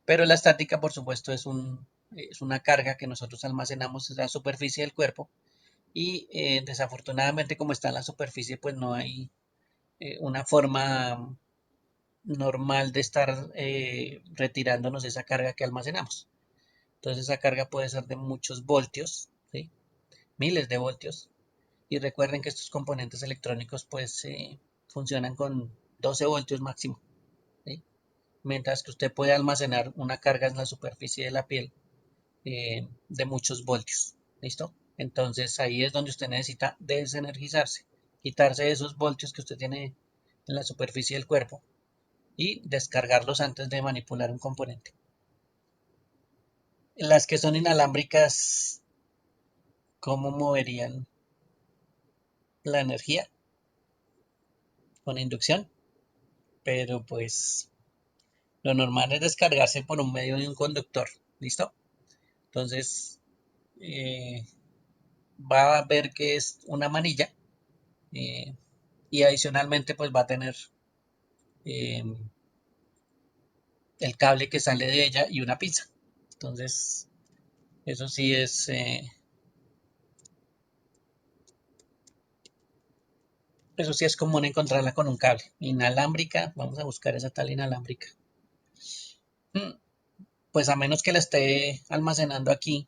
Pero la estática, por supuesto, es una carga que nosotros almacenamos en la superficie del cuerpo y desafortunadamente como está en la superficie, pues no hay una forma normal de estar retirándonos esa carga que almacenamos. Entonces esa carga puede ser de muchos voltios, ¿sí? Miles de voltios. Y recuerden que estos componentes electrónicos pues funcionan con 12 voltios máximo, ¿sí? Mientras que usted puede almacenar una carga en la superficie de la piel de muchos voltios. ¿Listo? Entonces ahí es donde usted necesita desenergizarse, quitarse esos voltios que usted tiene en la superficie del cuerpo y descargarlos antes de manipular un componente. Las que son inalámbricas, ¿cómo moverían la energía? Con inducción, pero pues lo normal es descargarse por un medio de un conductor, ¿listo? Entonces eh, va a ver que es una manilla eh, y adicionalmente pues va a tener eh, el cable que sale de ella y una pinza. Entonces eso sí es común encontrarla con un cable. Inalámbrica, vamos a buscar esa tal inalámbrica. Pues a menos que la esté almacenando aquí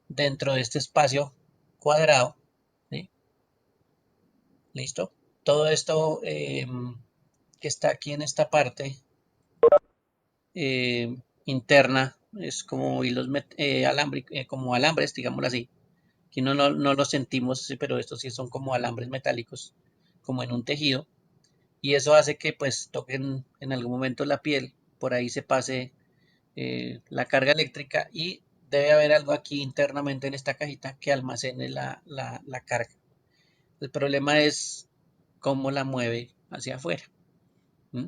dentro de este espacio cuadrado, ¿sí? ¿Listo? Todo esto que está aquí en esta parte interna es como hilos como alambres, digámoslo así. Aquí no lo sentimos, sí, pero estos sí son como alambres metálicos, como en un tejido. Y eso hace que pues toquen en algún momento la piel, por ahí se pase la carga eléctrica y debe haber algo aquí internamente en esta cajita que almacene la carga. El problema es cómo la mueve hacia afuera. ¿Mm?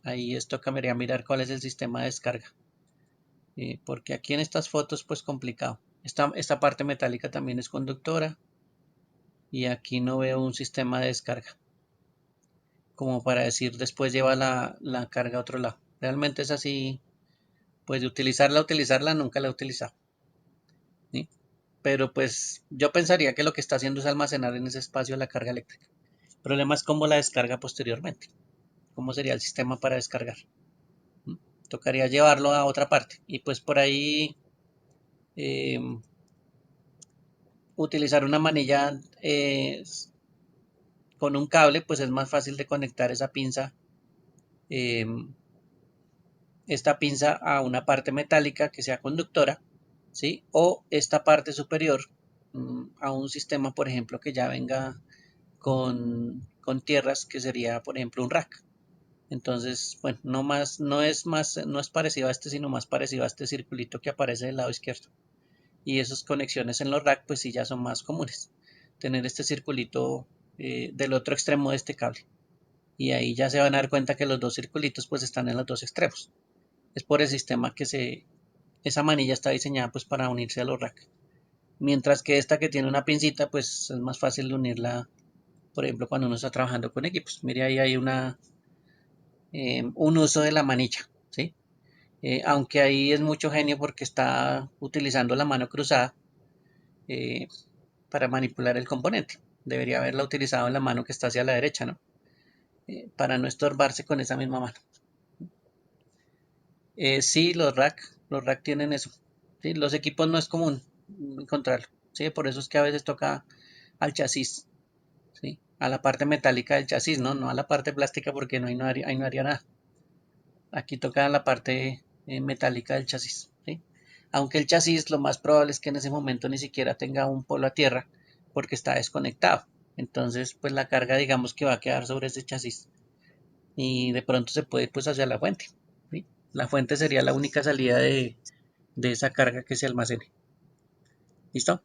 Ahí esto cambiaría mirar cuál es el sistema de descarga. Porque aquí en estas fotos pues complicado. Esta parte metálica también es conductora y aquí no veo un sistema de descarga como para decir después lleva la carga a otro lado. Realmente es así, pues de utilizarla, nunca la he utilizado. ¿Sí? Pero pues yo pensaría que lo que está haciendo es almacenar en ese espacio la carga eléctrica. El problema es cómo la descarga posteriormente. ¿Cómo sería el sistema para descargar? ¿Mm? Tocaría llevarlo a otra parte y pues por ahí eh, utilizar una manilla con un cable pues es más fácil de conectar esa pinza, eh, esta pinza a una parte metálica que sea conductora, ¿sí? O esta parte superior a un sistema, por ejemplo, que ya venga con tierras, que sería, por ejemplo, un rack. Entonces, bueno, no es parecido a este, sino más parecido a este circulito que aparece del lado izquierdo. Y esas conexiones en los rack, pues sí ya son más comunes. Tener este circulito del otro extremo de este cable. Y ahí ya se van a dar cuenta que los dos circulitos pues están en los dos extremos. Es por el sistema que esa manilla está diseñada pues para unirse a los rack. Mientras que esta que tiene una pincita, pues es más fácil de unirla, por ejemplo, cuando uno está trabajando con equipos. Mire, ahí hay un uso de la manilla, ¿sí? Aunque ahí es mucho genio porque está utilizando la mano cruzada eh, para manipular el componente. Debería haberla utilizado en la mano que está hacia la derecha, ¿no? Para no estorbarse con esa misma mano. Sí, los rack tienen eso. ¿Sí? Los equipos no es común encontrarlo. ¿Sí? Por eso es que a veces toca al chasis, ¿sí? A la parte metálica del chasis, ¿no? No a la parte plástica porque ahí no haría nada. Aquí toca la parte metálica del chasis, ¿sí? Aunque el chasis lo más probable es que en ese momento ni siquiera tenga un polo a tierra porque está desconectado. Entonces, pues la carga digamos que va a quedar sobre ese chasis y de pronto se puede ir pues hacia la fuente, ¿sí? La fuente sería la única salida de esa carga que se almacene. ¿Listo?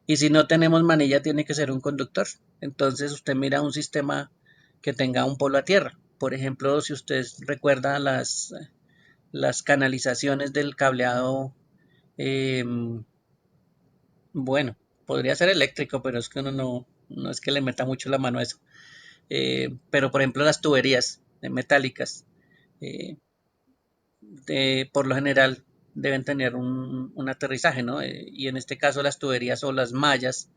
Y si no tenemos manilla, tiene que ser un conductor. Entonces usted mira un sistema que tenga un polo a tierra. Por ejemplo, si usted recuerda las canalizaciones del cableado, eh, bueno, podría ser eléctrico, pero es que uno no es que le meta mucho la mano a eso. Pero por ejemplo, las tuberías metálicas, eh, por lo general deben tener un aterrizaje, ¿no? Y en este caso las tuberías o las mallas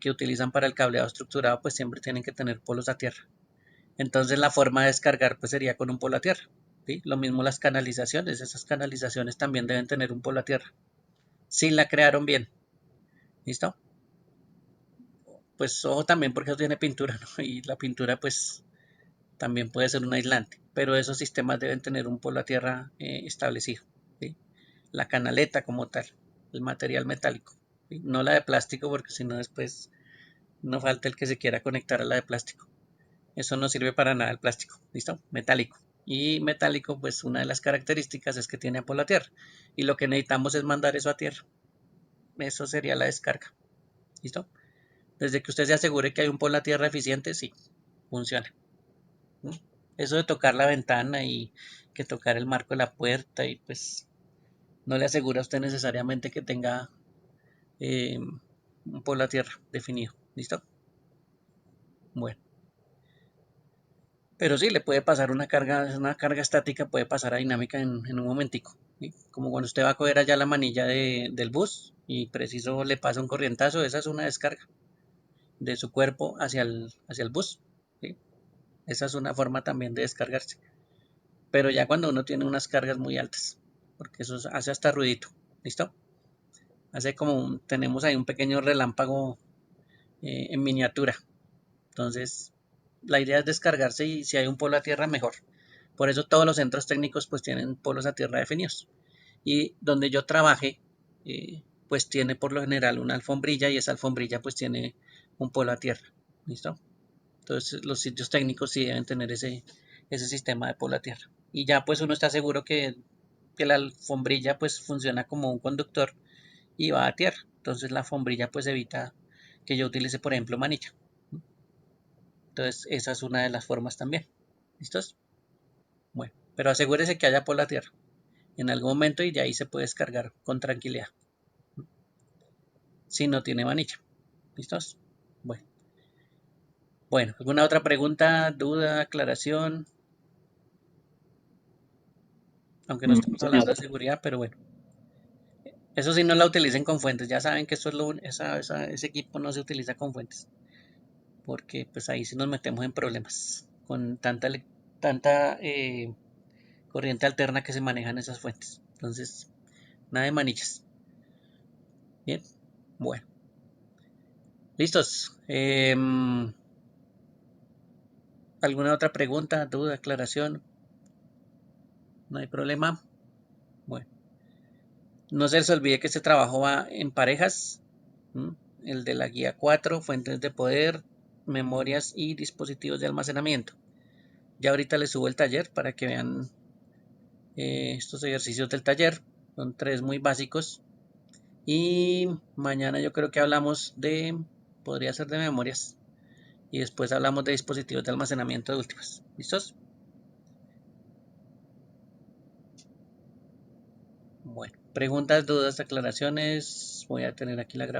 que utilizan para el cableado estructurado, pues siempre tienen que tener polos a tierra. Entonces la forma de descargar pues sería con un polo a tierra. ¿Sí? Lo mismo las canalizaciones, esas canalizaciones también deben tener un polo a tierra. Si la crearon bien, ¿listo? Pues ojo también porque eso tiene pintura, ¿no? Y la pintura pues también puede ser un aislante, pero esos sistemas deben tener un polo a tierra establecido. ¿Sí? La canaleta como tal, el material metálico, ¿sí? No la de plástico porque si no después no falta el que se quiera conectar a la de plástico. Eso no sirve para nada el plástico, ¿listo? Metálico. Y metálico, pues una de las características es que tiene polo a tierra. Y lo que necesitamos es mandar eso a tierra. Eso sería la descarga. ¿Listo? Desde que usted se asegure que hay un polo a tierra eficiente, sí, funciona. Eso de tocar la ventana y que tocar el marco de la puerta y pues no le asegura a usted necesariamente que tenga un polo a tierra definido. ¿Listo? Bueno. Pero sí, le puede pasar una carga estática, puede pasar a dinámica en un momentico. ¿Sí? Como cuando usted va a coger allá la manilla del bus y preciso le pasa un corrientazo, esa es una descarga de su cuerpo hacia el bus. ¿Sí? Esa es una forma también de descargarse. Pero ya cuando uno tiene unas cargas muy altas, porque eso hace hasta ruidito. ¿Listo? Hace como tenemos ahí un pequeño relámpago en miniatura. Entonces, la idea es descargarse y si hay un polo a tierra, mejor. Por eso todos los centros técnicos pues tienen polos a tierra definidos. Y donde yo trabaje, pues tiene por lo general una alfombrilla y esa alfombrilla pues tiene un polo a tierra. ¿Listo? Entonces los sitios técnicos sí deben tener ese sistema de polo a tierra. Y ya pues uno está seguro que la alfombrilla pues funciona como un conductor y va a tierra. Entonces la alfombrilla pues evita que yo utilice por ejemplo manilla. Entonces esa es una de las formas también. ¿Listos? Bueno, pero asegúrese que haya polo a tierra en algún momento y de ahí se puede descargar con tranquilidad. Si no tiene manilla. ¿Listos? Bueno. Bueno, ¿alguna otra pregunta, duda, aclaración? Aunque no estamos Señor. hablando de seguridad, pero bueno. Eso sí, no la utilicen con fuentes. Ya saben que esto es ese equipo no se utiliza con fuentes. Porque pues ahí sí nos metemos en problemas. Con tanta corriente alterna que se manejan esas fuentes. Entonces, nada de manillas. Bien. Bueno. ¿Listos? ¿Alguna otra pregunta, duda, aclaración? No hay problema. Bueno. No se les olvide que este trabajo va en parejas. El de la guía 4, fuentes de poder, memorias y dispositivos de almacenamiento. Ya ahorita les subo el taller para que vean estos ejercicios del taller. Son 3 muy básicos. Y mañana yo creo que hablamos podría ser de memorias. Y después hablamos de dispositivos de almacenamiento de últimas. ¿Listos? Bueno, preguntas, dudas, aclaraciones. Voy a tener aquí la grabación.